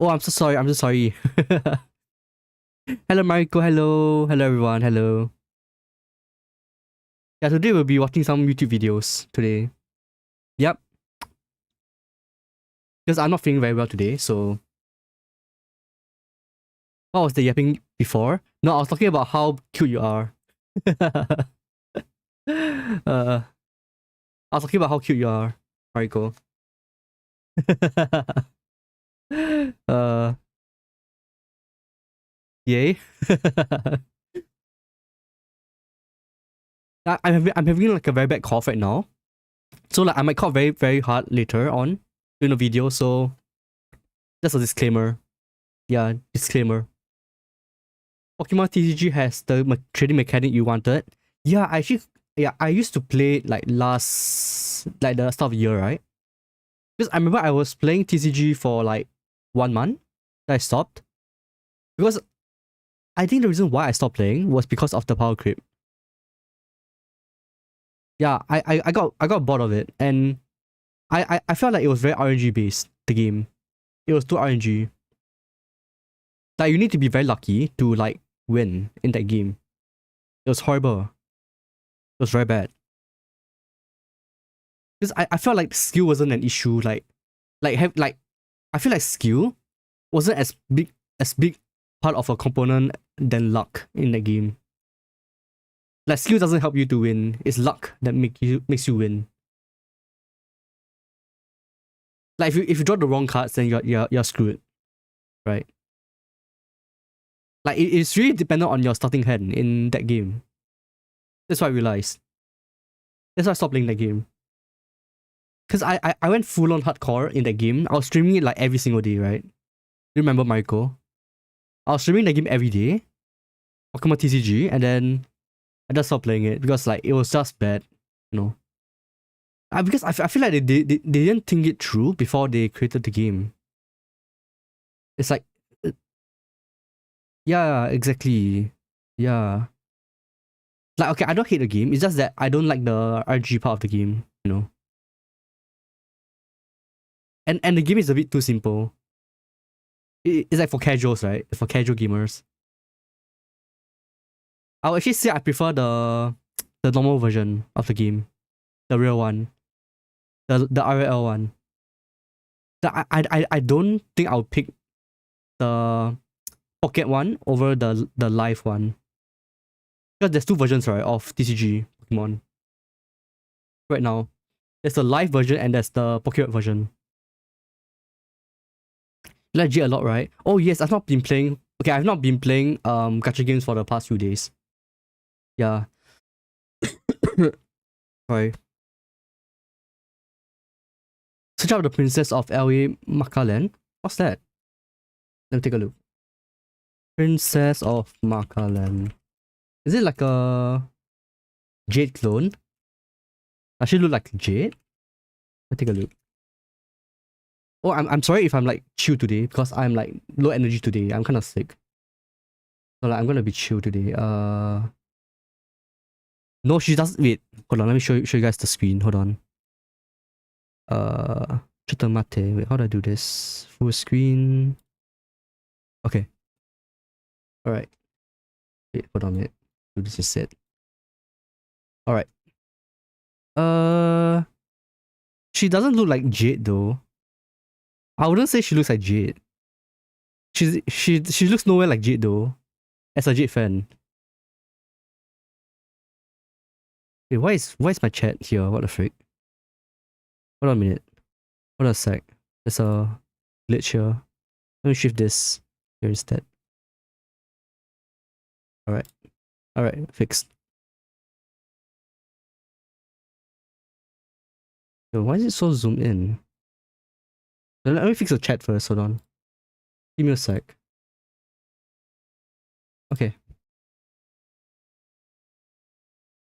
Oh, I'm so sorry. I'm so sorry. Hello, Mariko. Hello. Hello, everyone. Hello. Yeah, today we'll be watching some YouTube videos today. Yep. Because I'm not feeling very well today, so... What was the yapping before? No, I was talking about how cute you are. I was talking about how cute you are, Mariko. uh, yay. I'm having like a very bad cough right now. So like I might cough very, very hard later on in the video, so just a disclaimer. Yeah, disclaimer. Pokemon TCG has the trading mechanic you wanted. Yeah, I used to play like like the start of the year, right? Because I remember I was playing TCG for like 1 month. Then I stopped. Because I think the reason why I stopped playing was because of the power creep. Yeah, I got bored of it, and I felt like it was very RNG based, the game. It was too RNG. Like you need to be very lucky to like win in that game. It was horrible. It was very bad. Because I felt like skill wasn't an issue. I feel like skill wasn't as big part of a component than luck in the game. Like skill doesn't help you to win. It's luck that makes you win. Like if you draw the wrong cards, then you're screwed, right? Like it's really dependent on your starting hand in that game. That's what I realized. That's why I stopped playing that game. Cause I went full on hardcore in that game. I was streaming it like every single day, right? You remember Mariko? I was streaming the game every day, Pokemon TCG, and then I just stopped playing it because like it was just bad, you know. Because I feel like they didn't think it through before they created the game. It's like, yeah, exactly, yeah. Like okay, I don't hate the game. It's just that I don't like the RG part of the game, you know. And the game is a bit too simple. It's like for casuals, right? For casual gamers. I would actually say I prefer the normal version of the game, the real one, the RL one. I don't think I'll pick the pocket one over the live one, because there's two versions, right, of TCG Pokemon right now. There's the live version and there's the pocket version. Legit a lot, right? Oh yes, I've not been playing. Okay, I've not been playing gacha games for the past few days. Yeah. Sorry. Search out the Princess of LA Makaland. What's that? Let me take a look. Princess of Makaland. Is it like a Jade clone? Does she look like Jade? Let me take a look. Oh, I'm sorry if I'm like chill today because I'm like low energy today. I'm kind of sick. So like I'm gonna be chill today. No, she doesn't. Wait, hold on. Let me show you guys the screen. Hold on. Chutamate. Wait, how do I do this? Full screen. Okay. All right. Wait, hold on a minute. Do this instead. All right. She doesn't look like Jade though. I wouldn't say she looks like Jade. She looks nowhere like Jade though. As a Jade fan. Wait, why is my chat here? What the frick? Hold on a minute. Hold on a sec. There's a glitch here. Let me shift this here instead. Alright. Alright, fixed. Yo, why is it so zoomed in? Let me fix the chat first, hold on. Give me a sec. Okay.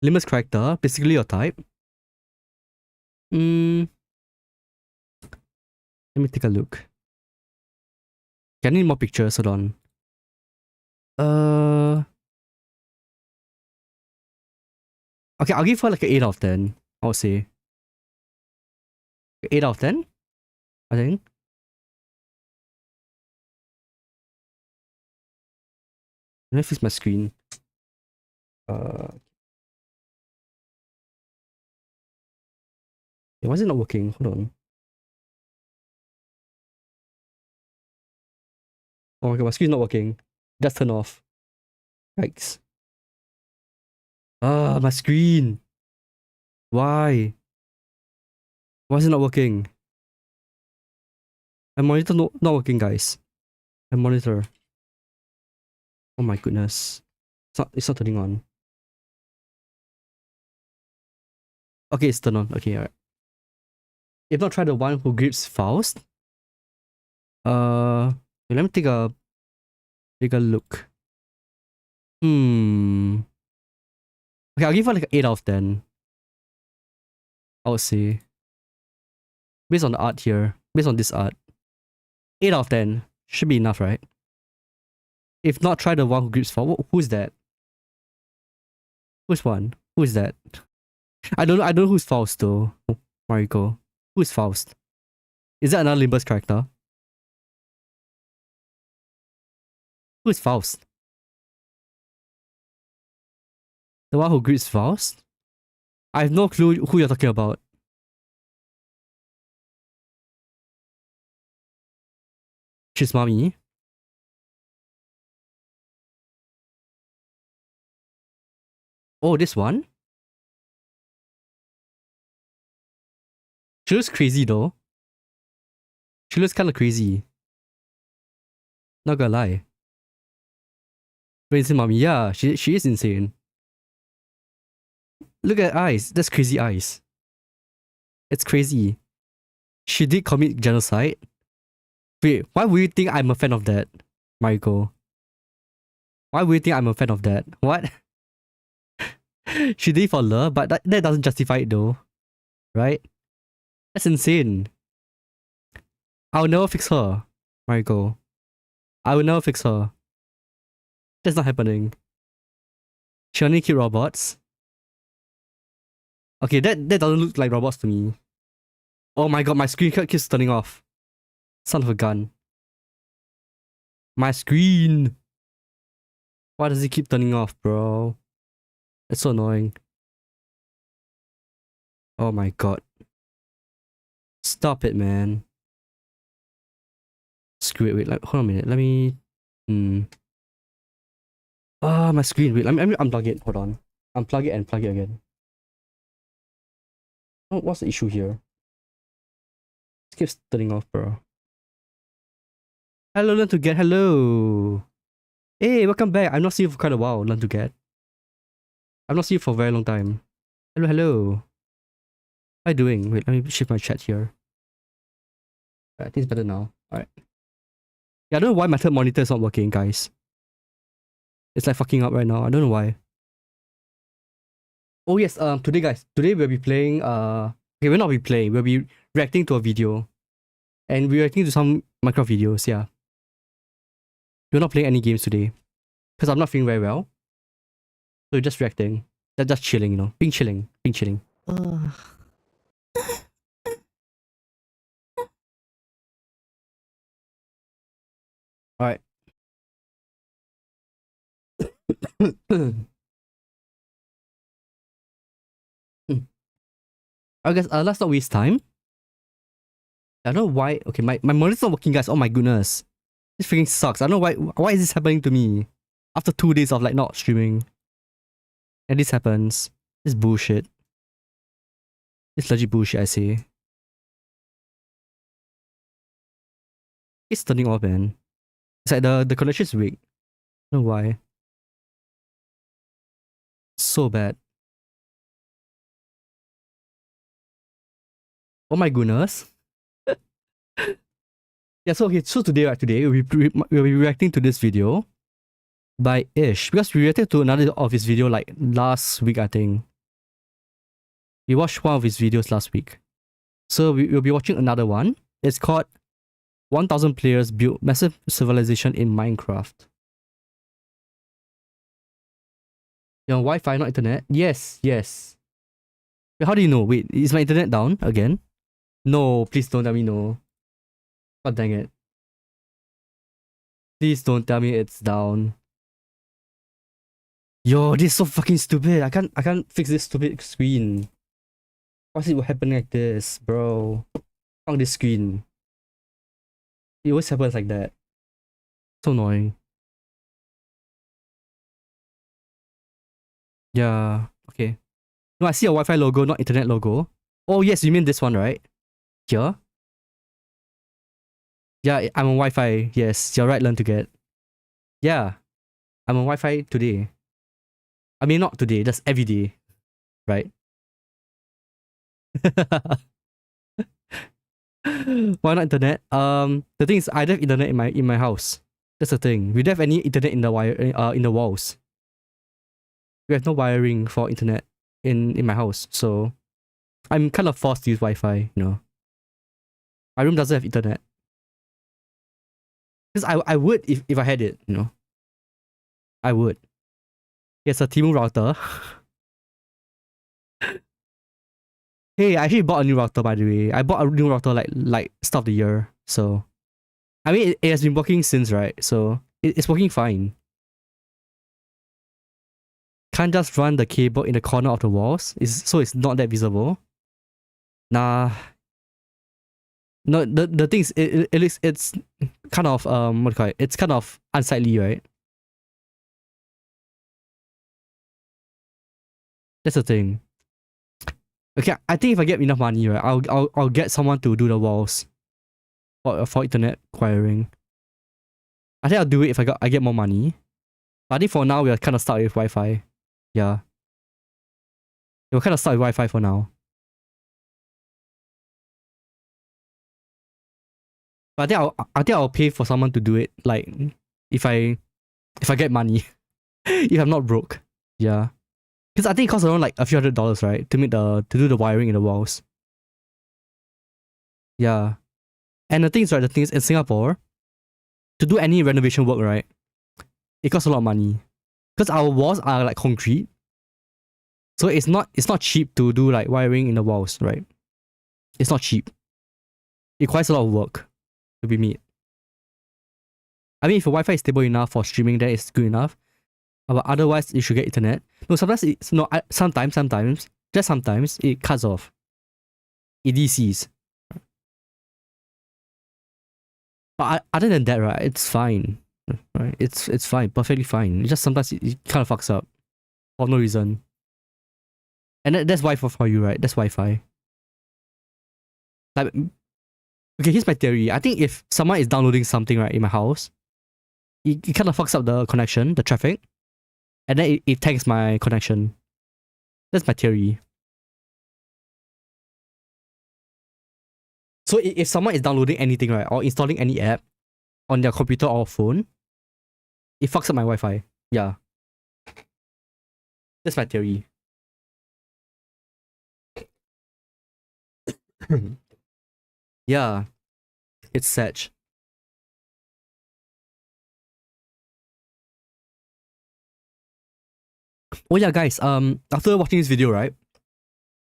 Limits character, basically your type. Let me take a look. Okay, I need more pictures, hold on. Okay, I'll give her like an 8 out of 10, I would say. 8 out of 10, I think. Let me fix my screen. Why is it not working? Hold on. Oh my god, my screen's not working. Just turn off. Yikes. Ah, my screen. Why? Why is it not working? My monitor not working, guys. My monitor. Oh my goodness. It's not turning on. Okay, it's turned on. Okay, alright. If not, try the one who grips Faust. Let me take a look. Okay, I'll give her like an 8 out of 10. I would say. Based on the art here. Based on this art. 8 out of 10. Should be enough, right? If not, try the one who grips Faust. Who's that? Who's one? Who is that? I don't know who's Faust though. Mariko. Who is Faust? Is that another Limbus character? Who is Faust? The one who greets Faust? I have no clue who you're talking about. She's mommy. Oh, this one? She looks crazy though. She looks kind of crazy. Not gonna lie. But insane mommy, yeah, she is insane. Look at her eyes. That's crazy eyes. It's crazy. She did commit genocide. Wait, why would you think I'm a fan of that, Mariko? Why would you think I'm a fan of that? What? She did for love, but that doesn't justify it though. Right? That's insane. I'll never fix her, Mariko. I will never fix her. That's not happening. She only killed robots. Okay, that doesn't look like robots to me. Oh my god, my screen keeps turning off. Son of a gun. My screen! Why does it keep turning off, bro? It's so annoying. Oh my god. Stop it, man. Screw it, wait, hold on a minute. Let me... my screen, wait, let me unplug it, hold on. Unplug it and plug it again. Oh, what's the issue here? It keeps turning off, bro. Hello, Learn to Get, hello! Hey, welcome back. I've not seen you for quite a while, Learn to Get. I've not seen you for a very long time. Hello. How you doing? Wait, let me shift my chat here. I think it's better now. Alright. Yeah, I don't know why my third monitor is not working, guys. It's like fucking up right now. I don't know why. Oh yes, today guys, we'll be playing okay, we'll not be playing, we'll be reacting to a video. And we're reacting to some Minecraft videos, yeah. We're not playing any games today. Because I'm not feeling very well. So we're just reacting. Just chilling, you know. Being chilling. Alright. I guess let's not waste time. I don't know why. Okay, my monitor's not working, guys. Oh my goodness. This freaking sucks. I don't know why is this happening to me? After 2 days of like not streaming. And this happens. This bullshit. It's legit bullshit, I say. It's turning off, man. It's like the connection is weak. I don't know why. So bad. Oh my goodness. Yeah, so okay, so today we'll be reacting to this video by Ish. Because we reacted to another of his video like last week, I think. We watched one of his videos last week. So we'll be watching another one. It's called 1000 Players Build Massive Civilization in Minecraft. Your Wi-Fi, not internet? Yes. Wait, how do you know? Wait, is my internet down again? No, please don't tell me no. God dang it. Please don't tell me it's down. Yo, this is so fucking stupid. I can't fix this stupid screen. Why is it happening like this, bro? On this screen. It always happens like that. So annoying. Yeah. Okay. No, I see a Wi-Fi logo, not internet logo. Oh yes, you mean this one, right? Here? Yeah, I'm on Wi-Fi. Yes, you're right, learn to get. Yeah. I'm on Wi-Fi today. I mean not today, just every day. Right? Why not internet? The thing is I don't have internet in my house. That's the thing. We don't have any internet in the wire in the walls. We have no wiring for internet in my house, so I'm kind of forced to use Wi-Fi, you know. My room doesn't have internet. Because I would if I had it, you know. I would. It's a Temu router. Hey, I actually bought a new router by the way. I bought a new router like start of the year. So I mean it has been working since, right? So it's working fine. Can't just run the cable in the corner of the walls. So it's not that visible. Nah. No, the thing is it's kind of what do you call it? It's kind of unsightly, right? That's the thing. Okay, I think if I get enough money, right, I'll get someone to do the walls for internet acquiring. I think I'll do it if I get more money. But I think for now we are kind of stuck with Wi-Fi. Yeah, we're kind of stuck with Wi-Fi for now. But I think I'll pay for someone to do it. Like if I get money, if I'm not broke. Yeah, because I think it costs around like a few $100s, right, to do the wiring in the walls. Yeah, and the thing is, right, the thing is in Singapore, to do any renovation work, right, it costs a lot of money. Because our walls are like concrete. So it's not cheap to do like wiring in the walls, right? It's not cheap. It requires a lot of work to be made. I mean, if your Wi-Fi is stable enough for streaming, that is good enough. But otherwise, you should get internet. No, sometimes, just sometimes, it cuts off. It DCs. But other than that, right, it's fine. Right? It's fine, perfectly fine. It's just sometimes it kind of fucks up for no reason. And that's Wi-Fi for you, right? That's Wi-Fi. Like, okay, here's my theory. I think if someone is downloading something, right, in my house, it kind of fucks up the connection, the traffic, and then it tags my connection. That's my theory. So if someone is downloading anything, right, or installing any app on their computer or phone, it fucks up my Wi-Fi. Yeah. That's my theory. Yeah. It's sad. Oh yeah, guys, after watching this video, right,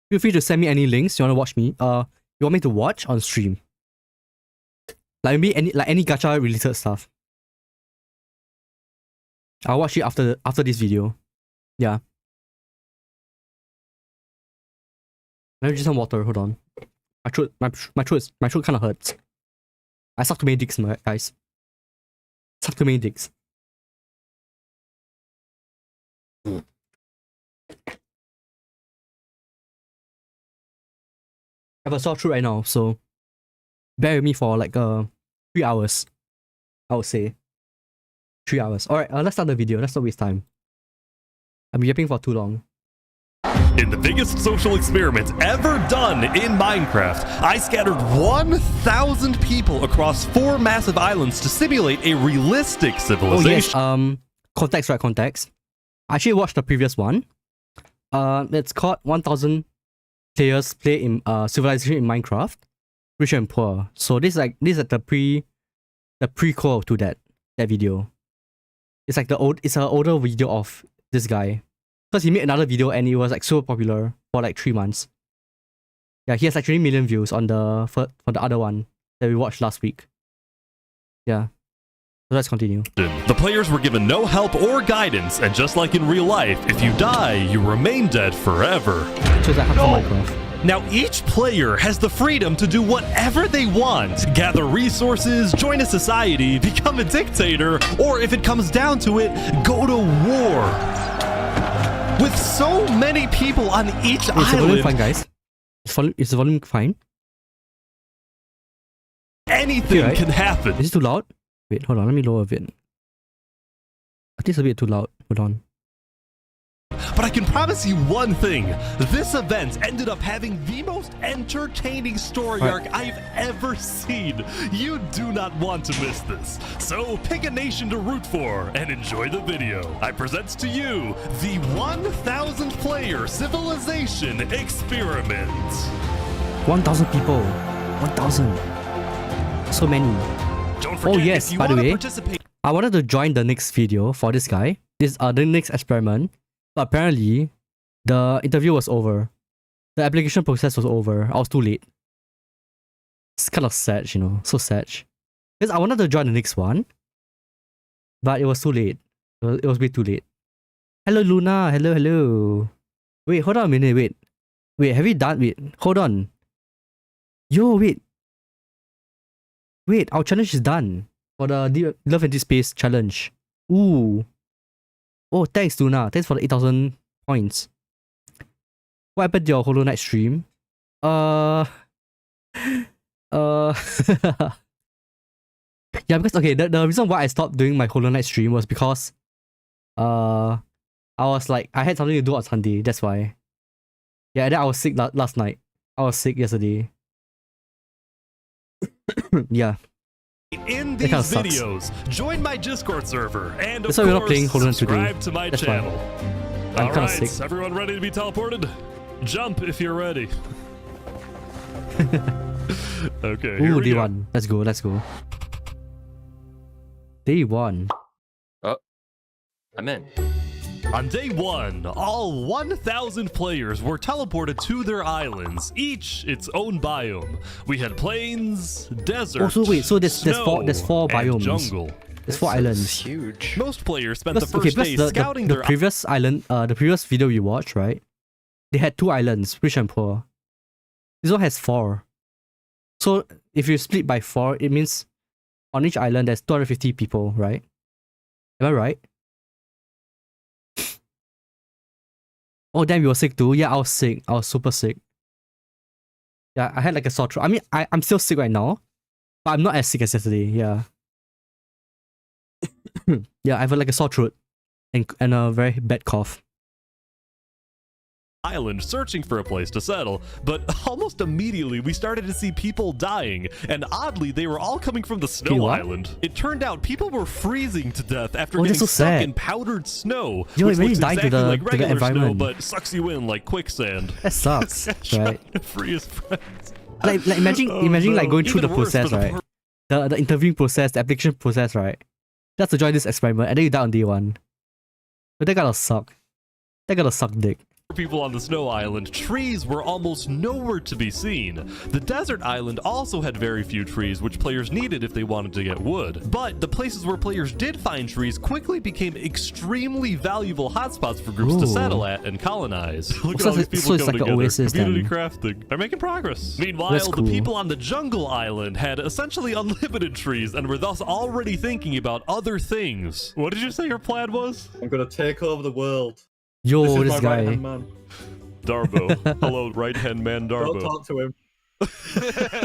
feel free to send me any links you want to watch me. You want me to watch on stream. Like maybe any gacha related stuff. I'll watch it after this video. Yeah. Let me drink some water, hold on. My throat kinda hurts. I suck too many dicks, guys. Suck too many dicks. I have a sore throat right now, so bear with me for like 3 hours. I would say 3 hours. Alright, let's start the video. Let's not waste time. I'm yapping for too long. In the biggest social experiment ever done in Minecraft, I scattered 1,000 people across 4 massive islands to simulate a realistic civilization. Oh yes, context, right, context. I actually watched the previous one. It's called 1,000 players play in civilization in Minecraft, rich and poor. So this is the prequel to that video. It's like it's an older video of this guy. Because he made another video and it was like so popular for like 3 months. Yeah, he has like 20 million views on the other one that we watched last week. Yeah. let's continue. The players were given no help or guidance, and just like in real life, if you die, you remain dead forever. So that happens on Minecraft. Now, each player has the freedom to do whatever they want. Gather resources, join a society, become a dictator, or if it comes down to it, go to war. With so many people on each Is the volume island, fine, guys? Is the volume fine? anything Okay, right? can happen. Is it too loud? Wait, hold on. Let me lower a bit. I think it's a bit too loud. Hold on. But I can promise you one thing. This event ended up having the most entertaining story arc I've ever seen. You do not want to miss this. So pick a nation to root for and enjoy the video. I present to you the 1,000 player civilization experiment. 1,000 people. 1,000. So many. Don't forget, yes, if you by the want to way, participate. I wanted to join the next video for this guy. This the next experiment. But apparently, the interview was over. The application process was over. I was too late. It's kind of sad, you know. So sad. Because I wanted to join the next one. But it was too late. It was way too late. Hello, Luna. Hello, hello. Wait, hold on a minute. Wait, have you done? Wait, hold on. Yo, wait. Wait, our challenge is done. For the Love and Deep Space challenge. Ooh. Oh, thanks, Luna. Thanks for the 8,000 points. What happened to your Hollow Knight stream? Yeah, because okay, the reason why I stopped doing my Hollow Knight stream was because I was like, I had something to do on Sunday, that's why. Yeah, and then I was sick last night. I was sick yesterday. Yeah. In these kinda sucks. videos, join my Discord server and of That's why we're not playing course, Hollow Knight today. subscribe to my That's why. channel. I'm kinda Alright, sick. everyone ready to be teleported? Jump if you're ready. Okay, here Ooh, we day go. one. Let's go, let's go. Day one. I'm in. On day one, all 1,000 players were teleported to their islands, each its own biome. We had plains, desert, Oh, so wait, so there's four snow, and biomes. biomes. Jungle. There's 4 It's islands. huge. Most players spent the Plus, first plus day the scouting the their previous island, the previous video you watched, right? They had 2 islands, rich and poor. This one has 4. So if you split by 4, it means on each island there's 250 people, right? Am I right? Oh damn, you were sick too? Yeah, I was sick. I was super sick. Yeah, I had like a sore throat. I mean, I'm still sick right now, but I'm not as sick as yesterday. Yeah. Yeah, I have like a sore throat and a very bad cough. island searching for a place to settle, but almost immediately we started to see people dying, and oddly they were all coming from the snow what? island. It turned out people were freezing to death after Oh, getting that's so stuck sad. in powdered snow, Yo, which it really looks died to exactly the- like to the regular snow, environment. but sucks you in like quicksand. That sucks, Trying right? to free his friends. Like imagine Oh, like no. going through the Even worse process, for the right? The interviewing process, the application process, right? Just to join this experiment, and then you die on day 1. But that gotta suck. That gotta suck dick. people on the snow island, trees were almost nowhere to be seen. The desert island also had very few trees, which players needed if they wanted to get wood. But the places where players did find trees quickly became extremely valuable hotspots for groups to Ooh. settle at and colonize. Look So at all these it's- people so it's coming like an together. oasis Community then. crafting. They're making progress. Meanwhile, That's cool. the people on the jungle island had essentially unlimited trees and were thus already thinking about other things. What did you say your plan was? I'm gonna take over the world. Yo, This is this my guy. right-hand man. Darbo. Hello, right-hand man Don't Darbo. talk to him.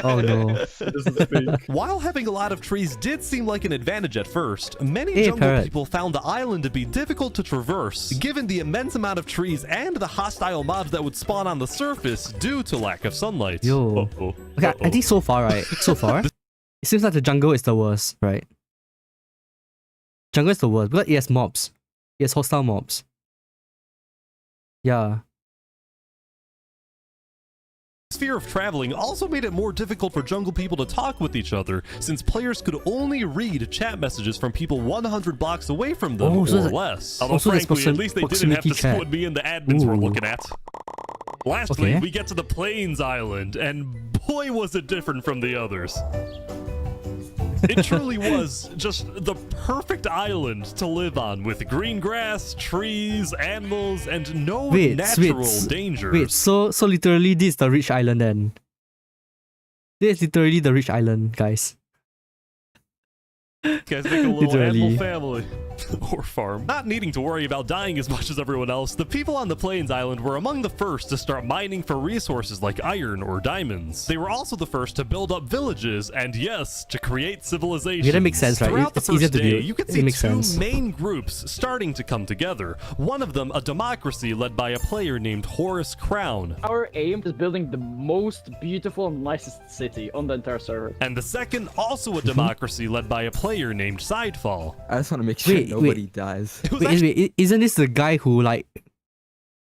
Oh no. He doesn't speak. While having a lot of trees did seem like an advantage at first, many Hey, jungle parrot. people found the island to be difficult to traverse, given the immense amount of trees and the hostile mobs that would spawn on the surface due to lack of sunlight. Yo. Uh-oh. Okay, I Uh-oh. think so far, right? So far, it seems like the jungle is the worst, right? Jungle is the worst because it has mobs. It has hostile mobs. Yeah. Sphere of traveling also made it more difficult for jungle people to talk with each other, since players could only read chat messages from people 100 blocks away from them Oh, so or there's- less. Although so there's frankly, at least they didn't have to proximity chat. split me and the admins were Ooh. looking at. Lastly, Okay. we get to the Plains Island, and boy was it different from the others. It truly was just the perfect island to live on, with green grass, trees, animals, and no natural dangers. Wait, so literally this is the rich island then. This is literally the rich island, guys. Guys, make a little Literally. animal family. Or farm. Not needing to worry about dying as much as everyone else, the people on the Plains Island were among the first to start mining for resources like iron or diamonds. They were also the first to build up villages and, yes, to create civilizations. Okay, that makes sense, right? Throughout the It's easier first to day, build. you could It see makes two sense. main groups starting to come together. One of them, a democracy led by a player named Horace Crown. Our aim is building the most beautiful and nicest city on the entire server. And the second, also a democracy led by a player named Sidefall. I just want to make sure Wait, nobody dies. It was Wait, isn't this the guy who like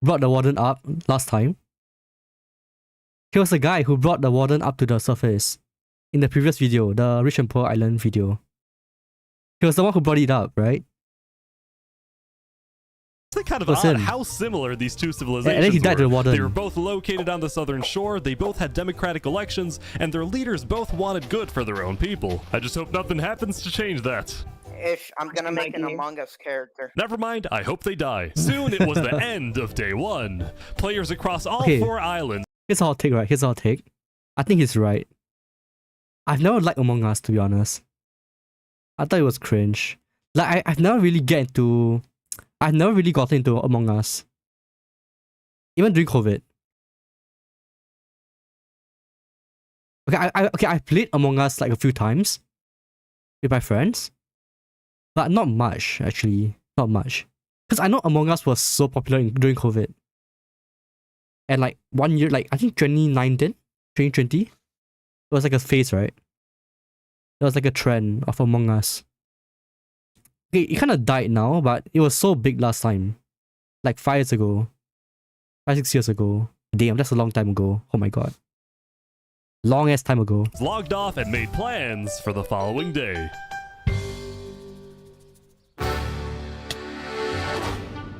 brought the warden up last time? He was the guy who brought the warden up to the surface in the previous video, the Rich and Poor Island video. He was the one who brought it up, right? It's kind of Was odd him. how similar these two civilizations And then he died to were. the warden. They were both located on the southern shore, they both had democratic elections, and their leaders both wanted good for their own people. I just hope nothing happens to change that. If I'm gonna make an Among Us character. Never mind, I hope they die. Soon it was the end of day one. Players across all Okay. 4 islands Here's our take, right? Here's our take. I think he's right. I've never liked Among Us, to be honest. I thought it was cringe. Like I've never really gotten into Among Us. Even during COVID. Okay, I played Among Us like a few times with my friends. But not much, actually. Not much. Because I know Among Us was so popular during COVID. And like 1 year, like I think 2019, 2020, it was like a phase, right? There was like a trend of Among Us. Okay, it kind of died now, but it was so big last time. Like 5 years ago. 5-6 years ago. Damn, that's a long time ago. Oh my god. Long ass time ago. logged off and made plans for the following day.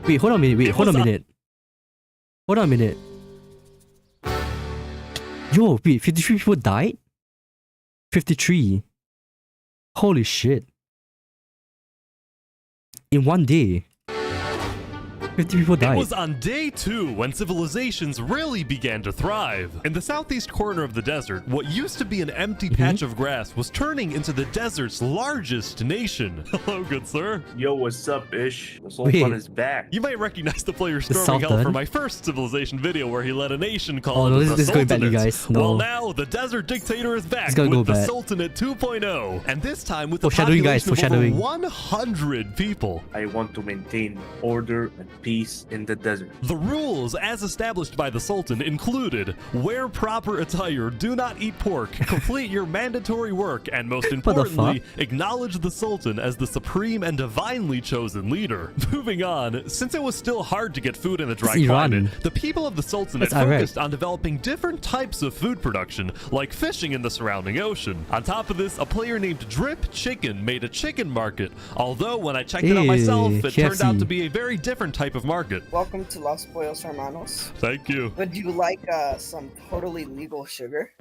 Wait, hold on a minute. Wait, It hold on a was minute. Hold on a minute. Yo, wait, 53 people died? 53. Holy shit. In one day. 50 people It died. was on day 2 when civilizations really began to thrive. In the southeast corner of the desert, what used to be an empty patch of grass was turning into the desert's largest nation. Hello, good sir. Yo, what's up, Ish? The Wait. Sultan is back. You might recognize the player The Storming Hell Sultan? from my first civilization video where he led a nation called Oh, no, the this is going badly, Sultanate. guys. No. Well, now the desert dictator is back It's gonna go with the bad. Sultanate 2.0, and this time with a Foreshadowing, guys, population of over foreshadowing. 100 people. I want to maintain order and peace in the desert. The rules, as established by the Sultan, included wear proper attire, do not eat pork, complete your mandatory work, and most the importantly, acknowledge the Sultan as the supreme and divinely chosen leader. Moving on, since it was still hard to get food in a dry It's Iran. climate, the people of the Sultanate It's Iraq. focused on developing different types of food production, like fishing in the surrounding ocean. On top of this, a player named Drip Chicken made a chicken market, although when I checked it out Hey, myself, it turned out KFC. to be a very different type of market. Welcome to Los Pollos Hermanos. Thank you. Would you like some totally legal sugar?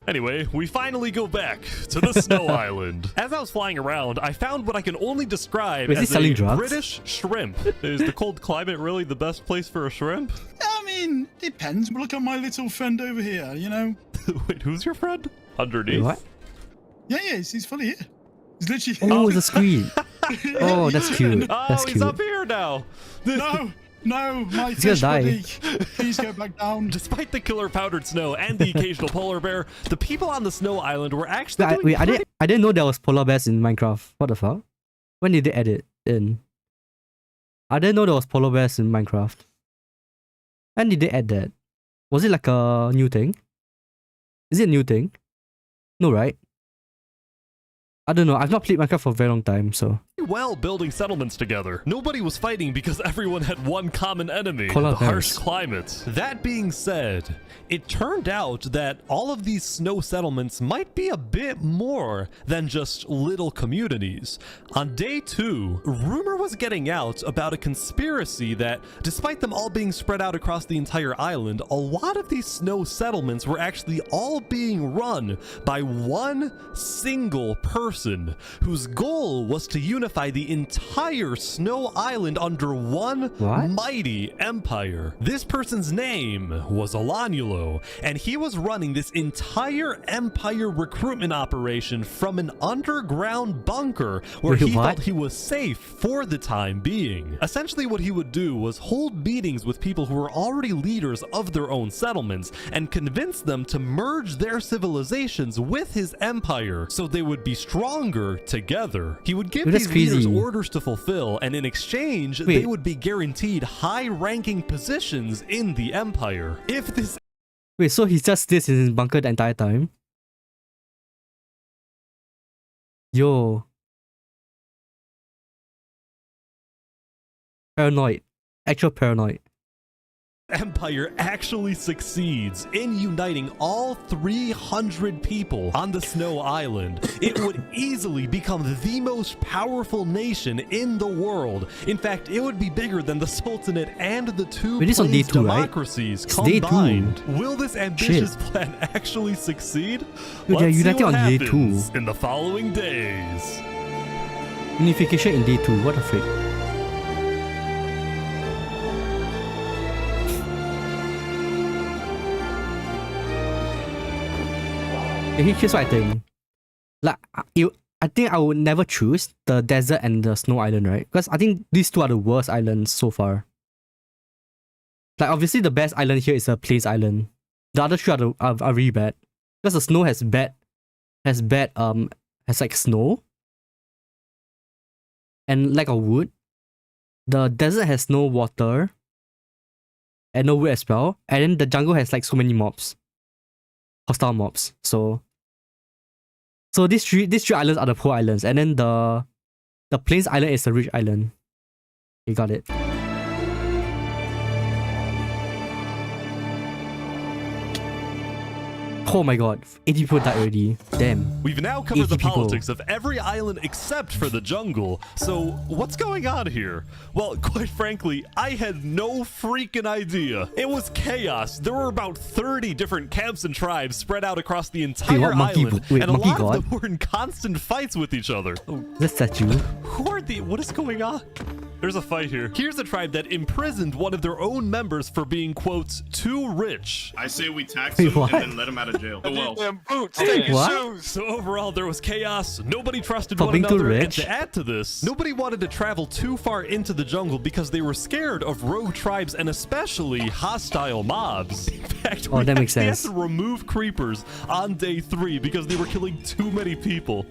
Anyway, we finally go back to the snow island. As I was flying around, I found what I can only describe Wait, is he as selling a drugs? British shrimp. Is the cold climate really the best place for a shrimp? I mean, depends. Look at my little friend over here, you know? Wait, who's your friend? Underneath? Wait, what? Yeah, he's fully here. He's literally Oh, it's a screen. Oh, that's cute. Oh, That's he's cute. up here now. No, my He's gonna fish die. buddy. Please go back down. Despite the killer powdered snow and the occasional polar bear, the people on the snow island were actually doing Wait, pretty I didn't know there was polar bears in Minecraft. What the fuck? When did they add it in? I didn't know there was polar bears in Minecraft. When did they add that? Was it like a new thing? Is it a new thing? No, right? I don't know. I've not played Minecraft for a very long time, so well building settlements together. Nobody was fighting because everyone had one common enemy, Polar the harsh bears. climate. That being said, it turned out that all of these snow settlements might be a bit more than just little communities. On day 2, rumor was getting out about a conspiracy that, despite them all being spread out across the entire island, a lot of these snow settlements were actually all being run by one single person whose goal was to unify the entire snow island under one What? mighty empire. This person's name was Alanulo, and he was running this entire empire recruitment operation from an underground bunker where Wait, he what? felt he was safe for the time being. Essentially what he would do was hold meetings with people who were already leaders of their own settlements and convince them to merge their civilizations with his empire so they would be stronger together. He would give Dude, that's these leaders crazy. orders to fulfill, and in exchange, Wait. they would be guaranteed high-ranking positions in the empire. If this Wait, so he's just this in his bunker the entire time? Yo. Paranoid. Actual paranoid. empire actually succeeds in uniting all 300 people on the Snow Island, it would easily become the most powerful nation in the world. In fact, it would be bigger than the Sultanate and the two Wait, this is on day Plains 2, right? democracies It's day 2. combined. Will this ambitious plan actually succeed? Dude, they're Let's see united what on day 2. happens in the following days. Unification in day 2. What the frick? Here's what I think. Like, I think I would never choose the desert and the snow island, right? Because I think these two are the worst islands so far. Like, obviously the best island here is a Plains Island. The other two are really bad. Because the snow has like snow and lack of wood. The desert has no water and no wood as well. And then the jungle has like so many mobs. Hostile mobs. So these three islands are the poor islands, and then the Plains Island is the rich island. You got it. Oh my god, 80 people died already. Damn. We've now covered the 80 people. politics of every island except for the jungle. So, what's going on here? Well, quite frankly, I had no freaking idea. It was chaos. There were about 30 different camps and tribes spread out across the entire what monkey- island, wait, and a monkey lot god? of them were in constant fights with each other. This statue. Who are the... What is going on? There's a fight here. Here's a tribe that imprisoned one of their own members for being, quote, too rich. I say we tax Wait, him what? and then let him out of jail. Oh well. Damn boots, Okay. take your What? shoes. So overall, there was chaos. Nobody trusted For one being too another, and rich? to add to this, nobody wanted to travel too far into the jungle because they were scared of rogue tribes and especially hostile mobs. In fact, Oh, we that makes actually sense. had to remove creepers on day 3 because they were killing too many people.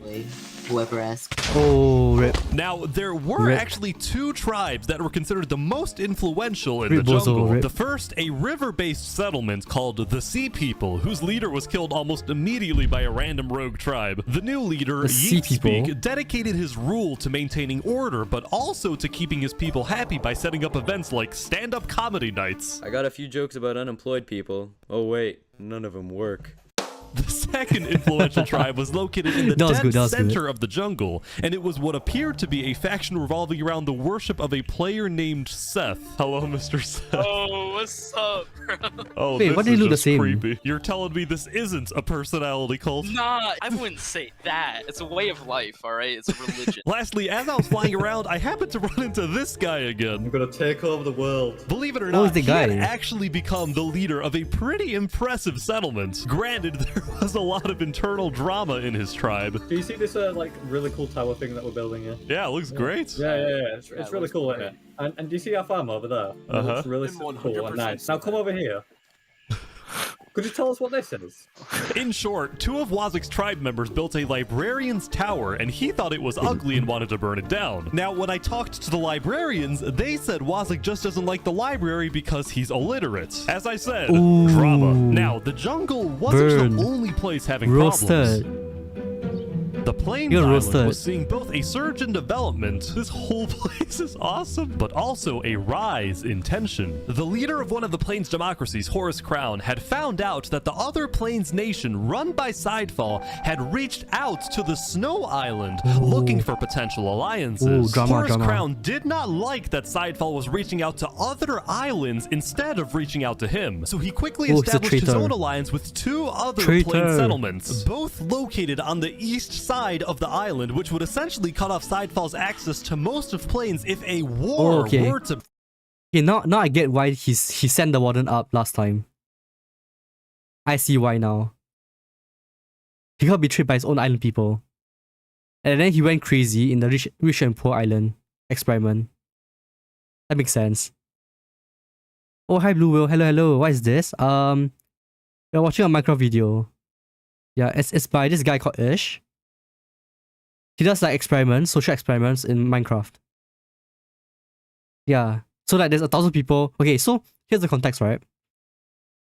Whoever asks. Oh, rip. Now, there were Rip. actually 2 tribes that were considered the most influential in Rip the Bozo, jungle. rip. The first, a river-based settlement called the Sea People, whose leader was killed almost immediately by a random rogue tribe. The new leader, The Sea People? Yeatspeak, dedicated his rule to maintaining order, but also to keeping his people happy by setting up events like stand-up comedy nights. I got a few jokes about unemployed people. Oh wait, none of them work. The second influential tribe was located in the That was dead good, that was center good. of the jungle, and it was what appeared to be a faction revolving around the worship of a player named Seth. Hello, Mr. Seth. Oh, what's up, bro? Oh, Wait, this why do they is look the just same? creepy. You're telling me this isn't a personality cult? Nah, I wouldn't say that. It's a way of life, alright? It's a religion. Lastly, as I was flying around, I happened to run into this guy again. I'm gonna take over the world. Believe it or Oh, not, it's the he had guy. actually become the leader of a pretty impressive settlement. Granted, there was a lot of internal drama in his tribe. Do you see this like really cool tower thing that we're building here? Yeah, it looks great. Yeah. It's really looks cool, great. isn't it? And do you see our farm over there? Uh-huh. It looks really I'm cool and 100% nice. Now come over here. Could you tell us what this is? In short, 2 of Wazik's tribe members built a librarian's tower, and he thought it was ugly and wanted to burn it down. Now, when I talked to the librarians, they said Wazik just doesn't like the library because he's illiterate. As I said, Ooh. drama. Now, the jungle wasn't Burn. the only place having Roasted. problems. The Plains You're Island roasted. was seeing both a surge in development, this whole place is awesome, but also a rise in tension. The leader of one of the Plains democracies, Horus Crown, had found out that the other Plains nation run by Sidefall had reached out to the Snow Island looking for potential alliances. Ooh, drama, Horus drama. Crown did not like that Sidefall was reaching out to other islands instead of reaching out to him, so he quickly Oh, he's a established his traitor. own alliance with two other Traitor. Plains settlements, both located on the east side of the island, which would essentially cut off Sidefall's access to most of Plains if a war Okay. were to Okay, now I get why he sent the warden up last time. I see why now. He got betrayed by his own island people. And then he went crazy in the rich and poor island experiment. That makes sense. Oh, hi Blue Whale. Hello. What is this? You're watching a Minecraft video. Yeah, it's by this guy called Ish. He does like experiments, social experiments in Minecraft. Yeah. So like there's 1,000 people. Okay, so here's the context, right?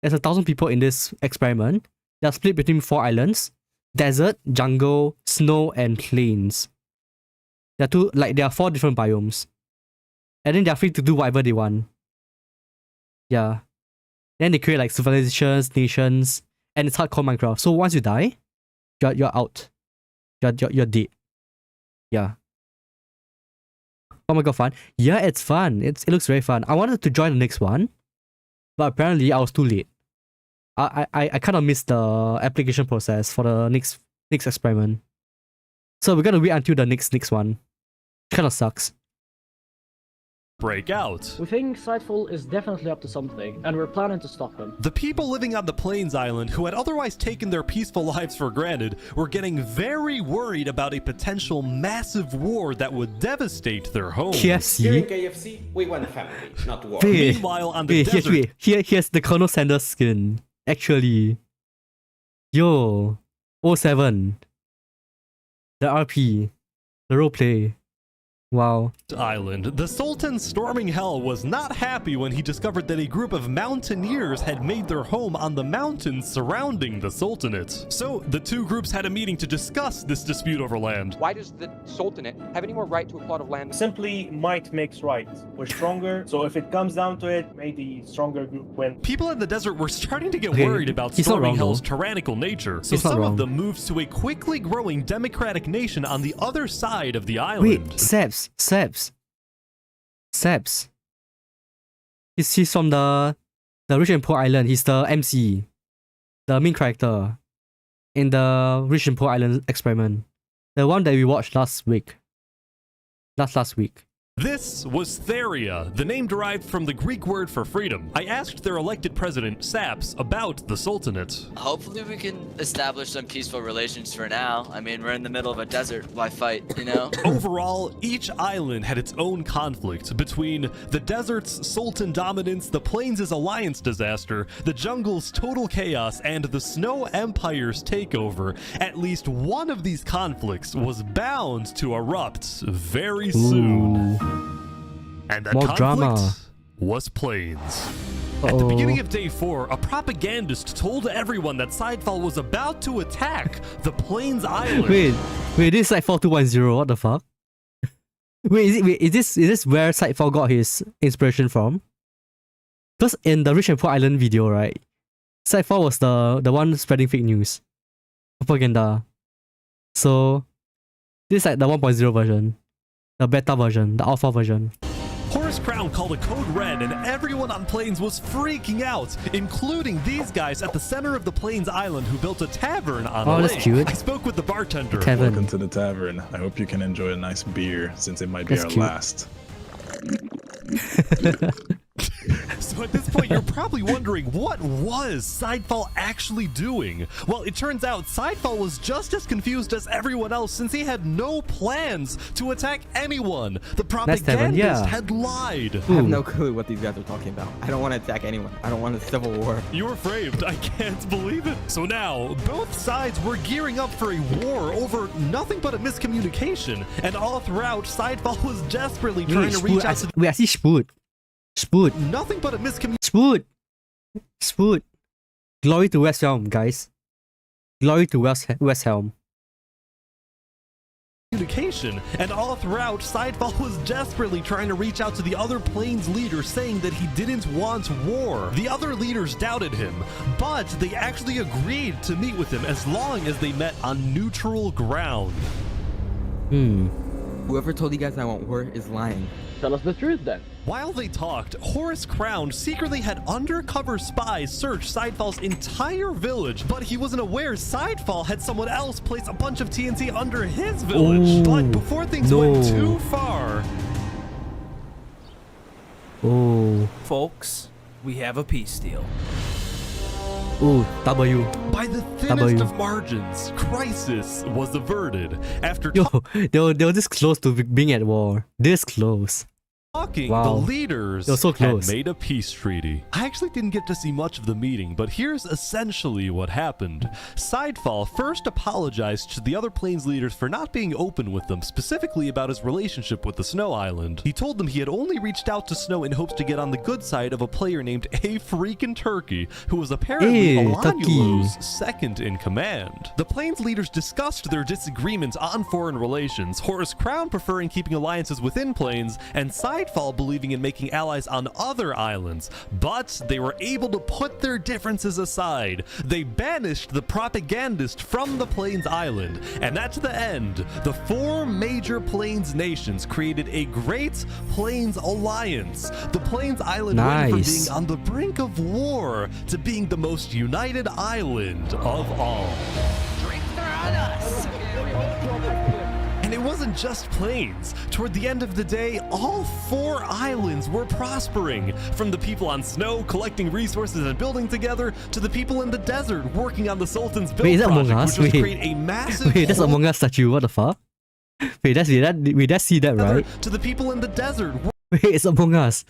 There's 1,000 people in this experiment. They're split between 4 islands: desert, jungle, snow, and plains. There are 4 different biomes. And then they're free to do whatever they want. Yeah. Then they create like civilizations, nations, and it's hardcore Minecraft. So once you die, you're out. You're dead. Yeah. Oh my god, fun. Yeah, it's fun. It looks very fun. I wanted to join the next one, but apparently I was too late. I kind of missed the application process for the next experiment. So we're gonna wait until the next one. Kind of sucks. break out. We think Sidefall is definitely up to something, and we're planning to stop him. The people living on the Plains Island, who had otherwise taken their peaceful lives for granted, were getting very worried about a potential massive war that would devastate their homes. KFC? KFC, we want family, not war. Wait, Meanwhile, on the desert, wait. Here's the Colonel Sanders skin. Actually. Yo. 07. The RP. The roleplay. Wow. Island, the Sultan storming hell was not happy when he discovered that a group of mountaineers had made their home on the mountains surrounding the Sultanate. So the two groups had a meeting to discuss this dispute over land. Why does the Sultanate have any more right to a plot of land? Simply, might makes right. We're stronger, so if it comes down to it, may the stronger group win. People in the desert were starting to get Okay, worried about he's not storming wrong, hell's though. tyrannical nature, so He's not some wrong. of them moved to a quickly growing democratic nation on the other side of the island. Wait, Sebs. He's from the Rich and Poor Island. He's the MC. The main character in the Rich and Poor Island experiment. The one that we watched last week. Last week. This was Theria, the name derived from the Greek word for freedom. I asked their elected president, Saps, about the Sultanate. Hopefully we can establish some peaceful relations for now. I mean, we're in the middle of a desert. Why fight, you know? Overall, each island had its own conflict between the desert's sultan dominance, the plains' alliance disaster, the jungle's total chaos, and the snow empire's takeover. At least one of these conflicts was bound to erupt very soon. Ooh. And that More conflict drama. was Plains. At the Uh-oh. beginning of day 4, a propagandist told everyone that Sidefall was about to attack the Plains Island. Wait, this is like 4210. What the fuck? Is this where Sidefall got his inspiration from? Because in the Rich and Poor Island video, right, Sidefall was the one spreading fake news, propaganda. So this is like the 1.0 version, the beta version, the alpha version. Horus Crown called a code red, and everyone on Plains was freaking out, including these guys at the center of the Plains Island who built a tavern on Oh, a that's lake. cute. I spoke with the bartender. Tavern. Welcome to the tavern. I hope you can enjoy a nice beer since it might be That's our cute. last. So at this point, you're probably wondering, what was Sidefall actually doing? Well, it turns out Sidefall was just as confused as everyone else, since he had no plans to attack anyone. The Tavern, propagandist yeah. had lied. I have no clue what these guys are talking about. I don't want to attack anyone. I don't want a civil war. You were framed. I can't believe it. So now, both sides were gearing up for a war over nothing but a miscommunication. And all throughout, Sidefall was desperately trying to reach out to I see Spoot. nothing but a miscommunication. Spoot. Glory to West Helm, guys. Glory to West Helm. communication, and all throughout, Sidefall was desperately trying to reach out to the other planes leaders, saying that he didn't want war. The other leaders doubted him, but they actually agreed to meet with him as long as they met on neutral ground. Whoever told you guys I want war is lying. Tell us the truth then. While they talked, Horus Crown secretly had undercover spies search Sidefall's entire village, but he wasn't aware Sidefall had someone else place a bunch of TNT under his village. But before things went too far... Folks, we have a peace deal. W. By the thinnest of margins, crisis was averted after They were this close to being at war. This close. talking, Wow. the leaders They were so had close. made a peace treaty. I actually didn't get to see much of the meeting, but here's essentially what happened. Sidefall first apologized to the other planes leaders for not being open with them, specifically about his relationship with the Snow Island. He told them he had only reached out to Snow in hopes to get on the good side of a player named A Freakin' Turkey, who was apparently Alanulo's second in command. The planes leaders discussed their disagreements on foreign relations, Horus Crown preferring keeping alliances within planes, and Sidefall believing in making allies on other islands, but they were able to put their differences aside. They banished the propagandist from the Plains Island, and at the end, the four major Plains nations created a Great Plains Alliance. The Plains Island went from being on the brink of war to being the most united island of all. And it wasn't just plains. Toward the end of the day, all four islands were prospering. From the people on Snow collecting resources and building together, to the people in the desert working on the Sultan's build Wait, is that Among project, Us? which was to Wait. create a massive Wait, that's Among Us statue. What the fuck? Wait, that's see that, right? to the people in the desert Wait, it's Among Us.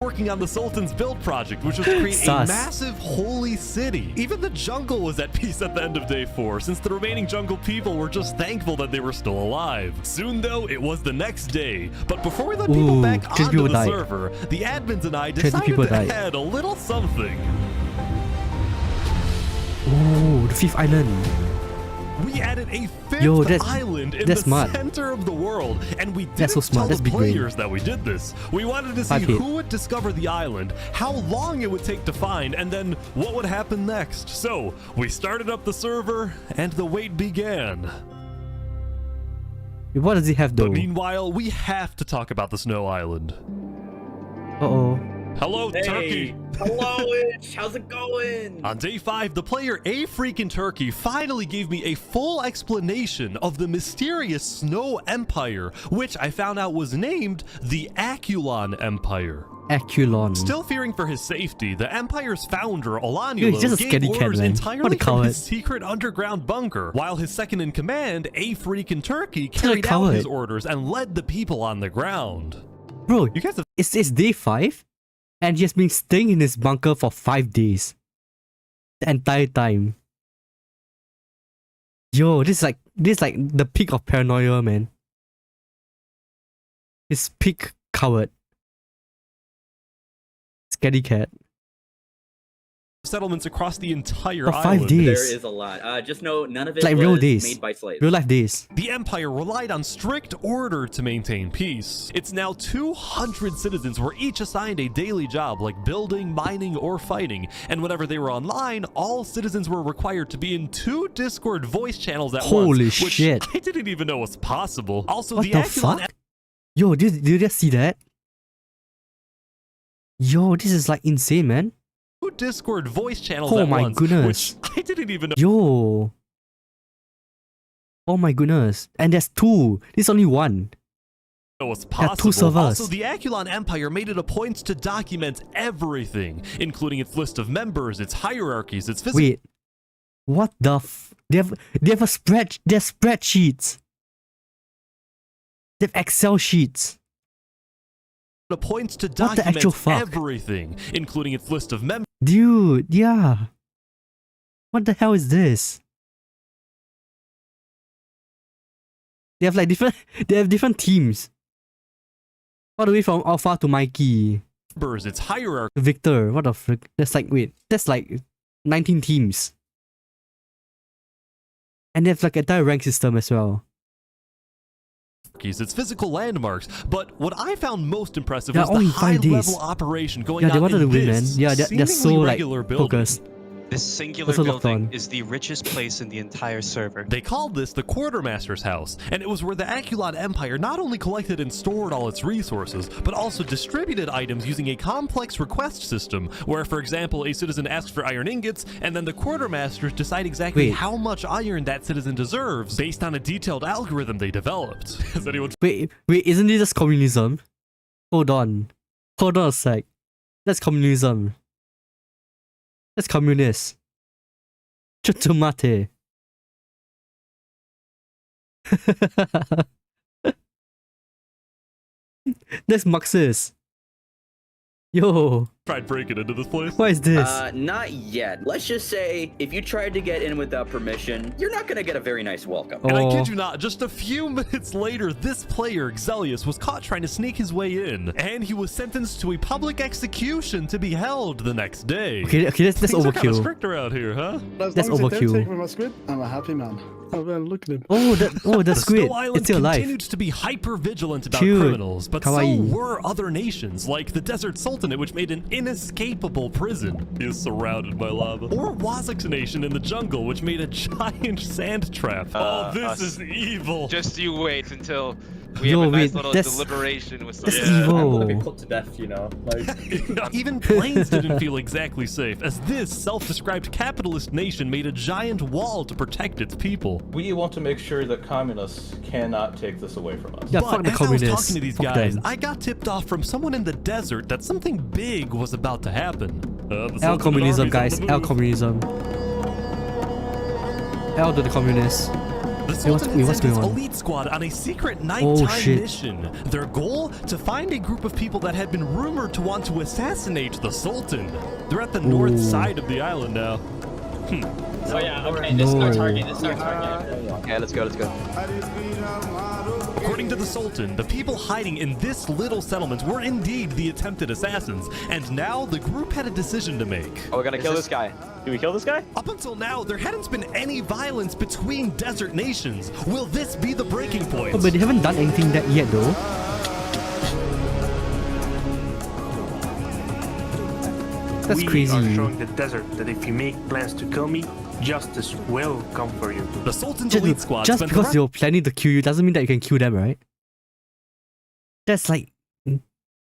working on the Sultan's build project, which was to create a Sus. massive holy city. Even the jungle was at peace at the end of day 4, since the remaining jungle people were just thankful that they were still alive. Soon though, it was the next day. But before we let people back onto people the died. server, the admins and I 20 decided people to died. add a little something. Oh, the fifth island. We added a fifth Yo, that's- island in that's the smart. center of the world, and we didn't That's so smart, tell that's the big brain. players that we did this. We wanted to see Five hit. who would discover the island, how long it would take to find, and then what would happen next. So, we started up the server, and the wait began. What does it have though? But meanwhile, we have to talk about the Snow Island. Uh-oh. Hello, Turkey! Hello, Itch. How's it going? On day 5, the player A Freakin' Turkey finally gave me a full explanation of the mysterious Snow Empire, which I found out was named the Aculon Empire. Aculon. Still fearing for his safety, the Empire's founder, Yo, Olanulo, he's just a gave scaredy cat, orders man. entirely What a from coward. his secret underground bunker, while his second in command, A Freakin' Turkey, a carried out coward. his orders and led the people on the ground. Bro, You guys have it's day 5, and he has been staying in his bunker for 5 days. The entire time. Yo, this is like the peak of paranoia, man. His peak coward. Scaredy cat. settlements across the entire For 5 island. days. There is a lot. Just know none of it Like was real days. made by slaves. Real life days. The Empire relied on strict order to maintain peace. It's now 200 citizens were each assigned a daily job like building, mining, or fighting. And whenever they were online, all citizens were required to be in 2 Discord voice channels at Holy once. Which shit. I didn't even know was possible. Also, What the the Aculon fuck? Yo, did you just see that? Yo, this is like insane, man. 2 Discord voice channels Oh at my once. goodness. Which I didn't even know. Yo. Oh my goodness. And there's 2. This is only 1. Was Yeah, possible. 2 servers. Also, the Aculon Empire made it a point to document everything, including its list of members, its hierarchies, its physical. Wait. What the they have a they have spreadsheets. They have Excel sheets. The points to What the actual document fuck? everything, including its list of members. Dude, yeah. What the hell is this? They have like different teams. All the way from Alpha to Mikey. Its hierarchy. Victor, what the frick? That's like 19 teams. And they have like a entire rank system as well. its physical landmarks, but what I found most impressive Yeah, was the only 5 days. high-level operation going Yeah, they on wanted in to win, man. this Yeah, they're so seemingly like regular building. focused. This singular Also locked building on. is the richest place in the entire server. They called this the Quartermaster's House, and it was where the Aculon Empire not only collected and stored all its resources, but also distributed items using a complex request system, where, for example, a citizen asks for iron ingots, and then the Quartermasters decide exactly Wait. how much iron that citizen deserves, based on a detailed algorithm they developed. Has anyone Wait, isn't it just communism? Hold on a sec. That's communism. That's communist. Chutumate. That's Marxist. Yo, tried breaking into this place? what is this? Not yet. Let's just say if you tried to get in without permission, you're not gonna get a very nice welcome. And I Oh. kid you not, just a few minutes later, this player, Xelius, was caught trying to sneak his way in, and he was sentenced to a public execution to be held the next day. Okay, that's Things are kinda overkill. strict around here, huh? That's overkill. my squid, I'm a happy man. Oh man, look at him. The squid. Snow Island It's still alive. continued to be hyper-vigilant about Cute. criminals, but Kawaii. so were other nations, like the Desert Sultanate, which made an inescapable prison. He is surrounded by lava. Or Wazak's nation in the jungle, which made a giant sand trap. Oh, this is evil. Just you wait until we Yo, have a nice wait, little that's- deliberation with some. That's I'm gonna be evil. put to death, you know. Like, Even planes didn't feel exactly safe, as this self-described capitalist nation made a giant wall to protect its people. we want to make sure that communists cannot take this away from us. Yeah, But fuck the as I was communists. talking to these Fuck guys, them. I got tipped off from someone in the desert that something big was about to happen. The L Sultanate communism, army's on guys. the L move. communism. L to the communists. The what's- Sultanate what's sent its going on? elite squad on a secret nighttime shit. mission. Their goal? To find a group of people that had been rumored to want to assassinate the Sultan. They're at the north Ooh. side of the island now. Oh yeah, okay, this is our target, this is our target. Okay, let's go. According to the Sultan, the people hiding in this little settlement were indeed the attempted assassins, and now the group had a decision to make. Oh, we're gonna kill this guy. Do we kill this guy? Up until now, there hadn't been any violence between desert nations. Will this be the breaking point? Oh, but they haven't done anything that yet though. That's crazy. the desert that if you make plans to kill me, justice will come for you. The Sultan's elite squad Just spent the because rest you're planning to kill you doesn't mean that you can kill them, right? That's like,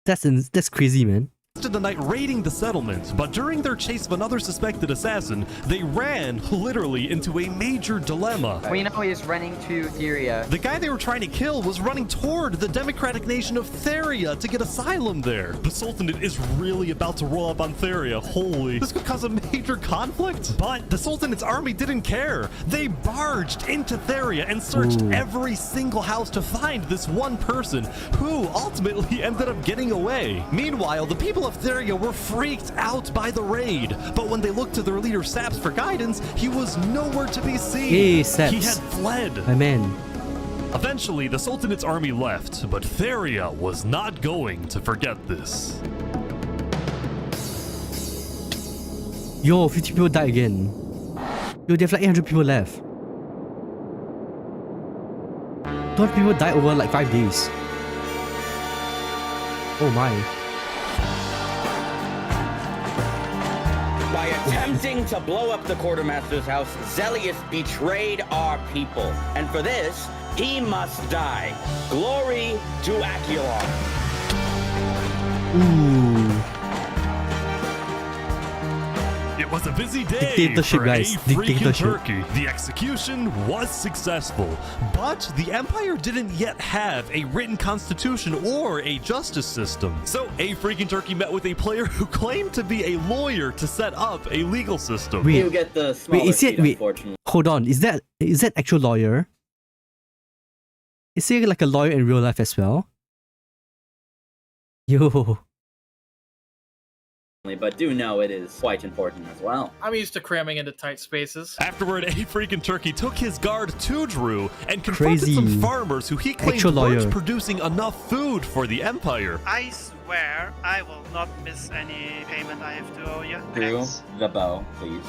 that's crazy, man. of the night raiding the settlement, but during their chase of another suspected assassin, they ran literally into a major dilemma. We know he's running to Theria. The guy they were trying to kill was running toward the democratic nation of Theria to get asylum there. The Sultanate is really about to roll up on Theria. Holy. This could cause a major conflict. But the Sultanate's army didn't care. They barged into Theria and searched every single house to find this one person who ultimately ended up getting away. Meanwhile, the people of Theria were freaked out by the raid. But when they looked to their leader Saps for guidance, he was nowhere to be seen. Hey, Saps. He had fled. My man. Eventually, the Sultanate's army left, but Theria was not going to forget this. Yo, 50 people died again. Yo, they have like 800 people left. 200 people died over like 5 days. Oh my. By attempting to blow up the quartermaster's house, Xelius betrayed our people. And for this, he must die. Glory to Aculon. Ooh. It was a busy day Dictatorship, for guys. a freaking Dictatorship. Turkey. The execution was successful, but the empire didn't yet have a written constitution or a justice system. So a freaking Turkey met with a player who claimed to be a lawyer to set up a legal system. Wait, You get the smaller is it? seat, Wait, unfortunately. hold on. Is that actual lawyer? Is he like a lawyer in real life as well? Yo. But do know it is quite important as well. I'm used to cramming into tight spaces. Afterward, a freaking Turkey took his guard to Drew and confronted Crazy. some farmers who he claimed Actual weren't lawyer. producing enough food for the empire. I swear I will not miss any payment I have to owe you. Drew, the bow, please.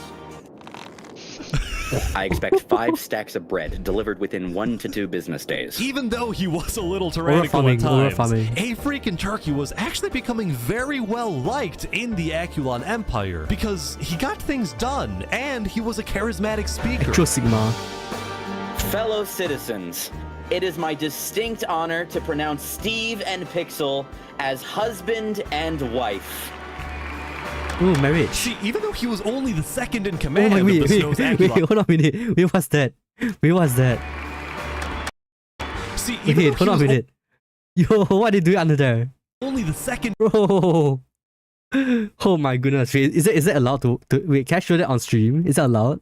I expect 5 stacks of bread delivered within 1 to 2 business days. Even though he was a little tyrannical farming, at aura times, farming. A Freakin' Turkey was actually becoming very well liked in the Akulon Empire because he got things done and he was a charismatic speaker. Actual Sigma. Fellow citizens, it is my distinct honor to pronounce Steve and Pixel as husband and wife. Ooh, marriage. See, even though he was only the second in Oh command my, of wait, the wait, Snow's wait, Akulon. hold on a minute. Wait, what's that? Wait, what's that? See, even Wait, though hold he on a was minute. Yo, what are they doing under there? only the second Bro. Oh my goodness. Wait, is that allowed to wait, can I show that on stream? Is that allowed?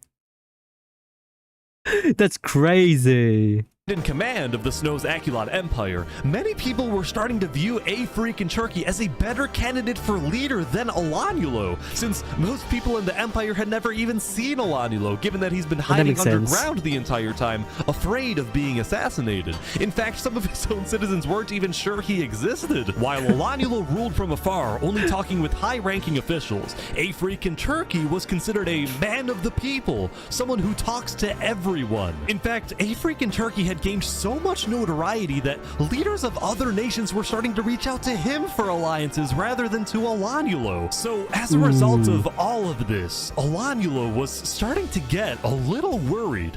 That's crazy. in command of the Snow's Akulon Empire, many people were starting to view A Freakin' Turkey as a better candidate for leader than Alanulo, since most people in the Empire had never even seen Alanulo, given that he's been hiding makes sense. underground the entire time, afraid of being assassinated. In fact, some of his own citizens weren't even sure he existed. While Alanulo ruled from afar, only talking with high-ranking officials, A Freakin' Turkey was considered a man of the people, someone who talks to everyone. In fact, A Freakin' Turkey had gained so much notoriety that leaders of other nations were starting to reach out to him for alliances rather than to Alanulo. So as a result of all of this, Alanulo was starting to get a little worried.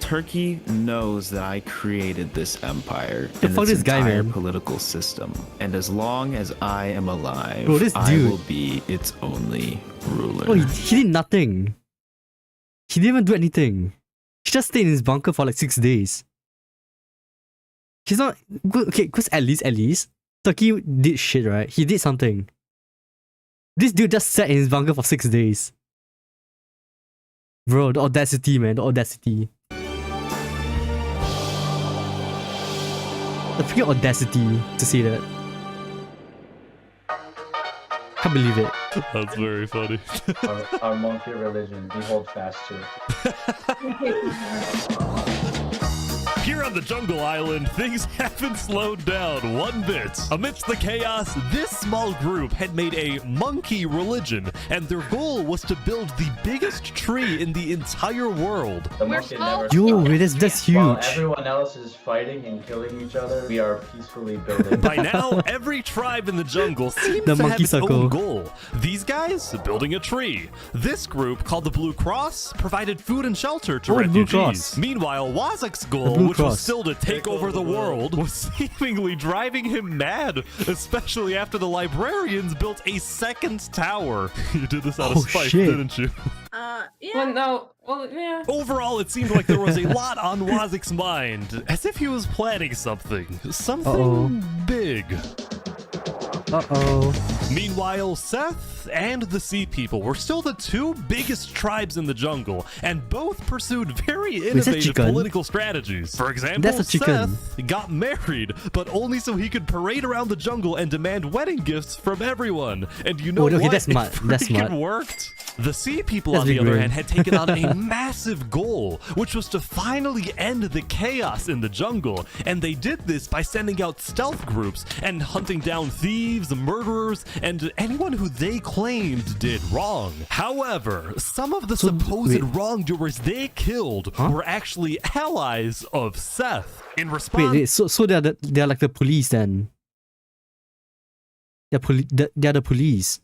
Turkey knows that I created this empire The and fuck its this guy, entire man? political system, and as long as I am alive, Bro, this I dude. will be its only ruler. Oh, he did nothing. He didn't even do anything. He just stayed in his bunker for like 6 days. He's not okay, because at least Turkey did shit, right? He did something. This dude just sat in his bunker for 6 days. Bro, the audacity, man, the audacity. The freaking audacity to say that. Can't believe it. That's very funny. Our monkey religion, we hold fast to it. Here on the Jungle Island, things haven't slowed down one bit. Amidst the chaos, this small group had made a monkey religion, and their goal was to build the biggest tree in the entire world. The monkey never Yo, stops. that's While huge. everyone else is fighting and killing each other, we are peacefully building. By now, every tribe in the jungle seems The to have monkey its circle. own goal. These guys, building a tree. This group, called the Blue Cross, provided food and shelter to Oh, the Blue refugees. Cross. Meanwhile, Wazak's The goal, Blue which was Cross. still to take over the world, was seemingly driving him mad, especially after the librarians built a second tower. You did this out of Oh, spite, shit. didn't you? Yeah. Well, no. Well, yeah. Overall, it seemed like there was a lot on Wazak's mind, as if he was planning something. Something big. Meanwhile, Seth and the Sea People were still the two biggest tribes in the jungle, and both pursued very that innovative chicken? political strategies. For example, That's a chicken. Seth got married, but only so he could parade around the jungle and demand wedding gifts from everyone. And you know Oh, okay, what? that's smart, It that's freaking smart. worked. The Sea People, That's on the big other brain. hand, had taken on a massive goal, which was to finally end the chaos in the jungle. And they did this by sending out stealth groups and hunting down thieves, murderers, and anyone who they claimed did wrong. However, some of the supposed wait. wrongdoers they killed were actually allies of Seth. In response, Wait, so they're like the police then. They're the police.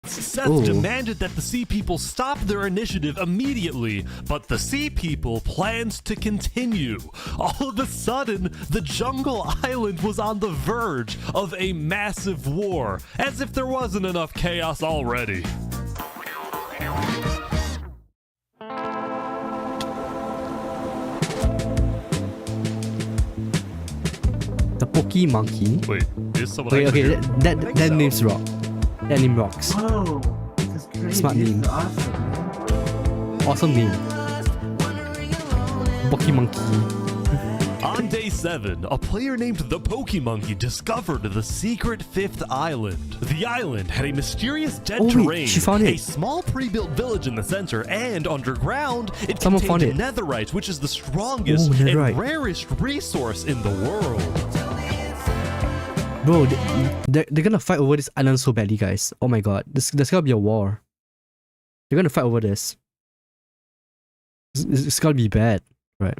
Seth Oh. demanded that the Sea People stop their initiative immediately, but the Sea People planned to continue. All of a sudden, the Jungle Island was on the verge of a massive war, as if there wasn't enough chaos already. The Poke Monkey. Wait, is someone Okay, actually okay, here? that name's rock. That name rocks. Oh, this is crazy. Smart name. This is awesome. Awesome name. Poke Monkey. On day 7, a player named the Pokemonkey discovered the secret 5th island. The island had a mysterious dead Oh, wait, terrain, she found a it. small pre-built village in the center, and underground, it Someone contained found it. netherite, which is the strongest Oh, netherite. and rarest resource in the world. Bro, they're gonna fight over this island so badly, guys. Oh my god. There's gonna be a war. They're gonna fight over this. It's gotta be bad, right?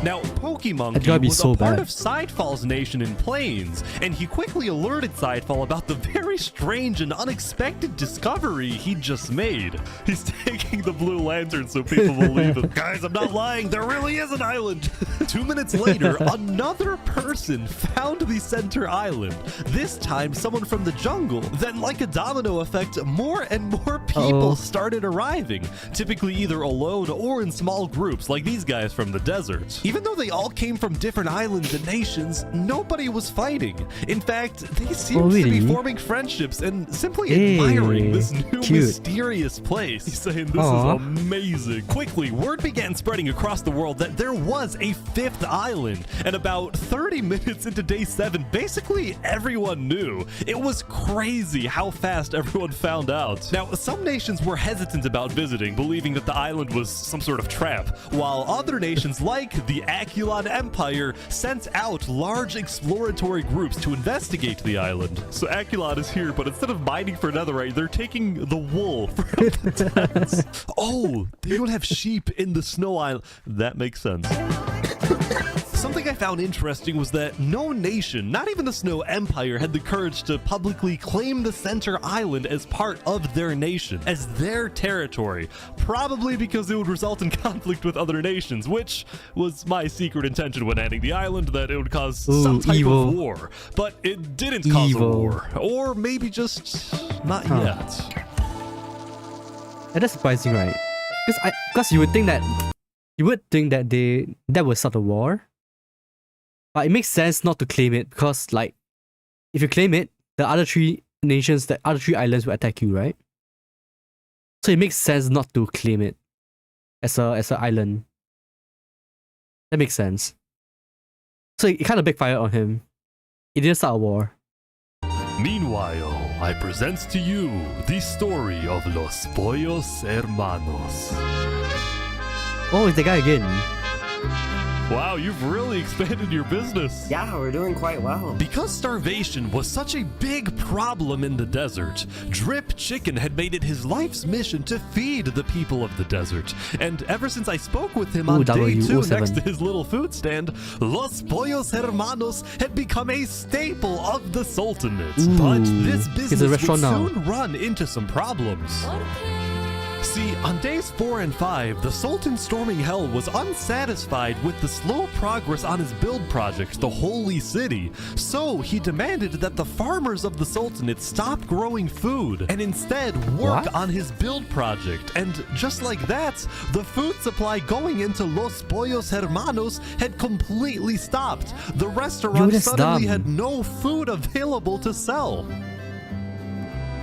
Now, It's gotta Pokemonkey be was so a part bad. of Sidefall's nation in Plains, and he quickly alerted Sidefall about the very strange and unexpected discovery he'd just made. He's taking the blue lantern so people believe him. Guys, I'm not lying, there really is an island! 2 minutes later, another person found the center island. This time, someone from the jungle. Then, like a domino effect, more and more people started arriving, typically either alone or in small groups, like these guys from the desert. Even though they all came from different islands and nations, nobody was fighting. In fact, they seemed to be forming friendships and simply admiring this new mysterious place. He's saying this is amazing. Quickly, word began spreading across the world that there was a 5th island, and about 30 minutes into day 7, basically everyone knew. It was crazy how fast everyone found out. Now, some nations were hesitant about visiting, believing that the island was some sort of trap, while other nations like the Aculon Empire sent out large exploratory groups to investigate the island. So Aculon is here, but instead of mining for netherite, they're taking the wool from the tents. Oh, they don't have sheep in the snow island. That makes sense. Something I found interesting was that no nation, not even the Snow Empire, had the courage to publicly claim the center island as part of their nation, as their territory, probably because it would result in conflict with other nations, which was my secret intention when adding the island, that it would cause some type of war. But it didn't cause a war, or maybe just not yet. And that's surprising, right? Because you would think that that would start a war. But it makes sense not to claim it because, like, if you claim it, the other 3 nations, the other 3 islands will attack you, right? So it makes sense not to claim it as an island. That makes sense. So it kind of backfired on him. It didn't start a war. Meanwhile, I present to you the story of Los Pollos Hermanos. Oh, it's the guy again. Wow, you've really expanded your business. Yeah, we're doing quite well. Because starvation was such a big problem in the desert, Drip Chicken had made it his life's mission to feed the people of the desert. And ever since I spoke with him on day 2 next to his little food stand, Los Pollos Hermanos had become a staple of the Sultanate. But this business would soon run into some problems. See, on days 4 and 5, the Sultan storming hell was unsatisfied with the slow progress on his build project, the Holy City. So he demanded that the farmers of the Sultanate stop growing food and instead work on his build project. And just like that, the food supply going into Los Pollos Hermanos had completely stopped. The restaurant suddenly had no food available to sell.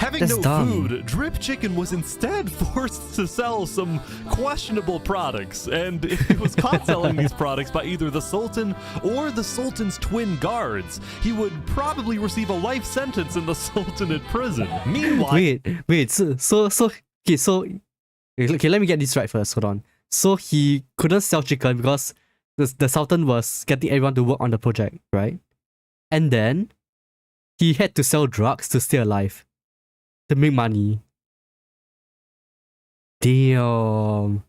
Having no food, Drip Chicken was instead forced to sell some questionable products, and if he was caught selling these products by either the Sultan or the Sultan's twin guards, he would probably receive a life sentence in the Sultanate prison. Meanwhile, wait, so let me get this right first. Hold on. So he couldn't sell chicken because the Sultan was getting everyone to work on the project, right? And then he had to sell drugs to stay alive. To make money. Damn.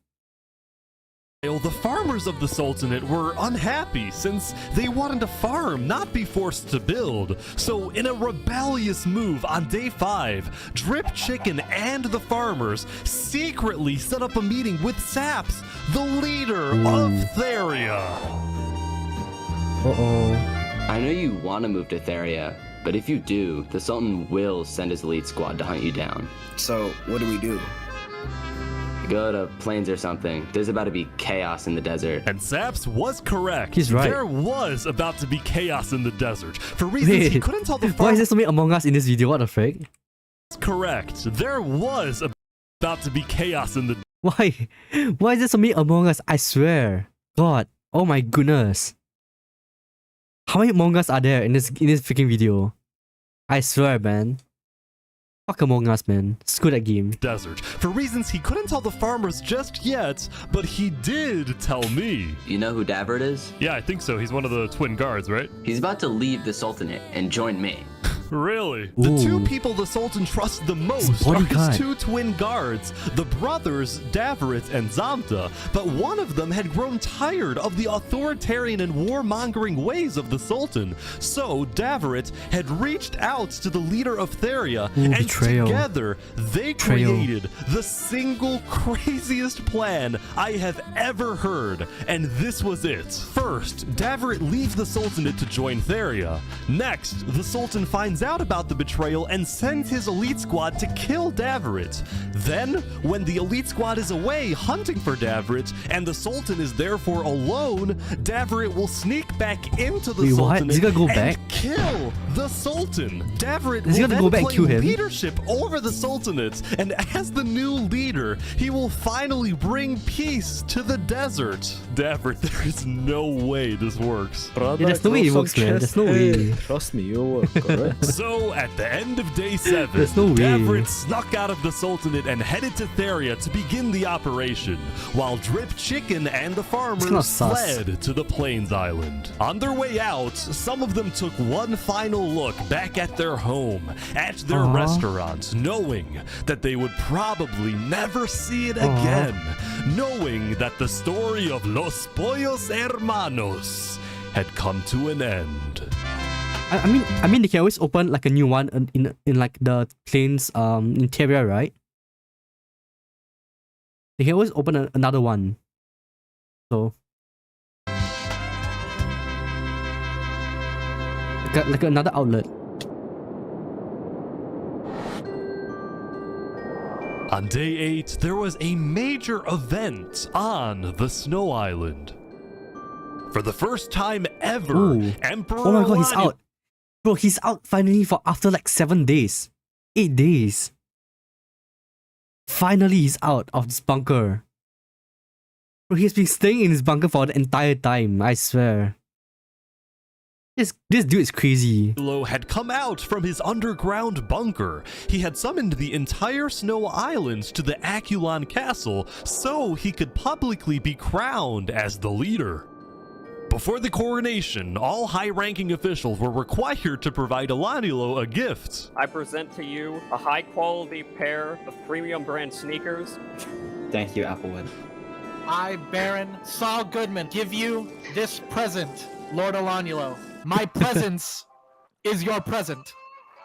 The farmers of the Sultanate were unhappy since they wanted to farm, not be forced to build. So in a rebellious move on day 5, Drip Chicken and the farmers secretly set up a meeting with Saps, the leader of Theria. I know you want to move to Theria, but if you do, the Sultan will send his elite squad to hunt you down. So, what do we do? Go to Plains or something. There's about to be chaos in the desert. And Saps was correct. He's right. There was about to be chaos in the desert. For reasons he couldn't tell the farmers. Why is there so many Among Us in this video? What the frick? Correct. There was about to be chaos in the... Why? Why is there so many Among Us? I swear. God. Oh my goodness. How many Among Us are there in this freaking video? I swear, man. Fuck Among Us, man. Screw that game. Desert. For reasons he couldn't tell the farmers just yet, but he did tell me. You know who Davert is? Yeah, I think so. He's one of the twin guards, right? He's about to leave the Sultanate and join me. Really? The two Ooh. people the Sultan trusts the most His are bodyguard. his two twin guards, the brothers Davrit and Zamta, but one of them had grown tired of the authoritarian and warmongering ways of the Sultan. So Davrit had reached out to the leader of Theria, Ooh, and betrayal. together they Betrayal. created the single craziest plan I have ever heard, and this was it. First, Davrit leaves the Sultanate to join Theria. Next, the Sultan finds out about the betrayal and sends his elite squad to kill Davrit. Then, when the elite squad is away hunting for Davrit and the Sultan is therefore alone, Davrit will sneak back into the Wait, what? Sultanate Is he gonna go and back? kill the Sultan. Davrit Is he will gonna then go back and claim kill him? leadership over the Sultanate, and as the new leader, he will finally bring peace to the desert. Davrit, there is no way this works. Brother, Yeah, there's no way it grow works, some man. chest There's no hair. way. Trust me, you'll work, alright? So, at the end of day 7, There's no way. Davrit snuck out of the Sultanate and headed to Theria to begin the operation, while Drip Chicken and the kinda farmers sus. fled to the Plains Island. On their way out, some of them took one final look back at their home, at their Aw. restaurant, knowing that they would probably never see it again, knowing that the story of Los Pollos Hermanos had come to an end. I mean, they can always open like a new one in like the Plains interior, right? They can always open another one. So like another outlet. On day 8, there was a major event on the Snow Island. For the first time ever, Ooh. Emperor Oh my god, he's Alani- out. Bro, he's out finally for after like 7 days. 8 days. Finally, he's out of this bunker. Bro, he's been staying in his bunker for the entire time, I swear. This dude is crazy. had come out from his underground bunker. He had summoned the entire Snow Island to the Aculon Castle so he could publicly be crowned as the leader. Before the coronation, all high-ranking officials were required to provide Alanilo a gift. I present to you a high-quality pair of premium brand sneakers. Thank you, Applewood. I, Baron Saul Goodman, give you this present, Lord Olanulo. My presence is your present.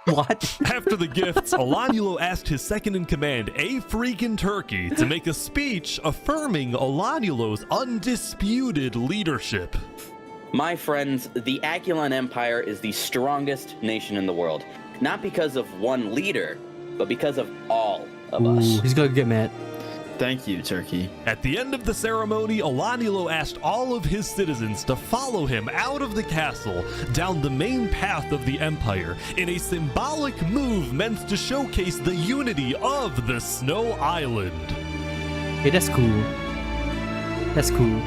What? After the gifts, Olanulo asked his second-in-command, A Freakin' Turkey, to make a speech affirming Olanulo's undisputed leadership. My friends, the Aculon Empire is the strongest nation in the world. Not because of one leader, but because of all of us. Ooh, he's gonna get mad. Thank you, Turkey. At the end of the ceremony, Olanulo asked all of his citizens to follow him out of the castle, down the main path of the Empire, in a symbolic move meant to showcase the unity of the Snow Island. Hey, that's cool. That's cool.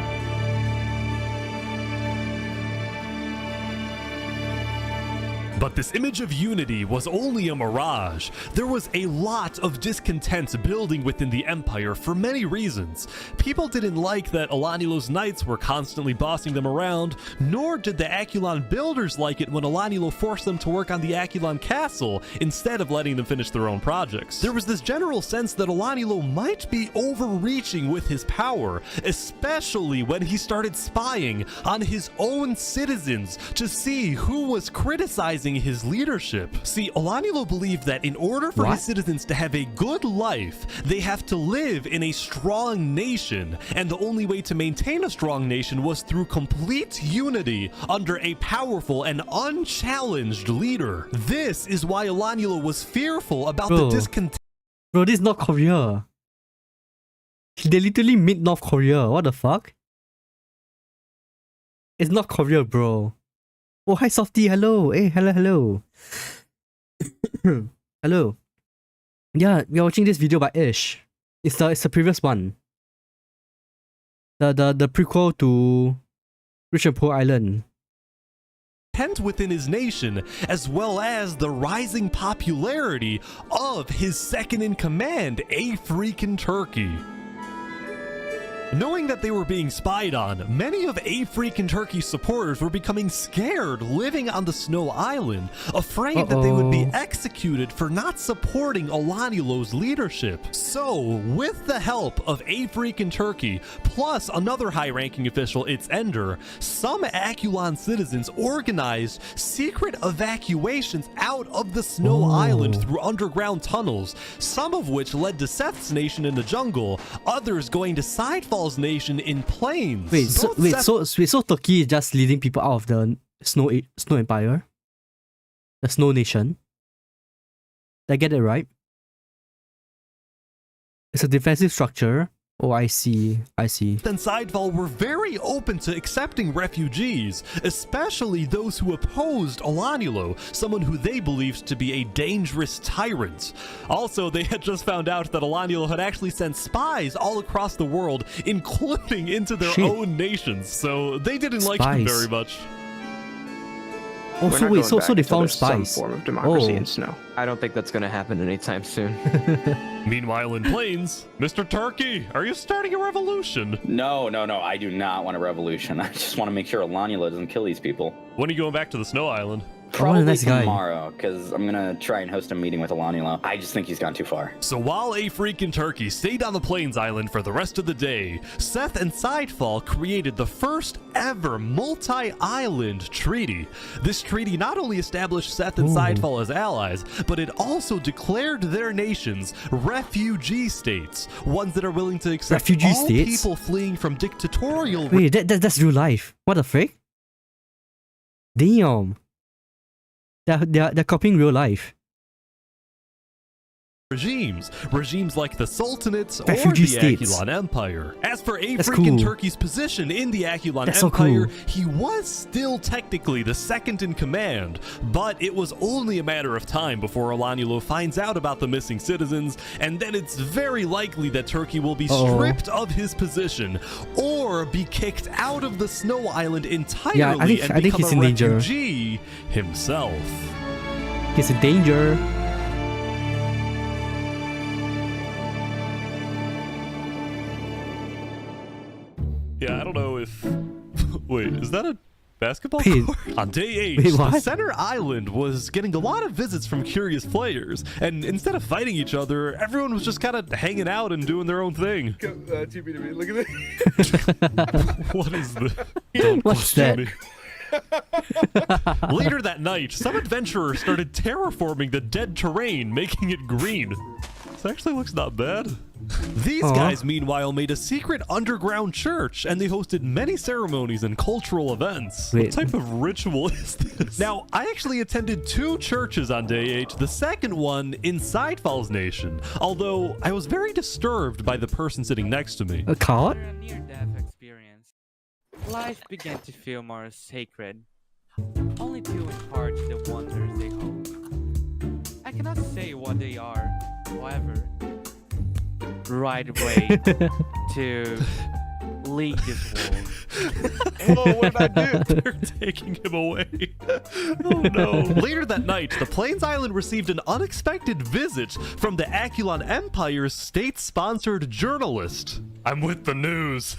But this image of unity was only a mirage. There was a lot of discontent building within the Empire for many reasons. People didn't like that Olanilo's knights were constantly bossing them around, nor did the Aculon builders like it when Olanilo forced them to work on the Aculon castle instead of letting them finish their own projects. There was this general sense that Olanilo might be overreaching with his power, especially when he started spying on his own citizens to see who was criticizing his leadership. See, Olanilo believed that in order for his citizens to have a good life, they have to live in a strong nation, and the only way to maintain a strong nation was through complete unity under a powerful and unchallenged leader. This is why Olanilo was fearful about the discontent. Bro, this is North Korea. They literally made North Korea. What the fuck? It's North Korea, bro. Oh, hi, Softy. Hello. Hey, hello. Hello. Yeah, we are watching this video by Ish. It's the previous one. The prequel to Rich and Poor Island. Within his nation, as well as the rising popularity of his second-in-command, A Freakin' Turkey. Knowing that they were being spied on, many of A Freakin' Turkey's supporters were becoming scared living on the Snow Island, afraid that they would be executed for not supporting Olanilo's leadership. So, with the help of A Freakin' Turkey, plus another high-ranking official, its Ender, some Akulon citizens organized secret evacuations out of the Snow Island through underground tunnels, some of which led to Seth's nation in the jungle, others going to Sidefall's nation in plains. So Turkey is just leading people out of the Snow Empire? The Snow Nation? Did I get it right? It's a defensive structure. Oh, I see. Then Sidefall were very open to accepting refugees, especially those who opposed Olanilo, someone who they believed to be a dangerous tyrant. Also, they had just found out that Olanilo had actually sent spies all across the world, including into their own nations, so they didn't like him very much. Oh, so wait, so they found spies. Some form of democracy in Snow. I don't think that's going to happen anytime soon. Meanwhile, in Plains, Mr. Turkey, are you starting a revolution? No, I do not want a revolution. I just want to make sure Olanilo doesn't kill these people. When are you going back to the Snow Island? Probably tomorrow, because I'm gonna try and host a meeting with Olanilo. I just think he's gone too far. So while A Freakin' Turkey stayed on the Plains Island for the rest of the day, Seth and Sidefall created the first ever multi-island treaty. This treaty not only established Seth and Sidefall as allies, but it also declared their nations refugee states, ones that are willing to accept all people fleeing from dictatorial... Wait, that's real life. What the frick? Damn. They're copying real life. Regimes like the Sultanates or Refugee the states. Akulon Empire. As for A That's Freakin' cool. Turkey's position in the Akulon That's so Empire, cool. he was still technically the second in command, but it was only a matter of time before Olanilo finds out about the missing citizens, and then it's very likely that Turkey will be stripped of his position or be kicked out of the Snow Island entirely I think become he's a in danger. refugee himself. He's in danger. Yeah, I don't know if... Wait, is that a basketball Wait. court? On day 8, Wait, the what? center island was getting a lot of visits from curious players, and instead of fighting each other, everyone was just kind of hanging out and doing their own thing. TB, look at this. What is this? What's that? Later that night, some adventurers started terraforming the dead terrain, making it green. This actually looks not bad. These guys, meanwhile, made a secret underground church, and they hosted many ceremonies and cultural events. What type of ritual is this? Now, I actually attended 2 churches on day 8, the second one in Sidefall's nation, although I was very disturbed by the person sitting next to me. A card? After a near-death experience, life began to feel more sacred, only due in part to the wonders they hold. I cannot say what they are, however, right way to lead this world. Whoa, what did I do? They're taking him away. Oh no. Later that night, the Plains Island received an unexpected visit from the Akulon Empire's state-sponsored journalist. I'm with the news.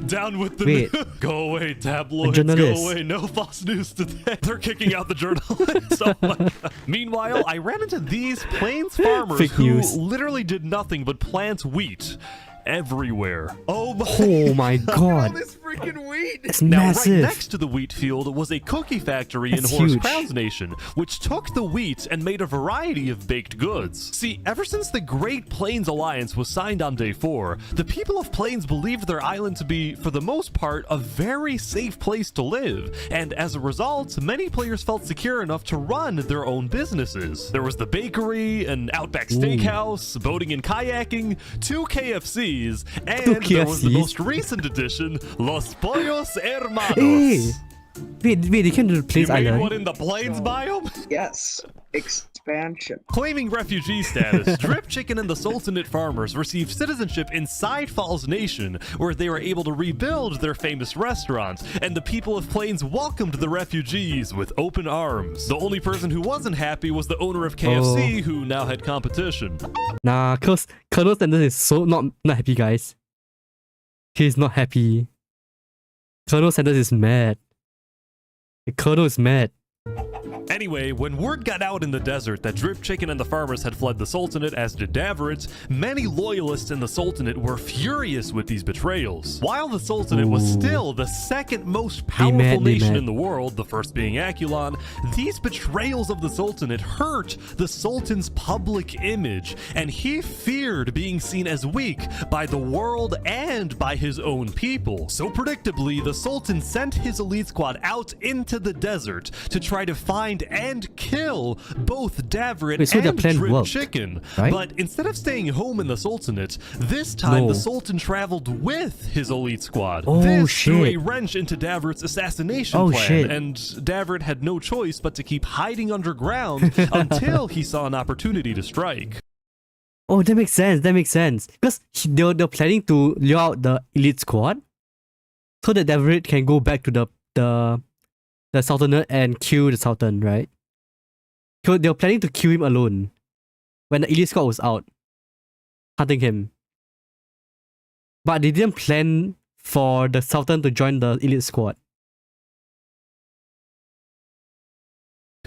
Down with the news. Go away, tabloids. Go away. No false news today. They're kicking out the journalists. Oh my God. Meanwhile, I ran into these Plains farmers Fake who news. literally did nothing but plant wheat everywhere. Oh my God. This freaking wheat. It's Now, massive. right next to the wheat field was a cookie factory That's in Horse huge. Crown's nation, which took the wheat and made a variety of baked goods. See, ever since the Great Plains Alliance was signed on day 4, the people of Plains believed their island to be, for the most part, a very safe place to live, and as a result, many players felt secure enough to run their own businesses. There was the bakery, an Outback Steakhouse, boating and kayaking, 2 KFCs, and there was the most recent addition, Los Pollos Hermanos. Hey! Wait, they came to the Plains You made Island? one in the Plains biome? Yes. Expansion. Claiming refugee status, Drip Chicken and the Sultanate farmers received citizenship in Sidefall's nation, where they were able to rebuild their famous restaurant, and the people of Plains welcomed the refugees with open arms. The only person who wasn't happy was the owner of KFC, who now had competition. Nah, cause Colonel Sanders is so not happy, guys. He's not happy. Colonel Sanders is mad. The Colonel is mad. Anyway, when word got out in the desert that Drip Chicken and the farmers had fled the Sultanate, as did Davrit, many loyalists in the Sultanate were furious with these betrayals. While the Sultanate was still the second most powerful nation in the world, the first being Akulon, these betrayals of the Sultanate hurt the Sultan's public image, and he feared being seen as weak by the world and by his own people. So predictably, the Sultan sent his elite squad out into the desert to try to find and kill both Davrit and Drip Chicken. Right? But instead of staying home in the Sultanate, this time the Sultan traveled with his elite squad. This threw a wrench into Davrit's assassination plan, and Davrit had no choice but to keep hiding underground until he saw an opportunity to strike. Oh, that makes sense. That makes sense. Because they're planning to lure out the elite squad so that Davrit can go back to the Sultanate and kill the Sultan, right? So they were planning to kill him alone when the elite squad was out hunting him. But they didn't plan for the Sultan to join the elite squad.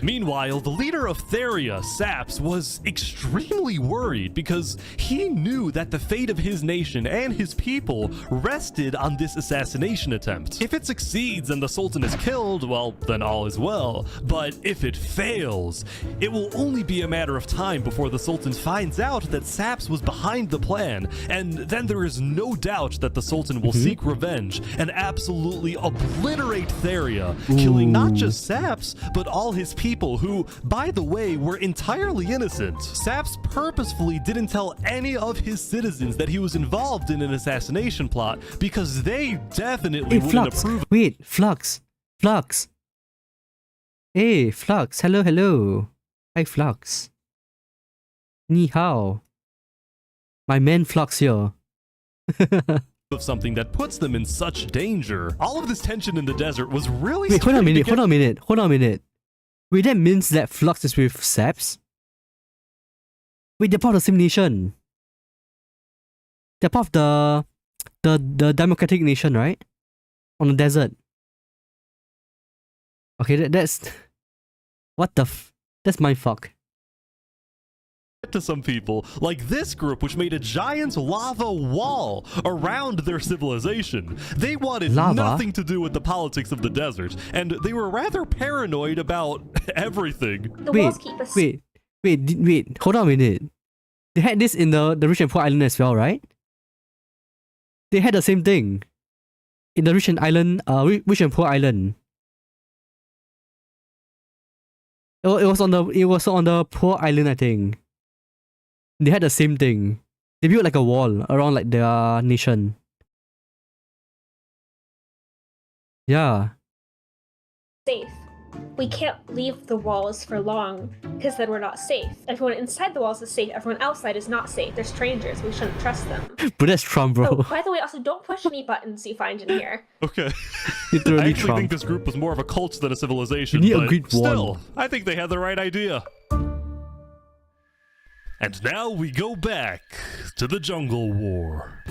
Meanwhile, the leader of Theria, Saps, was extremely worried because he knew that the fate of his nation and his people rested on this assassination attempt. If it succeeds and the Sultan is killed, well, then all is well. But if it fails, it will only be a matter of time before the Sultan finds out that Saps was behind the plan, and then there is no doubt that the Sultan will seek revenge and absolutely obliterate Theria, killing not just Saps, but all his people who, by the way, were entirely innocent. Saps purposefully didn't tell any of his citizens that he was involved in an assassination plot because they definitely wouldn't approve. Wait, Flux. Hey, Flux. Hello. Hi, Flux. Ni hao. My man Flux here. Of something that puts them in such danger. All of this tension in the desert was really. Wait, hold on a minute. Wait, that means that Flux is with Saps? Wait, they're part of the same nation. They're part of the democratic nation, right? On the desert. Okay, that's... What the that's mindfuck. To some people, like this group, which made a giant lava wall around their civilization. They wanted nothing to do with the politics of the desert, and they were rather paranoid about everything. Wait, hold on a minute. They had this in the Rich and Poor Island as well, right? They had the same thing in the Rich and Poor Island. It was on the Poor Island, I think. They had the same thing. They built like a wall around like their nation. Yeah. Safe. We can't leave the walls for long because then we're not safe. Everyone inside the walls is safe. Everyone outside is not safe. They're strangers. We shouldn't trust them. But that's Trump, bro. Oh, by the way, also don't push any buttons you find in here. Okay. Literally I actually Trump. think this group was more of a cult than a civilization, You need a but great still, wall. I think they had the right idea. And now we go back to the Jungle War.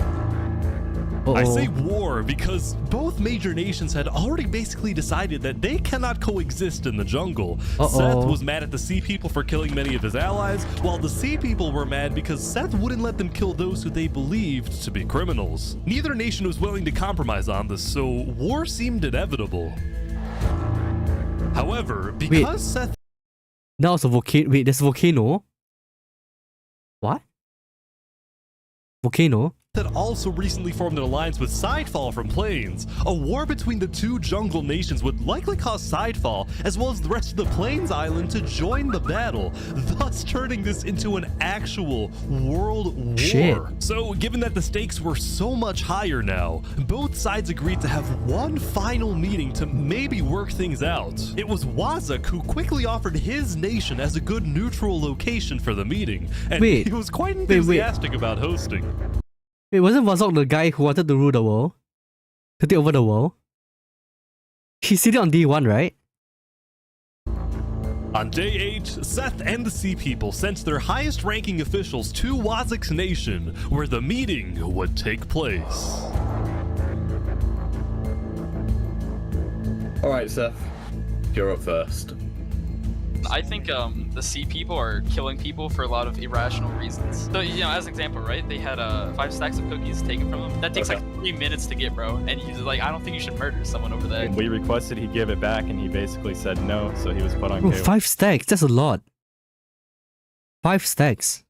I say war because both major nations had already basically decided that they cannot coexist in the jungle. Seth was mad at the Sea People for killing many of his allies, while the Sea People were mad because Seth wouldn't let them kill those who they believed to be criminals. Neither nation was willing to compromise on this, so war seemed inevitable. However, because Seth... Now it's a volcano. Wait, there's a volcano? What? Volcano? Had also recently formed an alliance with Sidefall from Plains. A war between the two jungle nations would likely cause Sidefall, as well as the rest of the Plains Island, to join the battle, thus turning this into an actual world war. Shit. So, given that the stakes were so much higher now, both sides agreed to have one final meeting to maybe work things out. It was Wazak who quickly offered his nation as a good neutral location for the meeting, and he was quite enthusiastic about hosting. Wait, wasn't Wazok the guy who wanted to rule the world? To take over the world? He's sitting on D1, right? On day 8, Seth and the Sea People sent their highest-ranking officials to Wazak's nation, where the meeting would take place. Alright, Seth. You're up first. I think the sea people are killing people for a lot of irrational reasons. So, you know, as an example, right? They had 5 stacks of cookies taken from them. That takes like 3 minutes to get, bro. And he's like, I don't think you should murder someone over that. We requested he give it back, and he basically said no, so he was put on Bro, KO. 5 stacks. That's a lot. 5 stacks.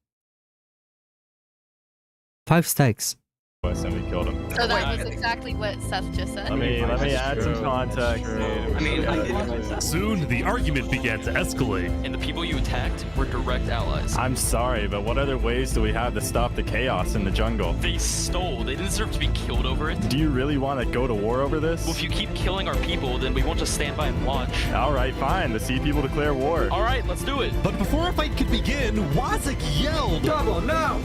5 stacks. And we killed him. So that was exactly what Seth just said. Let me add some context. Soon, the argument began to escalate. And the people you attacked were direct allies. I'm sorry, but what other ways do we have to stop the chaos in the jungle? They stole. They deserve to be killed over it. Do you really want to go to war over this? Well, if you keep killing our people, then we won't just stand by and watch. All right, fine. The sea people declare war. All right, let's do it. But before a fight could begin, Wazik yelled, "Double, no!"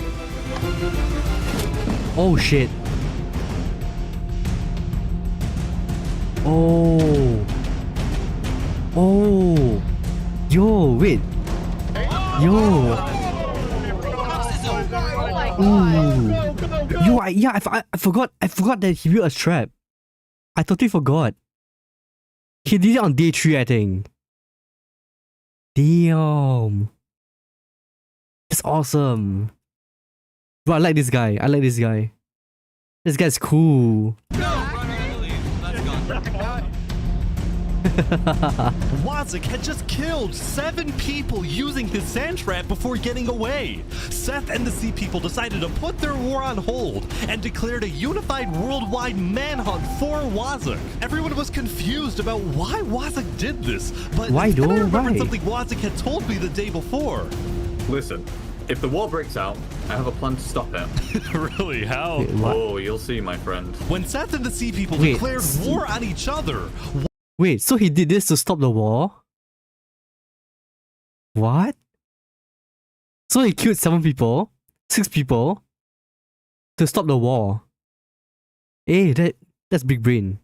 Oh shit. Oh. Oh. Yo, wait. Yo. Ooh. Yo, I forgot that he built a trap. I totally forgot. He did it on day 3, I think. Damn. That's awesome. Bro, I like this guy. This guy's cool. Wazik had just killed 7 people using his sand trap before getting away. Seth and the Sea People decided to put their war on hold and declared a unified worldwide manhunt for Wazik. Everyone was confused about why Wazik did this, but Why then I though? remembered Why? something Wazik had told me the day before. Listen, if the war breaks out, I have a plan to stop it. Really? How? Wait, what? Oh, you'll see, my friend. When Seth and the Sea People Wait, declared war on each other, Wait, so he did this to stop the war? What? So he killed 7 people, 6 people, to stop the war. Hey, that's big brain.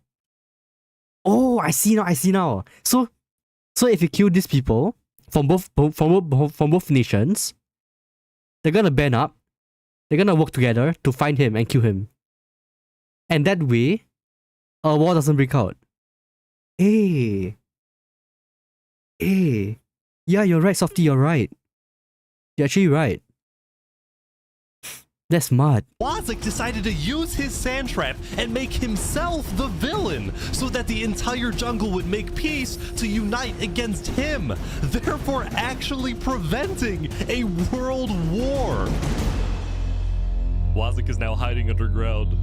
Oh, I see now. So if you kill these people from both nations, they're gonna band up. They're gonna work together to find him and kill him. And that way, a war doesn't break out. Hey. Yeah, you're right, Softy, you're right. You're actually right. That's smart. Wazik decided to use his sand trap and make himself the villain so that the entire jungle would make peace to unite against him, therefore actually preventing a world war. Wazik is now hiding underground.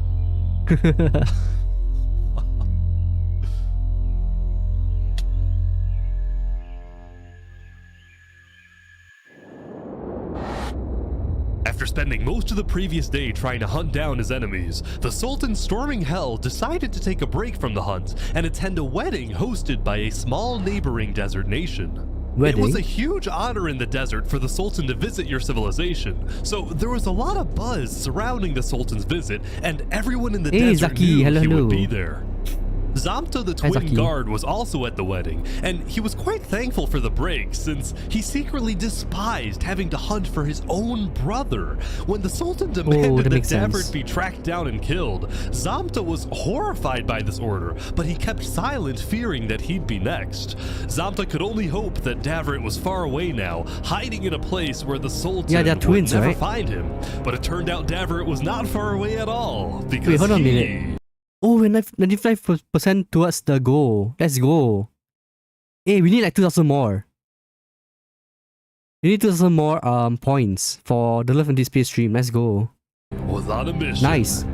After spending most of the previous day trying to hunt down his enemies, the Sultan storming Hell decided to take a break from the hunt and attend a wedding hosted by a small neighboring desert nation. Wedding? It was a huge honor in the desert for the Sultan to visit your civilization, so there was a lot of buzz surrounding the Sultan's visit, and everyone in the desert Zaki, knew hello, he would hello. be there. Zamta the Hi, twin Zaki. guard was also at the wedding, and he was quite thankful for the break since he secretly despised having to hunt for his own brother. When the Sultan demanded that makes sense. Davert be tracked down and killed, Zamta was horrified by this order, but he kept silent, fearing that he'd be next. Zamta could only hope that Davert was far away now, hiding in a place where the Sultan Yeah, they're would twins, never right? find him. But it turned out Davert was not far away at all, because Wait, hold on a he... minute. Oh, we're 95% towards the goal. Let's go. Hey, we need like 2,000 more. We need 2,000 more points for the Love and Display stream. Let's go. was on a mission. Nice.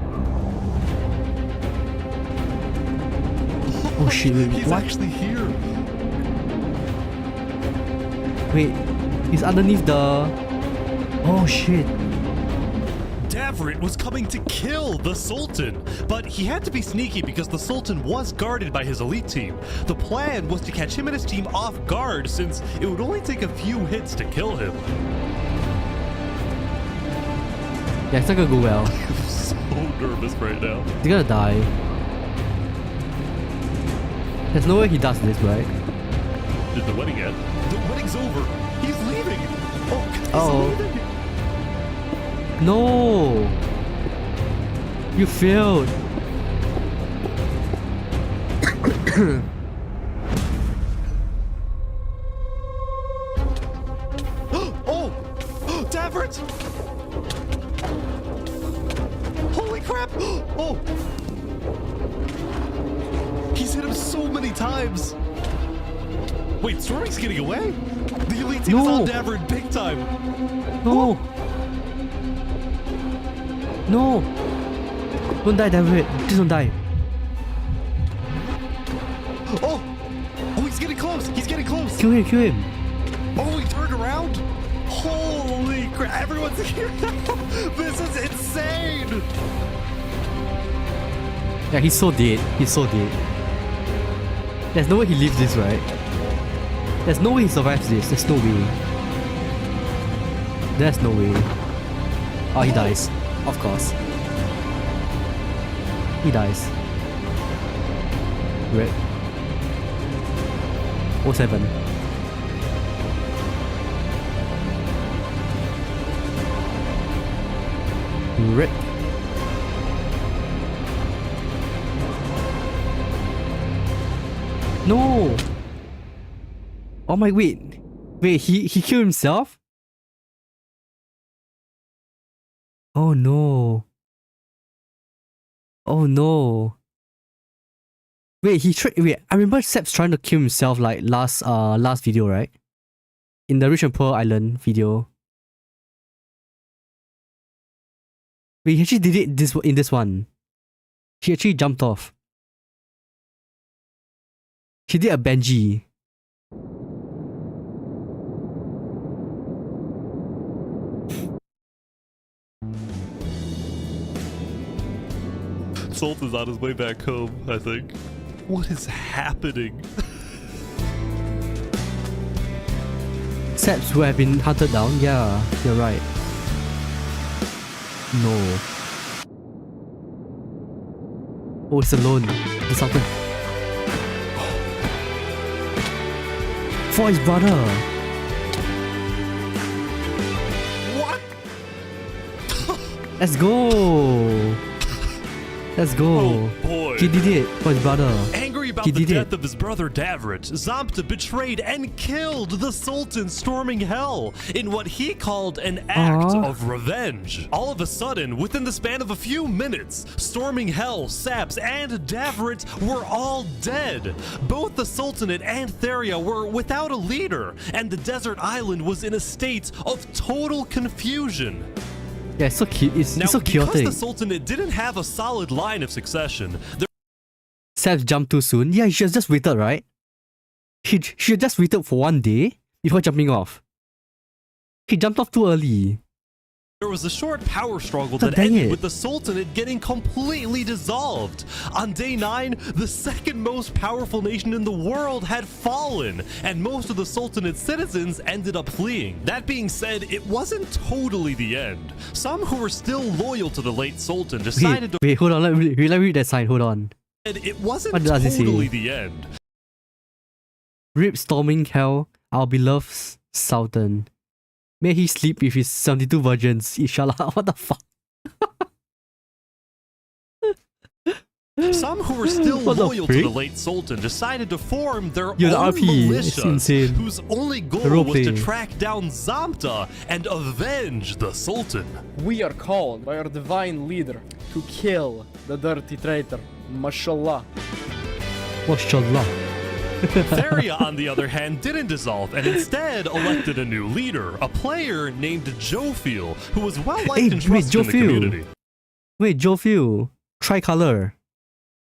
Oh shit, wait, He's what? actually here. Wait, he's underneath the... Oh shit. Davrit was coming to kill the Sultan, but he had to be sneaky because the Sultan was guarded by his elite team. The plan was to catch him and his team off guard since it would only take a few hits to kill him. Yeah, it's not gonna go well. I'm so nervous right now. He's gonna die. There's no way he does this, right? Did the wedding end? The wedding's over. He's leaving. Oh, he's leaving. No! You failed! Davrit! Holy crap! Oh! He's hit him so many times! Wait, Storming's getting away? The elite team is on Davrit big time! No! No! Don't die, David. Please don't die. Oh! Oh, he's getting close! He's getting close! Kill him, kill him. Oh, he turned around? Holy crap! Everyone's here now! This is insane! Yeah, he's so dead. He's so dead. There's no way he lives this, right? There's no way he survives this. There's no way. There's no way. Oh, he dies. Of course. He dies. Red. 07. Rip. No! Oh my, wait. Wait, he killed himself? Oh no. Oh no. Wait, wait, I remember Seb's trying to kill himself like last video, right? In the Rich and Poor Island video. Wait, he actually did it in this one. He actually jumped off. He did a Benji. Salt is on his way back home, I think. What is happening? Sebs who have been hunted down? Yeah, you're right. No. Oh, it's alone. The Sultan. For his brother. What? Let's go. Let's go. Oh boy. He did it for his brother. Angry about the death of his brother Davrit, Zamta betrayed and killed the Sultan storming hell in what he called an act of revenge. All of a sudden, within the span of a few minutes, storming hell, Saps, and Davrit were all dead. Both the Sultanate and Theria were without a leader, and the desert island was in a state of total confusion. Yeah, it's so cute. It's so chaotic. Because the Sultanate didn't have a solid line of succession, Sebs jumped too soon. Yeah, he should have just waited, right? He should have just waited for one day before jumping off. He jumped off too early. there was a short power struggle that ended with the Sultanate getting completely dissolved. On day 9, the second most powerful nation in the world had fallen, and most of the Sultanate's citizens ended up fleeing. That being said, it wasn't totally the end. Some who were still loyal to the late Sultan decided to— Wait, hold on, let me read that sign, hold on. It wasn't totally the end. Rip storming hell, our beloved Sultan. May he sleep with his 72 virgins, inshallah. What the fuck? Some who were still loyal to the late Sultan decided to form their own militias, whose only goal was to track down Zamta and avenge the Sultan. We are called by our divine leader to kill the dirty traitor. Mashallah. Mashallah. Theria, on the other hand, didn't dissolve and instead elected a new leader, a player named Jophiel, who was well-liked and trusted in the community. Wait, Jophiel. Tricolor.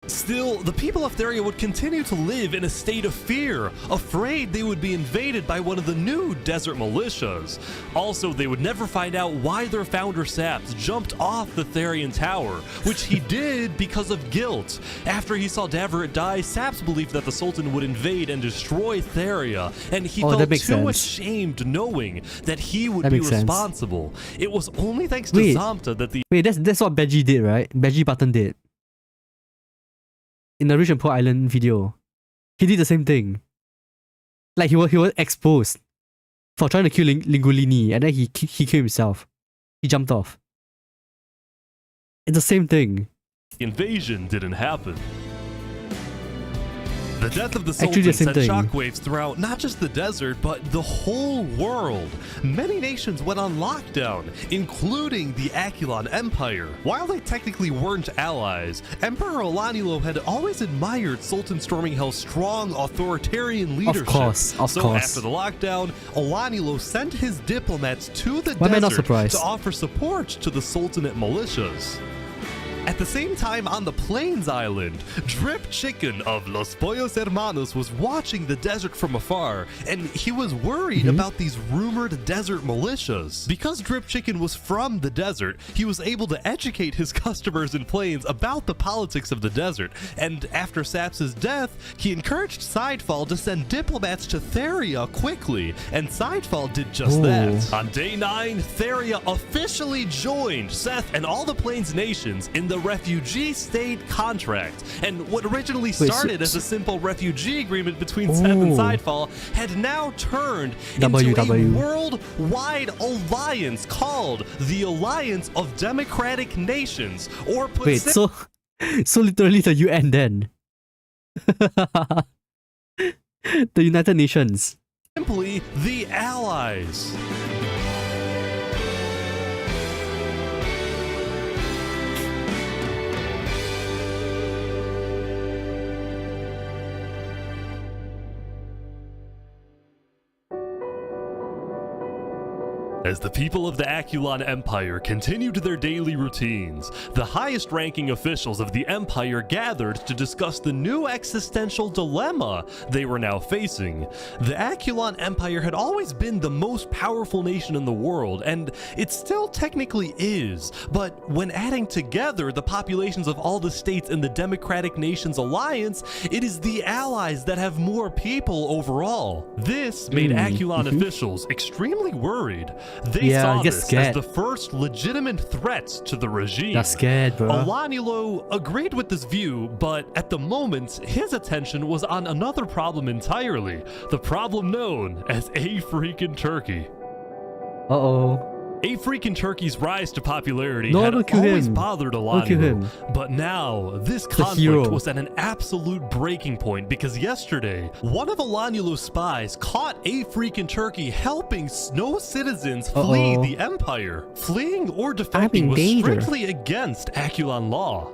Still, the people of Theria would continue to live in a state of fear, afraid they would be invaded by one of the new desert militias. Also, they would never find out why their founder Saps jumped off the Therian tower, which he did because of guilt. After he saw Davrit die, Saps believed that the Sultan would invade and destroy Theria, and he felt too ashamed knowing that he would be responsible. It was only thanks to Zamta that the— Wait, that's what Benji did, right? Benji Button did. In the Rich and Poor Island video, he did the same thing. Like he was exposed for trying to kill Lingolini, and then he killed himself. He jumped off. It's the same thing. invasion didn't happen. The death of the Actually, the Sultan same sent thing. shockwaves throughout not just the desert, but the whole world. Many nations went on lockdown, including the Akulon Empire. While they technically weren't allies, Emperor Olanilo had always admired Sultan Storminghel's strong authoritarian leadership. Of So course. after the lockdown, Olanilo sent his diplomats to the Why am I not desert surprised? to offer support to the Sultanate militias. At the same time, on the Plains Island, Drip Chicken of Los Pollos Hermanos was watching the desert from afar, and he was worried about these rumored desert militias. Because Drip Chicken was from the desert, he was able to educate his customers in Plains about the politics of the desert, and after Saps' death, he encouraged Sidefall to send diplomats to Theria quickly, and Sidefall did just that. On day 9, Theria officially joined Seth and all the Plains nations in the refugee state contract, and what originally started as a simple refugee agreement between Seth and Sidefall had now turned into a worldwide alliance called the Alliance of Democratic Nations, or put Wait, so literally the UN then? The United Nations. simply the Allies. As the people of the Akulon Empire continued their daily routines, the highest-ranking officials of the Empire gathered to discuss the new existential dilemma they were now facing. The Akulon Empire had always been the most powerful nation in the world, and it still technically is, but when adding together the populations of all the states in the Democratic Nations Alliance, it is the allies that have more people overall. This made Akulon officials extremely worried. They saw this as the first legitimate threat to the regime. That's scared, bro. Olanilo agreed with this view, but at the moment, his attention was on another problem entirely. The problem known as A Freakin' Turkey. Uh-oh. A Freakin' Turkey's rise to popularity No, had don't kill always him. bothered Don't kill him. Olanilo. But now, this The hero. conflict was at an absolute breaking point because yesterday, one of Olanilo's spies caught A Freakin' Turkey helping Snow citizens flee the Empire. Fleeing or defecting was strictly against Akulon law.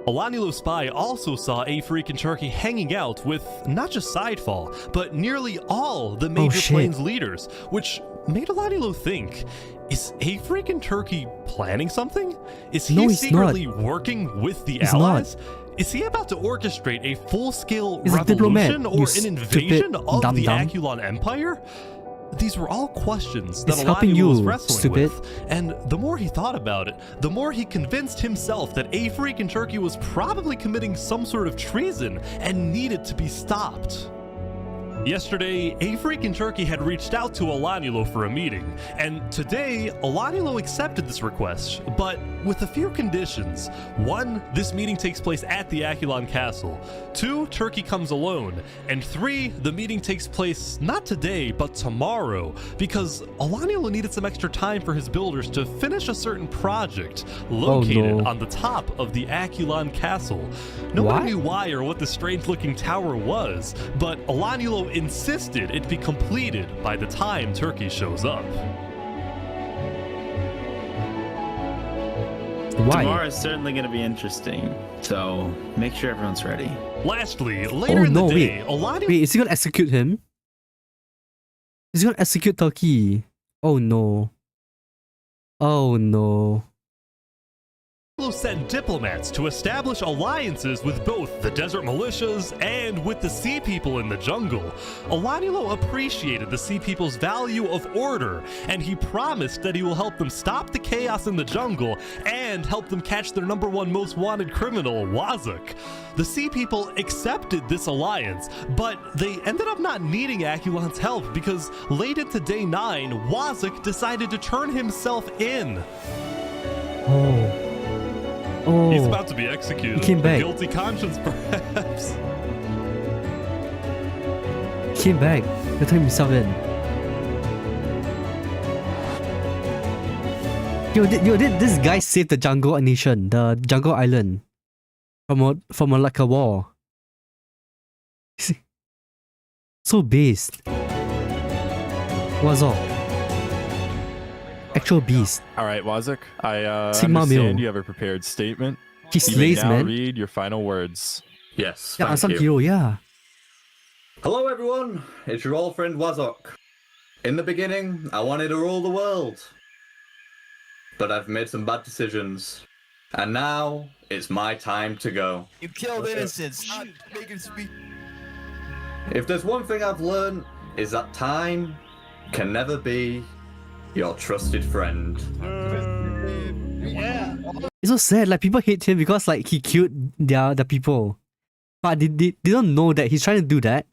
Olanilo's spy also saw A Freakin' Turkey hanging out with not just Sidefall, but nearly all the major Plains leaders, which made Olanilo think, is A Freakin' Turkey planning something? Is he secretly working with the allies? Is he about to orchestrate a full-scale revolution or an invasion of the Akulon Empire? These were all questions that Olanilo was wrestling with, and the more he thought about it, the more he convinced himself that A Freakin' Turkey was probably committing some sort of treason and needed to be stopped. Yesterday, A Freakin' Turkey had reached out to Olanilo for a meeting, and today, Olanilo accepted this request, but with a few conditions. 1, this meeting takes place at the Akulon Castle. 2, Turkey comes alone. And 3, the meeting takes place not today, but tomorrow, because Olanilo needed some extra time for his builders to finish a certain project located on the top of the Akulon Castle. Nobody knew why or what the strange-looking tower was, but Olanilo insisted it be completed by the time Turkey shows up. Why? Tomorrow is certainly going to be interesting, so make sure everyone's ready. Lastly, later in the day, Olanilo... Wait, is he gonna execute him? Is he gonna execute Turkey? Oh no. Oh no. Sent diplomats to establish alliances with both the desert militias and with the sea people in the jungle. Olanilo appreciated the sea people's value of order, and he promised that he will help them stop the chaos in the jungle and help them catch their #1 most wanted criminal, Wazuk. The sea people accepted this alliance, but they ended up not needing Akulon's help because late into day 9, Wazuk decided to turn himself in. He's about to be executed. He came back. Guilty conscience, perhaps. He came back. He turned himself in. Did this guy save the jungle nation, the jungle island, from like a war? So based. What's up? Actual beast. All right, Wazuk. I Sigma understand Mil. you have a prepared statement. He You may slays, now man. read your final words. Yes. Yeah, thank unsung you. hero, yeah. Hello, everyone. It's your old friend Wazok. In the beginning, I wanted to rule the world. But I've made some bad decisions. And now, it's my time to go. You killed innocents. Stop making speak. If there's one thing I've learned, is that time can never be your trusted friend. Yeah. It's so sad, like people hate him because like he killed the people. But they don't know that he's trying to do that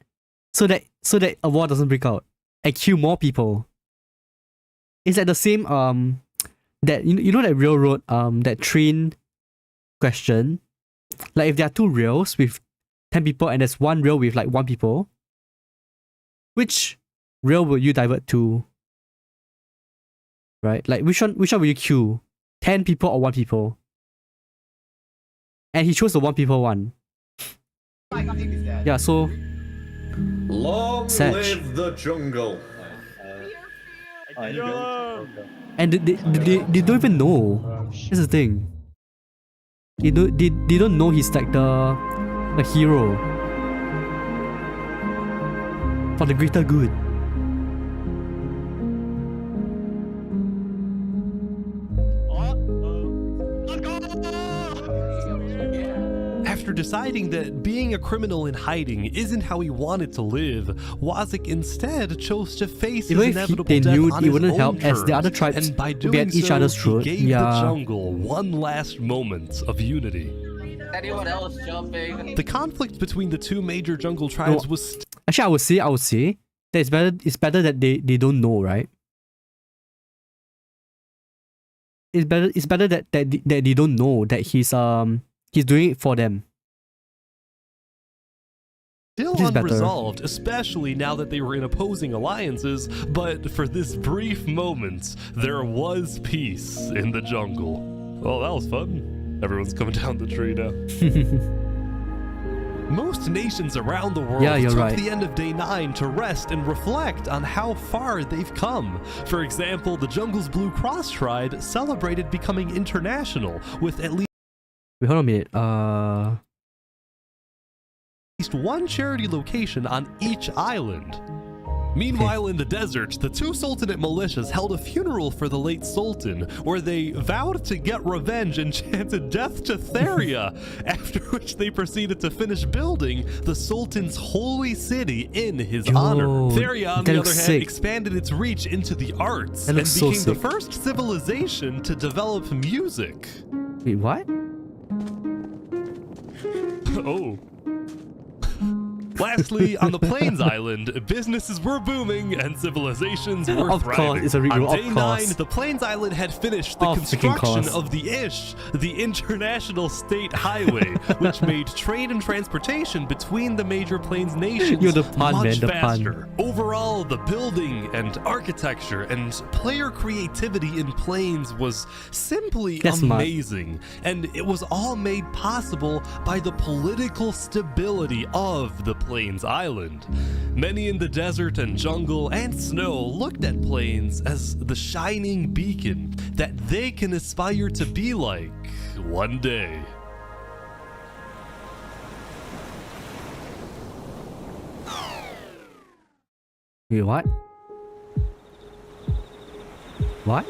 so that a war doesn't break out and kill more people. It's like the same that you know that railroad that train question. Like if there are two rails with 10 people and there's one rail with like 1 people, which rail will you divert to? Right? Like which one will you queue? 10 people or 1 people? And he chose the 1 people one. Yeah, so Long Satch. live the jungle. and they don't even know. That's the thing. They don't know he's like the hero for the greater good. After deciding that being a criminal in hiding isn't how he wanted to live, Wazuk instead chose to face Even his if inevitable they death knew on it his wouldn't own help, as the terms, other tribes and by would be doing at each so, other's he throat. gave Yeah. the jungle one last moment of unity. Anyone else jumping? The conflict between the two major jungle tribes was Actually, I would say that it's better that they don't know, right? It's better that they don't know that he's doing it for them. still It is better. unresolved, especially now that they were in opposing alliances, but for this brief moment, there was peace in the jungle. Well, that was fun. Everyone's coming down the tree now. Most nations around the world Yeah, you're took right. the end of day 9 to rest and reflect on how far they've come. For example, the jungle's Blue Cross tribe celebrated becoming international with at least Wait, hold on a minute. one charity location on each island. Meanwhile, in the desert, the two Sultanate militias held a funeral for the late Sultan, where they vowed to get revenge and chanted death to Theria, after which they proceeded to finish building the Sultan's holy city in his honor. Theria, on that the looks other hand, sick. expanded its reach into the arts That and looks so became the sick. first civilization to develop music. Wait, what? Oh. Lastly, on the Plains Island, businesses were booming and civilizations were Of thriving. course, it's a reroll, On of day course. 9, the Plains Island had finished the Of freaking construction course. of the ISH, the International State Highway, which made trade and transportation between the major Plains nations Yo, the pun, much man, the faster. Overall, the building and architecture and player creativity in Plains was simply That's smart. amazing, and it was all made possible by the political stability of the Plains Island. Many in the desert and jungle and snow looked at Plains as the shining beacon that they can aspire to be like one day. Wait, what? What?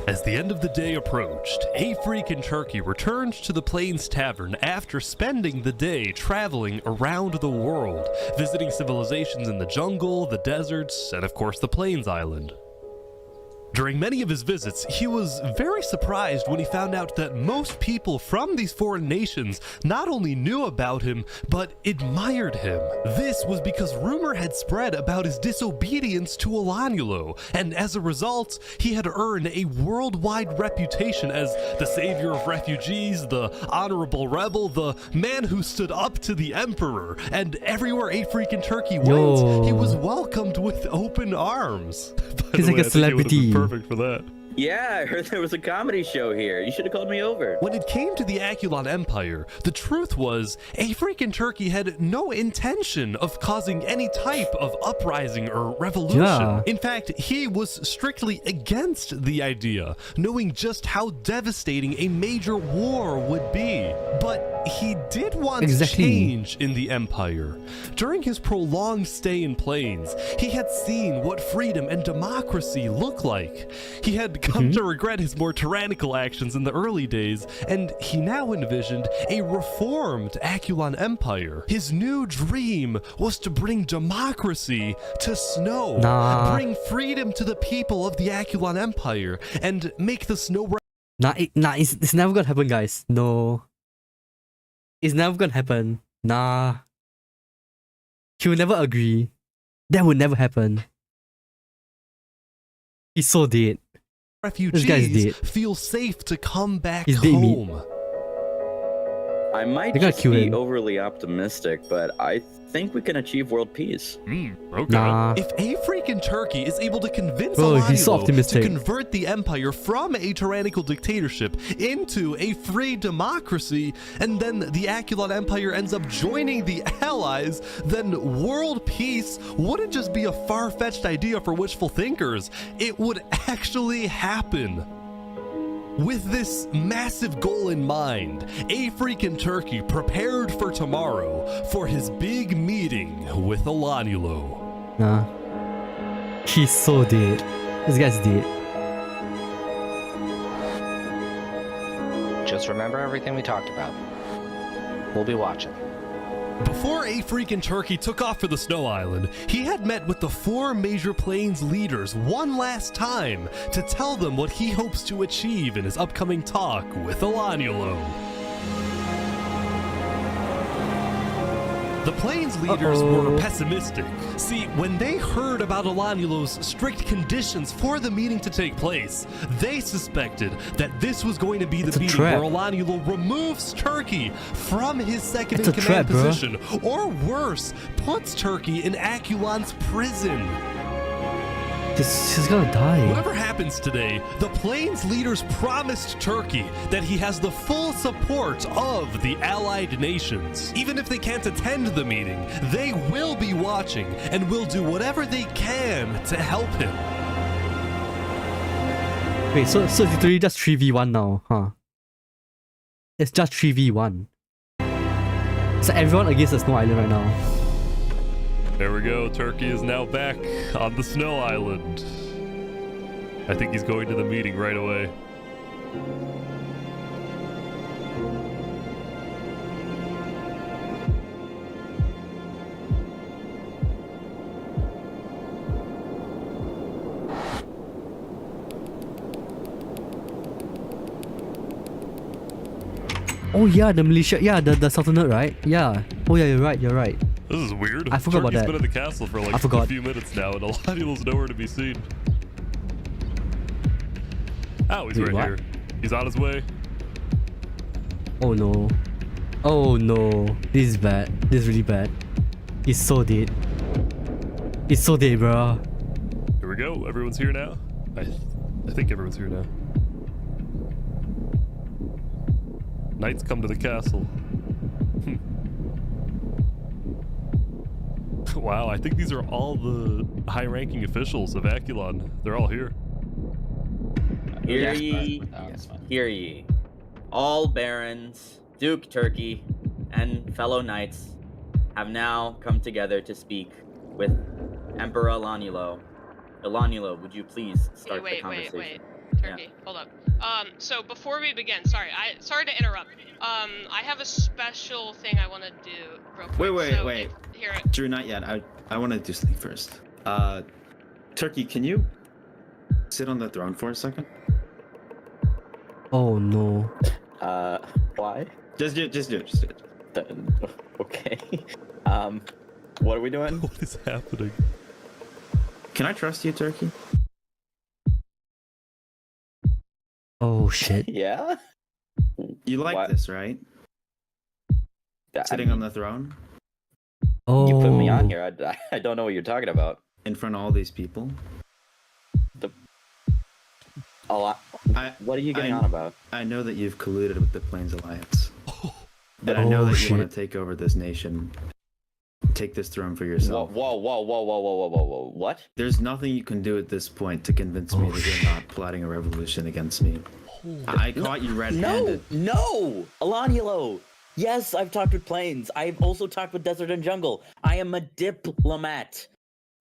As the end of the day approached, Afreak and Turkey returned to the Plains Tavern after spending the day traveling around the world, visiting civilizations in the jungle, the deserts, and of course the Plains Island. During many of his visits, he was very surprised when he found out that most people from these foreign nations not only knew about him, but admired him. This was because rumor had spread about his disobedience to Elanulo, and as a result, he had earned a worldwide reputation as the savior of refugees, the honorable rebel, the man who stood up to the emperor, and everywhere Afreak and Turkey went, he was welcomed with open arms. By He's the like way, a I think he would've been celebrity. perfect for that. Yeah, I heard there was a comedy show here. You should have called me over. When it came to the Aculon Empire, the truth was, a freaking Turkey had no intention of causing any type of uprising or revolution. Yeah. In fact, he was strictly against the idea, knowing just how devastating a major war would be. But he did want change in the Empire. During his prolonged stay in Plains, he had seen what freedom and democracy look like. He had come to regret his more tyrannical actions in the early days, and he now envisioned a reformed Aculon Empire. His new dream was to bring democracy to Snow, bring freedom to the people of the Aculon Empire, and make the Snow... It's never gonna happen, guys. No. It's never gonna happen. Nah. He will never agree. That would never happen. He's so dead. Refugees This guy's dead. feel safe to come back He's dead meat. home. I might They gotta just kill be him. overly optimistic, but I think we can achieve world peace. Okay. Nah. If a freaking Turkey is able to convince Bro, he's so Alanielo to optimistic. convert the empire from a tyrannical dictatorship into a free democracy, and then the Aculon Empire ends up joining the Allies, then world peace wouldn't just be a far-fetched idea for wishful thinkers. It would actually happen. With this massive goal in mind, a freaking Turkey prepared for tomorrow for his big meeting with Alanielo. Nah. He's so dead. This guy's dead. Just remember everything we talked about. We'll be watching. Before a freaking Turkey took off for the Snow Island, he had met with the 4 major plains leaders one last time to tell them what he hopes to achieve in his upcoming talk with Alanielo. The Plains leaders were pessimistic. See, when they heard about Alanielo's strict conditions for the meeting to take place, they suspected that this was going to be the meeting where Alanielo removes Turkey from his second-in-command position, or worse, puts Turkey in Aculon's prison. He's gonna die. Whatever happens today, the Plains leaders promised Turkey that he has the full support of the allied nations. Even if they can't attend the meeting, they will be watching and will do whatever they can to help him. Wait, so it's literally just 3v1 now, huh? It's just 3v1. It's like everyone against the Snow Island right now. There we go. Turkey is now back on the Snow Island. I think he's going to the meeting right away. Oh yeah, the militia, yeah, the Sultanate, right? Yeah. Oh yeah, you're right. This is weird. I forgot about Turkey's that. been at the castle for like I forgot. a few minutes now, and Alanielo's nowhere to be seen. Oh, he's Wait, right what? here. He's on his way. Oh no. Oh no. This is bad. This is really bad. He's so dead. He's so dead, bro. Here we go. Everyone's here now. I think everyone's here now. Knights come to the castle. Wow, I think these are all the high-ranking officials of Aculon. They're all here. Hear ye, hear ye. All barons, Duke Turkey, and fellow knights have now come together to speak with Emperor Alanielo. Alanielo, would you please start the conversation? Wait. Turkey, hold up. So before we begin, sorry to interrupt. I have a special thing I want to do real quick. Wait. Here. Drew, not yet. I want to do something first. Turkey, can you sit on the throne for a second? Oh no. Why? Just do it. Okay. What are we doing? What is happening? Can I trust you, Turkey? Oh shit. Yeah? You like What? this, right? Sitting on the throne? Oh. You put me on here. I don't know what you're talking about. In front of all these people? What are you getting on about? I know that you've colluded with the Plains Alliance. And I know that you want to take over this nation. Take this throne for yourself. Whoa. What? There's nothing you can do at this point to convince me that you're not plotting a revolution against me. I caught you red-handed. No! Alanulo! Yes, I've talked with Plains. I've also talked with Desert and Jungle. I am a diplomat.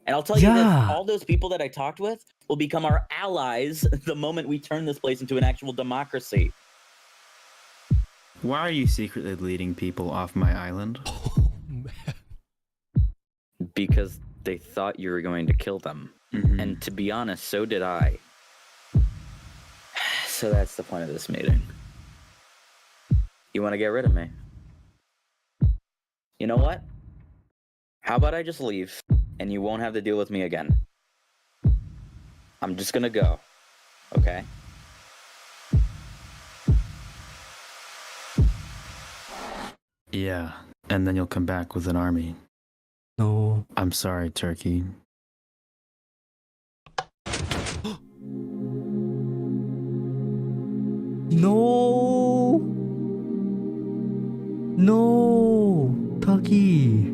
And I'll tell you this, all those people that I talked with will become our allies the moment we turn this place into an actual democracy. Why are you secretly leading people off my island? Because they thought you were going to kill them. And to be honest, so did I. So that's the point of this meeting. You want to get rid of me? You know what? How about I just leave, and you won't have to deal with me again? I'm just gonna go, okay? Yeah, and then you'll come back with an army. No. I'm sorry, Turkey. No. No. Turkey.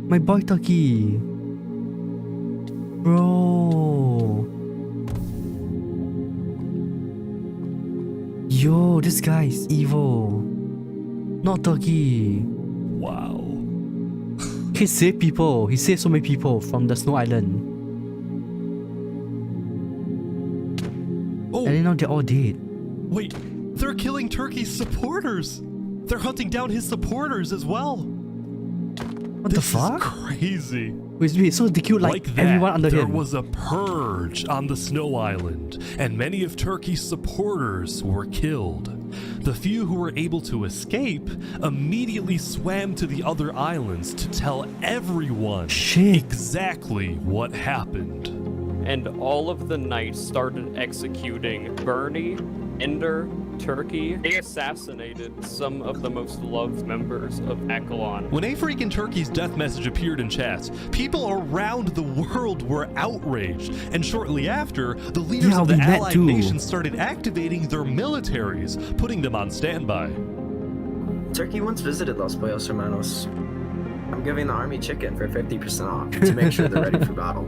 My boy Turkey. Bro. Yo, this guy's evil. Not Turkey. Wow. He saved people. He saved so many people from the Snow Island. Oh. And then now they're all dead. Wait, they're killing Turkey's supporters. They're hunting down his supporters as well. What the fuck? This is crazy. Wait, so they killed like that, everyone under there him. was a purge on the Snow Island, and many of Turkey's supporters were killed. The few who were able to escape immediately swam to the other islands to tell everyone exactly what happened. And all of the knights started executing Bernie, Ender, Turkey. They assassinated some of the most loved members of Akalon. When Afreak and Turkey's death message appeared in chat, people around the world were outraged, and shortly after, the leaders of the Allied nations started activating their militaries, putting them on standby. Turkey once visited Los Pollos Hermanos. I'm giving the army chicken for 50% off to make sure they're ready for battle.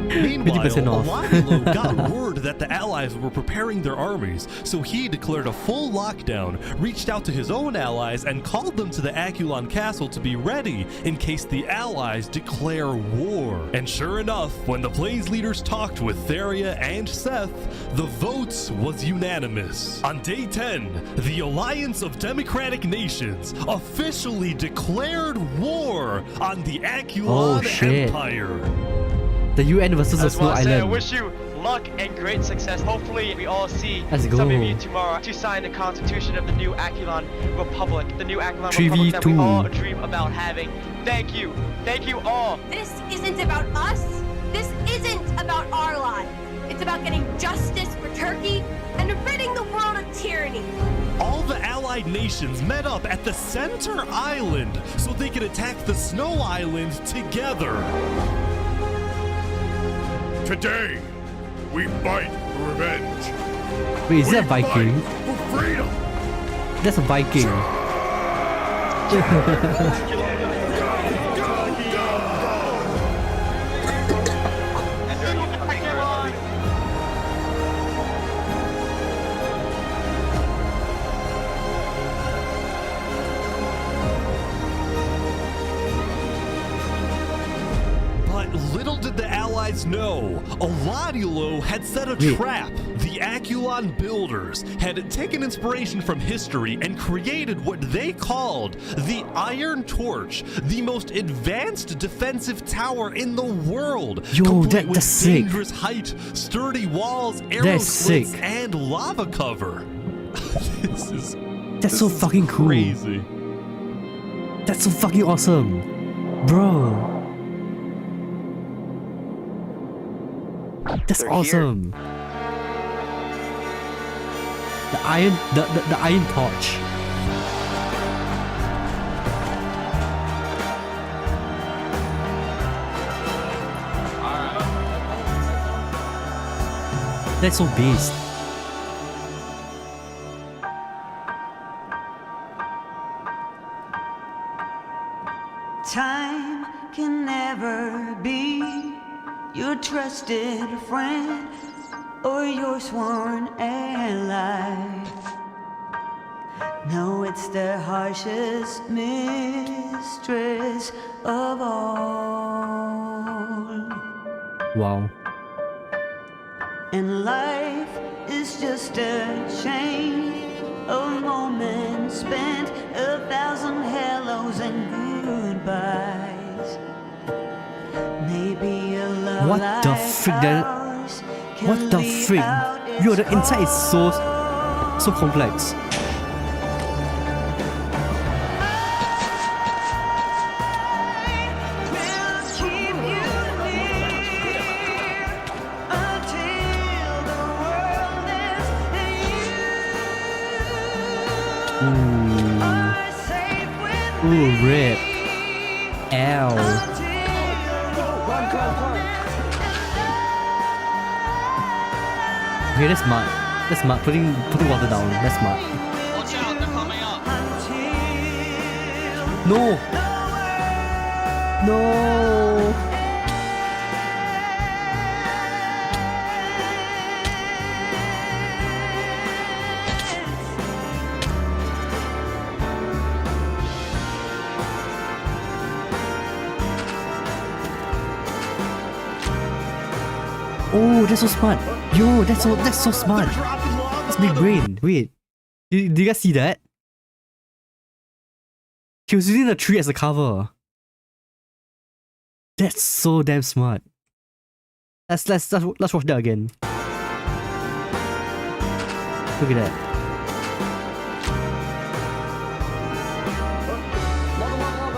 Meanwhile, Alanulo got word that the Allies were preparing their armies, so he declared a full lockdown, reached out to his own allies, and called them to the Akulon Castle to be ready in case the Allies declare war. And sure enough, when the Plains leaders talked with Theria and Seth, the vote was unanimous. On day 10, the Alliance of Democratic Nations officially declared war on the Akulon Empire. The UN versus the Snow Island. I wish you luck and great success. Hopefully we all see some of you tomorrow to sign the constitution of the new Akulon Republic. The new Akulon Republic that we all dream about having. Thank you. Thank you all. This isn't about us. This isn't about our lives. It's about getting justice for Turkey and ridding the world of tyranny. All the Allied nations met up at the center island so they could attack the Snow Island together. Today, we fight for revenge. Wait, is that a Viking? For freedom. That's a Viking. Little did the Allies know, Alanulo had set a trap. The Akulon builders had taken inspiration from history and created what they called the Iron Torch, the most advanced defensive tower in the world. Yo, complete with that's dangerous sick. height, sturdy walls, arrow slits, and lava cover. That's so fucking cool. Crazy. That's so fucking awesome, bro. That's awesome. The iron torch. That's so based. Time can never be your trusted friend or your sworn ally. No, it's the harshest mistress of all. Wow. And life is just a chain of moments spent, 1,000 hellos and goodbyes. Maybe a love What the like freak? ours can What the leave freak? out Yo, its the inside is so complex. Ooh, rip. Ow. Okay, that's smart. That's smart. Putting water down. That's smart. Watch out, they're coming up. No. No. Oh, that's so smart. Yo, that's so smart. That's big brain. Wait. Did you guys see that? He was using the tree as a cover. That's so damn smart. Let's watch that again. Look at that.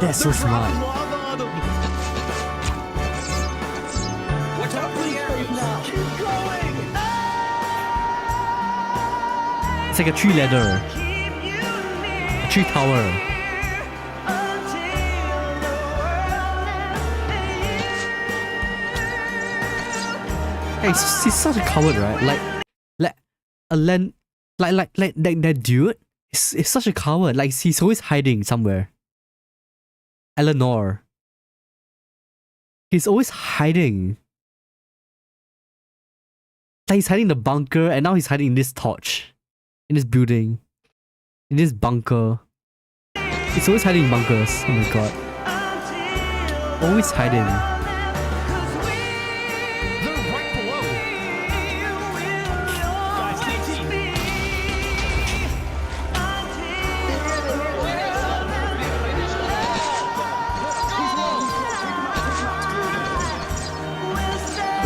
That's so smart. Watch out for the areas now. Keep going. It's like a tree ladder. A tree tower. Hey, he's such a coward, right? Like that dude is such a coward. Like he's always hiding somewhere. Eleanor. He's always hiding. Like he's hiding in the bunker, and now he's hiding in this torch. In this building. In this bunker. He's always hiding in bunkers. Oh my god. Always hiding.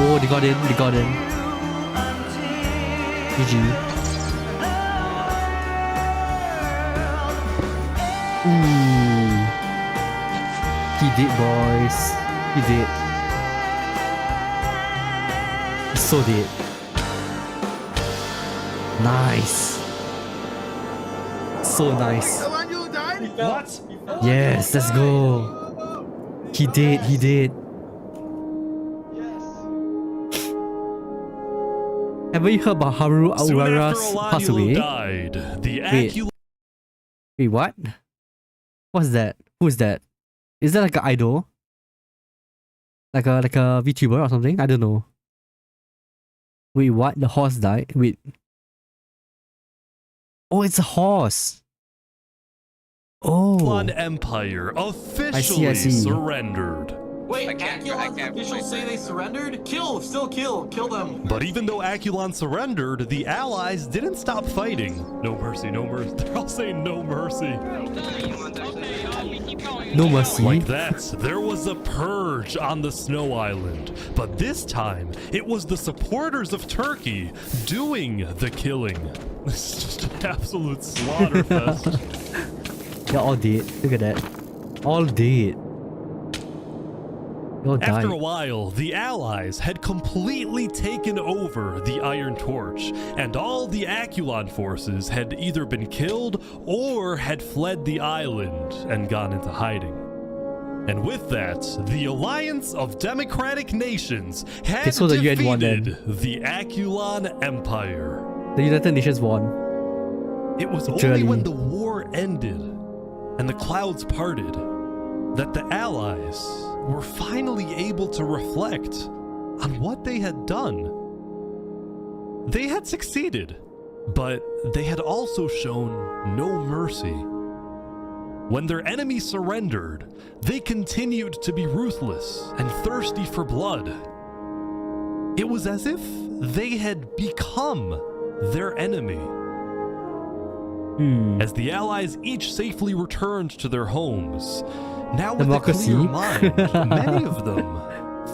Oh, they got in. GG. Ooh. He did, boys. He did. He so did. Nice. So nice. What? Yes, let's go. He did. Haven't you heard about Haru Aurara's passed away? Died. Wait, what? What's that? Who is that? Is that like an idol? Like a VTuber or something? I don't know. Wait, what? The horse died? Wait. Oh, it's a horse. Oh. Aquilan Empire officially I see. surrendered. Wait, Aquilan's officials say they surrendered? Still kill them. But even though Aquilan surrendered, the allies didn't stop fighting. No mercy. They're all saying no mercy. No mercy. Like that, there was a purge on the Snow Island. But this time, it was the supporters of Turkey doing the killing. This is just an absolute slaughterfest. They're all dead. Look at that. All dead. After a while, the Allies had completely taken over the Iron Torch, and all the Aquilan forces had either been killed or had fled the island and gone into hiding. And with that, the Alliance of Democratic Nations had so the UN won defeated the Aculon Empire. The United Nations won. It was Literally. only when the war ended and the clouds parted that the Allies were finally able to reflect on what they had done. They had succeeded, but they had also shown no mercy. When their enemy surrendered, they continued to be ruthless and thirsty for blood. It was as if they had become their enemy. As the Allies each safely returned to their homes, now with Democracy. a clear mind, many of them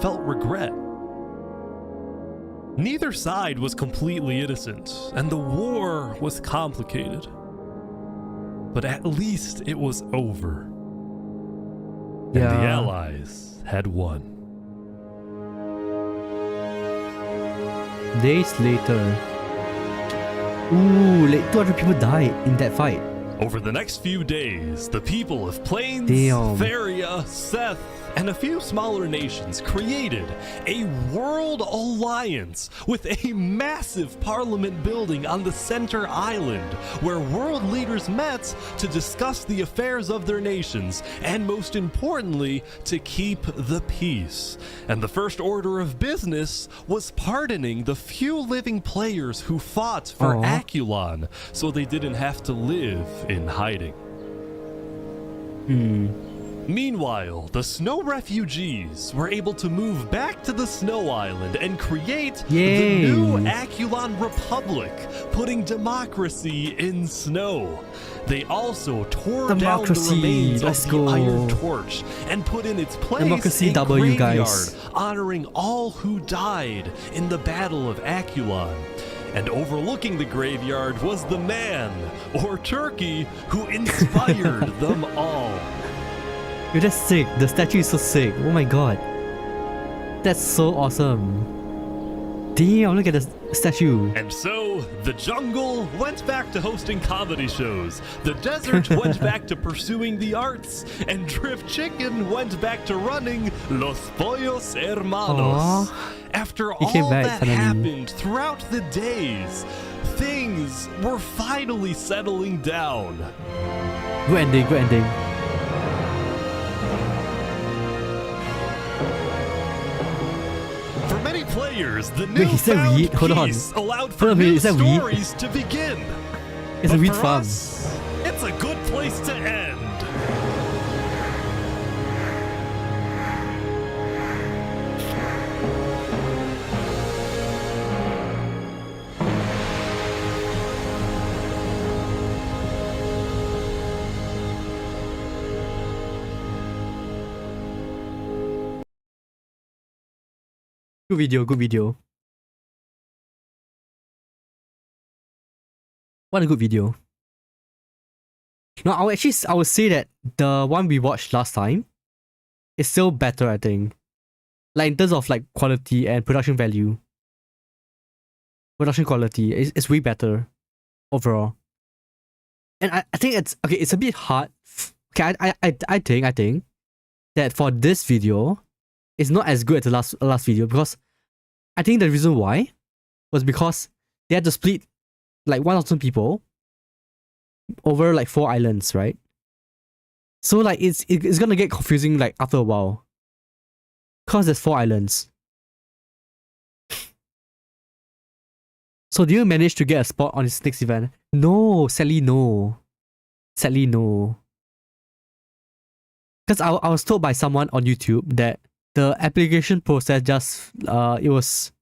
felt regret. Neither side was completely innocent, and the war was complicated. But at least it was over. And the Yeah. Allies had won. Days later. Ooh, like 200 people died in that fight. Over the next few days, the people of Plains, Damn. Theria, Seth, and a few smaller nations created a world alliance with a massive parliament building on the center island where world leaders met to discuss the affairs of their nations and, most importantly, to keep the peace. And the first order of business was pardoning the few living players who fought for Aw. Aculon so they didn't have to live in hiding. Meanwhile, the snow refugees were able to move back to the snow island and create Yay. the new Aculon Republic, putting democracy in snow. They also tore down the Democracy, remains let's of the go. Iron Torch and put in its place Democracy a W, graveyard guys. honoring all who died in the Battle of Aculon. And overlooking the graveyard was the man, or turkey, who inspired them all. Yo, that's sick. The statue is so sick. Oh my god. That's so awesome. Damn, look at the statue. And so, the jungle went back to hosting comedy shows, the desert went back to pursuing the arts, and Drift Chicken went back to running Los Pollos Hermanos. Aw. After He came all back that finally. happened throughout the days, things were finally settling down. Good ending, good ending. For many players, the Wait, is that newfound weed? Hold on. peace allowed Hold for on a minute, new is that weed? stories to begin. It's But a weed for farm. us, it's a good place to end. Good video, good video. What a good video. No, I would say that the one we watched last time is still better, I think. Like in terms of like quality and production value. Production quality is way better overall. And I think it's okay, it's a bit hard. Okay, I think that for this video, it's not as good as the last video because I think the reason why was because they had to split like 1,000 people over like 4 islands, right? So like it's gonna get confusing like after a while. Cause there's 4 islands. So do you manage to get a spot on this next event? No, sadly no. Sadly no. Because I was told by someone on YouTube that the application process just it was,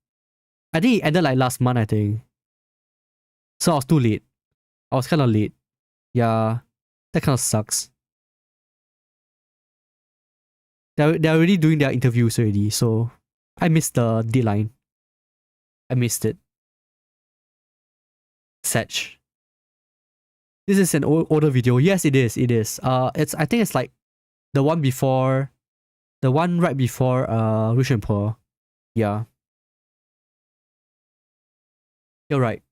I think it ended like last month, I think. So I was too late. I was kind of late. Yeah, that kind of sucks. They're already doing their interviews already, so I missed the deadline. I missed it. Satch. This is an older video. Yes, it is. It is. I think it's like the one before, the one right before Rich and Poor. Yeah. You're right.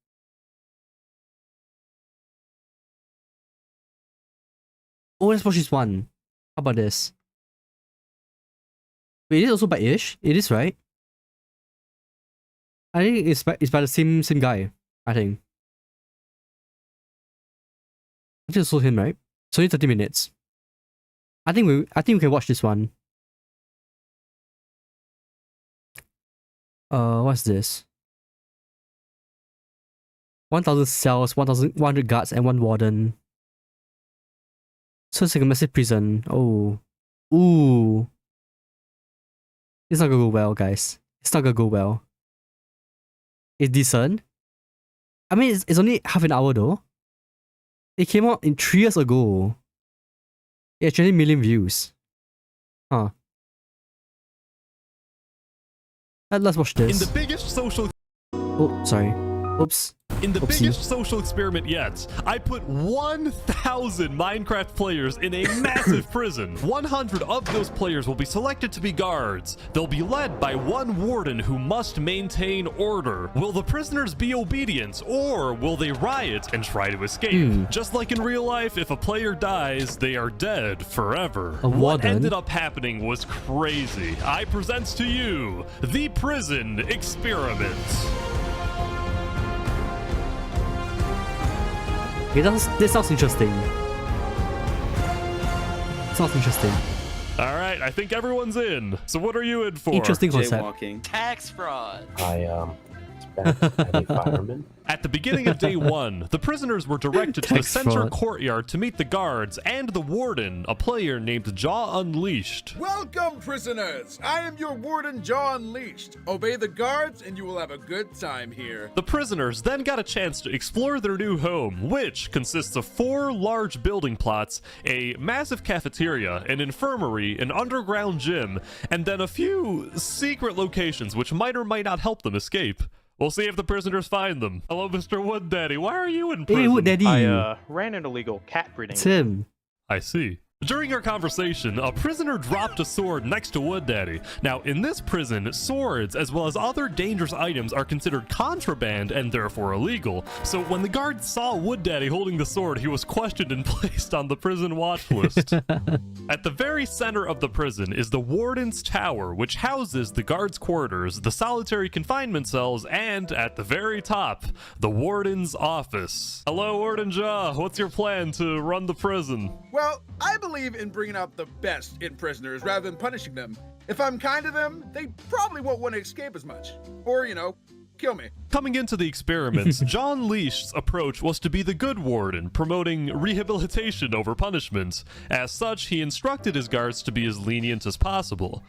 Oh, let's watch this one. How about this? Wait, it is also by Ish? It is, right? I think it's by the same guy, I think. I think it's also him, right? It's only 30 minutes. I think we can watch this one. What's this? 1,000 cells, 1,100 guards, and 1 warden. So it's like a massive prison. Oh. Ooh. It's not gonna go well, guys. It's not gonna go well. It's decent. I mean, it's only half an hour though. It came out in 3 years ago. It has 20 million views. Huh. Let's watch this. In the biggest social... Oh, sorry. Oops. In the Oopsie. biggest social experiment yet, I put 1,000 Minecraft players in a massive prison. 100 of those players will be selected to be guards. They'll be led by one warden who must maintain order. Will the prisoners be obedient, or will they riot and try to escape? Just like in real life, if a player dies, they are dead forever. A What warden? ended up happening was crazy. I present to you the prison experiment. Okay, this sounds interesting. Sounds interesting. All right, I think everyone's in. So what are you in for? Interesting concept. Tax fraud. At the beginning of day 1, the prisoners were directed to the Tax center fraud. courtyard to meet the guards and the warden, a player named Jaw Unleashed. Welcome, prisoners! I am your warden, Jaw Unleashed. Obey the guards, and you will have a good time here. The prisoners then got a chance to explore their new home, which consists of 4 large building plots, a massive cafeteria, an infirmary, an underground gym, and then a few secret locations which might or might not help them escape. We'll see if the prisoners find them. Hello, Mr. Wood Daddy. Why are you in prison? Hey, Wood Daddy. I ran an illegal cat breeding. It's him. I see. During our conversation, a prisoner dropped a sword next to Wood Daddy. Now, in this prison, swords, as well as other dangerous items, are considered contraband and therefore illegal. So when the guard saw Wood Daddy holding the sword, he was questioned and placed on the prison watch list. At the very center of the prison is the Warden's Tower, which houses the guards' quarters, the solitary confinement cells, and at the very top, the Warden's office. Hello, Warden Jaw. What's your plan to run the prison? Well, I believe in bringing out the best in prisoners rather than punishing them. If I'm kind to them, they probably won't want to escape as much. Or, kill me. Coming into the experiments, John Leash's approach was to be the good warden, promoting rehabilitation over punishment. As such, he instructed his guards to be as lenient as possible.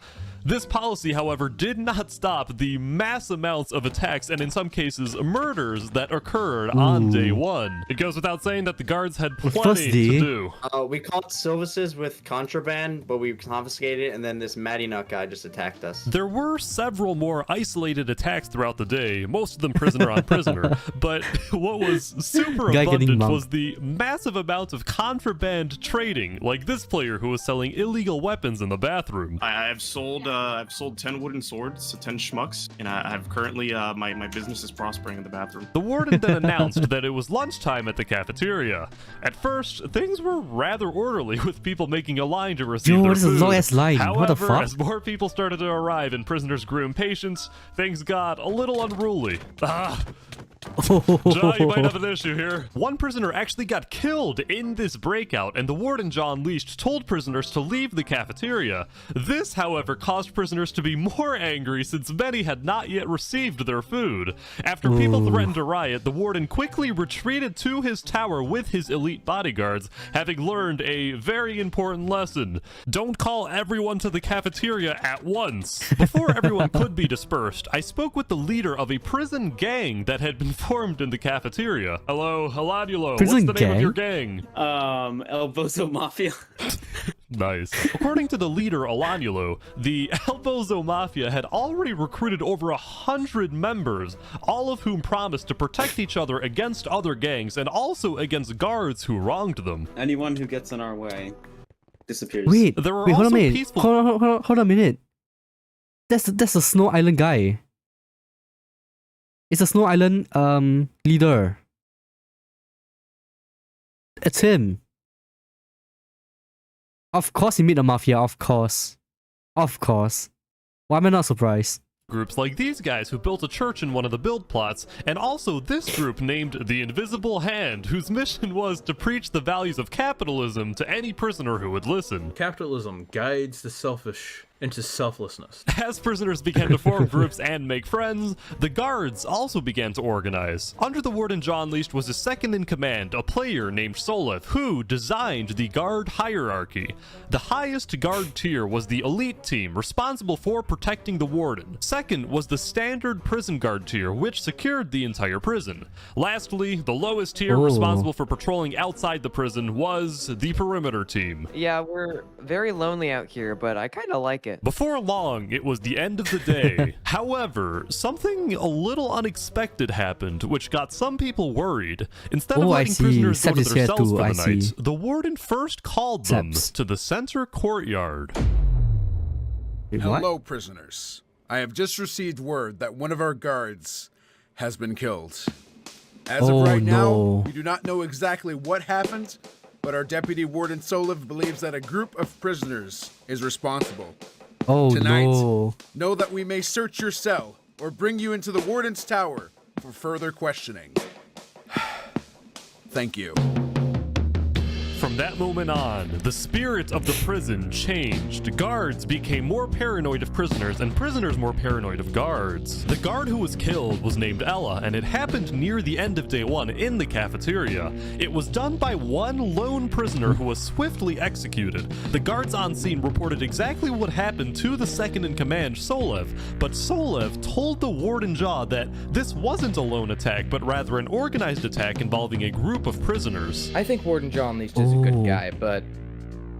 This policy, however, did not stop the mass amounts of attacks and in some cases murders that occurred on day 1. It goes without saying that the guards had plenty to do. We caught Silvices with contraband, but we confiscated it, and then this Matty Nut guy just attacked us. There were several more isolated attacks throughout the day, most of them prisoner on prisoner, but what was super abundant was the massive amount of contraband trading, like this player who was selling illegal weapons in the bathroom. I've sold 10 wooden swords to 10 schmucks, and I've currently my business is prospering in the bathroom. The warden then announced that it was lunchtime at the cafeteria. At first, things were rather orderly, with people making a line to receive their this is a food. long-ass line. However, What the fuck? as more people started to arrive and prisoners grew impatient, things got a little unruly. John, you might have an issue here. One prisoner actually got killed in this breakout, and the warden, John Leashed, told prisoners to leave the cafeteria. This, however, caused prisoners to be more angry since many had not yet received their food. After people threatened to riot, the warden quickly retreated to his tower with his elite bodyguards, having learned a very important lesson. Don't call everyone to the cafeteria at once. Before everyone could be dispersed, I spoke with the leader of a prison gang that had been formed in the cafeteria. Hello, Haladulo. What's the name of your gang? El Bozo Mafia. Nice. According to the leader, Alanulo, the El Bozo Mafia had already recruited over 100 members, all of whom promised to protect each other against other gangs and also against guards who wronged them. Anyone who gets in our way disappears. Wait, There were hold on a also minute. peaceful- Hold on a minute. That's the Snow Island guy. It's a Snow Island leader. It's him. Of course he made the mafia, of course. Of course. Why am I not surprised? Groups like these guys who built a church in one of the build plots, and also this group named the Invisible Hand, whose mission was to preach the values of capitalism to any prisoner who would listen. Capitalism guides the selfish into selflessness. As prisoners began to form groups and make friends, the guards also began to organize. Under the Warden John Leashed was a second-in-command, a player named Solev, who designed the guard hierarchy. The highest guard tier was the elite team, responsible for protecting the warden. Second was the standard prison guard tier, which secured the entire prison. Lastly, the lowest tier, responsible for patrolling outside the prison, was the perimeter team. Yeah, we're very lonely out here, but I kind of like it. Before long, it was the end of the day. However, something a little unexpected happened, which got some people worried. Instead of letting prisoners go to their cells for the night, the warden first called them to the center courtyard. Hello, prisoners. I have just received word that one of our guards has been killed. As of right now, we do not know exactly what happened, but our Deputy Warden Solev believes that a group of prisoners is responsible. Tonight, know that we may search your cell or bring you into the Warden's Tower for further questioning. Thank you. From that moment on, the spirit of the prison changed. Guards became more paranoid of prisoners, and prisoners more paranoid of guards. The guard who was killed was named Ella, and it happened near the end of day one in the cafeteria. It was done by one lone prisoner who was swiftly executed. The guards on scene reported exactly what happened to the second-in-command, Solev, but Solev told the Warden Jaw that this wasn't a lone attack, but rather an organized attack involving a group of prisoners. I think Warden John Leashed is a good guy, but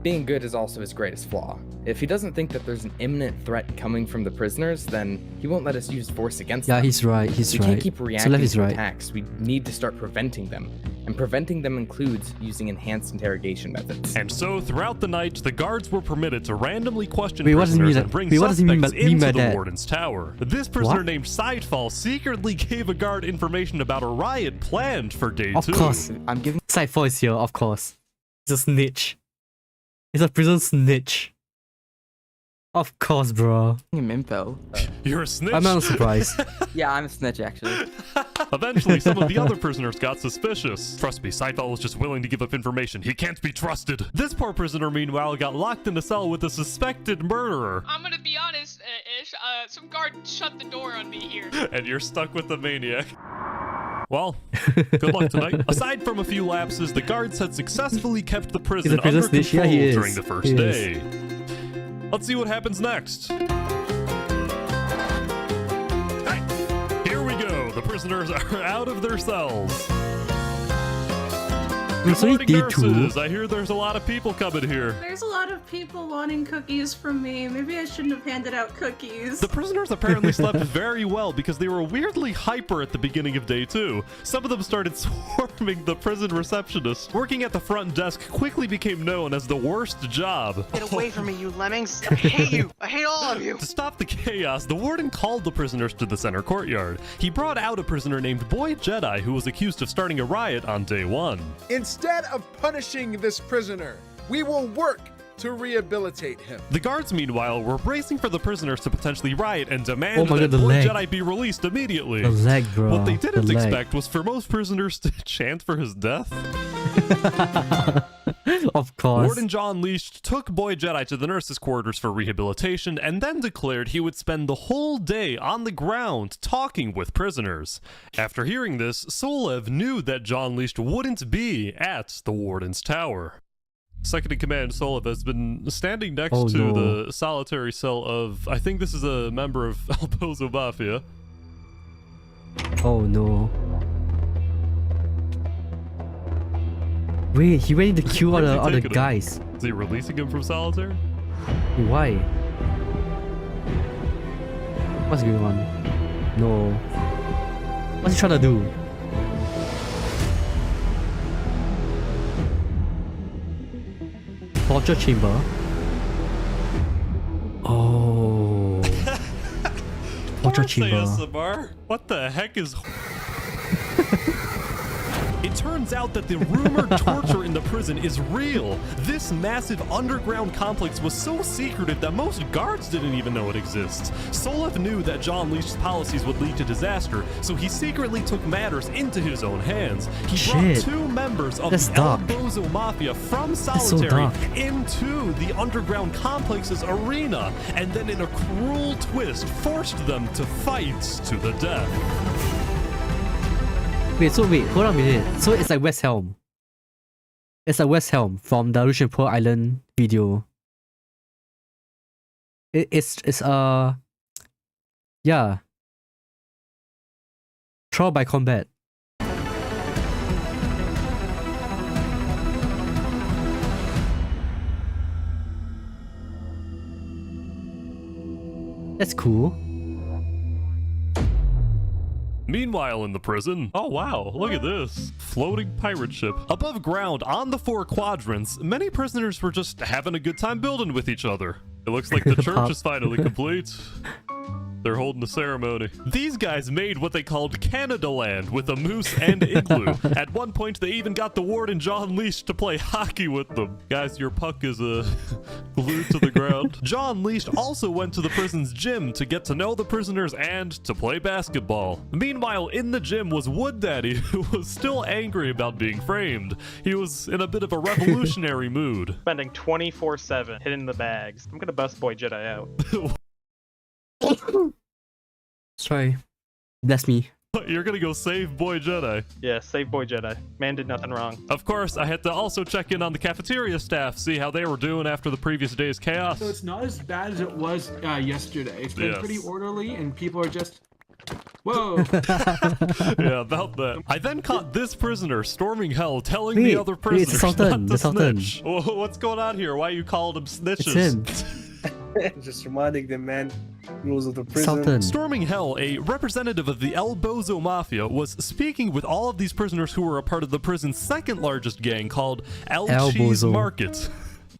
being good is also his greatest flaw. If he doesn't think that there's an imminent threat coming from the prisoners, then he won't let us use force against them. Yeah, he's right. We can't keep reacting to attacks. We need to start preventing them. And preventing them includes using enhanced interrogation methods. And so, throughout the night, the guards were permitted to randomly question prisoners and bring suspects into the Warden's Tower. This prisoner named Sidefall secretly gave a guard information about a riot planned for day 2. Of course. I'm giving Sidefall is here, of course. He's a snitch. He's a prison snitch. Of course, bro. Info. You're a snitch? I'm not surprised. Yeah, I'm a snitch, actually. Eventually, some of the other prisoners got suspicious. Trust me, Sidefall was just willing to give up information. He can't be trusted. This poor prisoner, meanwhile, got locked in a cell with a suspected murderer. I'm gonna be honest, Ish. Some guard shut the door on me here. And you're stuck with the maniac. Well, good luck tonight. Aside from a few lapses, the guards had successfily kept the prison under control during the first day. Let's see what happens next. Hey, here we go. The prisoners are out of their cells. Good morning, nurses. I hear there's a lot of people coming here. There's a lot of people wanting cookies from me. Maybe I shouldn't have handed out cookies. The prisoners apparently slept very well because they were weirdly hyper at the beginning of day 2. Some of them started swarming the prison receptionist. Working at the front desk quickly became known as the worst job. Get away from me, you lemmings. I hate you. I hate all of you. To stop the chaos, the warden called the prisoners to the center courtyard. He brought out a prisoner named Boy Jedi who was accused of starting a riot on day 1. Instead of punishing this prisoner, we will work to rehabilitate him. The guards, meanwhile, were bracing for the prisoners to potentially riot and demand God, that Boy Jedi be released immediately. The leg, bro. What they didn't expect was for most prisoners to chant for his death. Of course. Warden John Leashed took Boy Jedi to the nurses' quarters for rehabilitation and then declared he would spend the whole day on the ground talking with prisoners. After hearing this, Solev knew that John Leashed wouldn't be at the Warden's Tower. Second-in-command Solev has been standing next to the solitary cell of, I think this is a member of El Pozo Mafia. Oh no. Wait, he went to kill all the guys. Is he releasing him from solitary? Why? What's going on? No. What's he trying to do? Torture chamber? Oh. Torture chamber. ASMR? What the heck is... It turns out that the rumored torture in the prison is real. This massive underground complex was so secretive that most guards didn't even know it exists. Solev knew that John Leash's policies would lead to disaster, so he secretly took matters into his own hands. He brought 2 members of the El Bozo Mafia from Solitary into the underground complex's arena, and then in a cruel twist forced them to fight to the death. Wait, hold on a minute. So it's like West Helm. It's like West Helm from the Lucianpur Island video. It's yeah. Trial by combat. That's cool. Meanwhile in the prison, oh wow, look at this. Floating pirate ship. Above ground, on the 4 quadrants, many prisoners were just having a good time building with each other. It looks like the church is finally complete. They're holding a ceremony. These guys made what they called Canada Land with a moose and igloo. At one point, they even got the warden John Leash to play hockey with them. Guys, your puck is glued to the ground. John Leash also went to the prison's gym to get to know the prisoners and to play basketball. Meanwhile, in the gym was Wood Daddy, who was still angry about being framed. He was in a bit of a revolutionary mood. Spending 24/7 hitting the bags. I'm gonna bust Boy Jedi out. Sorry. Bless me. You're gonna go save Boy Jedi. Yeah, save Boy Jedi. Man did nothing wrong. Of course, I had to also check in on the cafeteria staff, see how they were doing after the previous day's chaos. So it's not as bad as it was yesterday. It's been pretty orderly and people are just... Whoa. Yeah, about that. I then caught this prisoner storming hell, telling the other prisoners not to snitch. What's going on here? Why you called them snitches? It's him. Just reminding them, man, rules of the prison. Storming Hell, a representative of the El Bozo Mafia, was speaking with all of these prisoners who were a part of the prison's second largest gang called El Cheese Bozo. Market.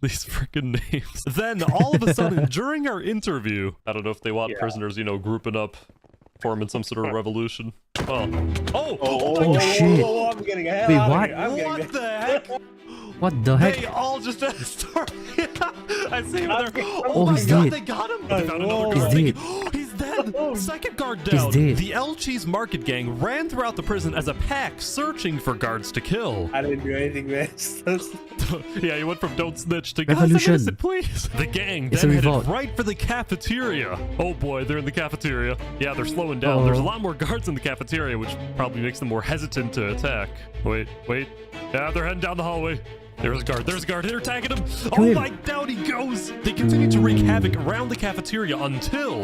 These freaking names. Then, all of a sudden, during our interview, I don't know if they want prisoners, you know, grouping up, forming some sort of revolution. Oh shit. I'm getting a hell Wait, out what? of here. What the heck? What the heck? They all just had a story. I see him there. Oh, he's dead. They got him. They found another He's guard. dead. He's dead. Second guard down. He's dead. The El Cheese Market gang ran throughout the prison as a pack, searching for guards to kill. I didn't do anything, man. Yeah, you went from don't snitch to Revolution. Guys, please. The gang It's then a headed revolt. right for the cafeteria. Oh boy, they're in the cafeteria. Yeah, they're slowing down. There's a lot more guards in the cafeteria, which probably makes them more hesitant to attack. Wait. Yeah, they're heading down the hallway. There's a guard. They're attacking him. Oh my, down he goes. They continue to wreak havoc around the cafeteria until...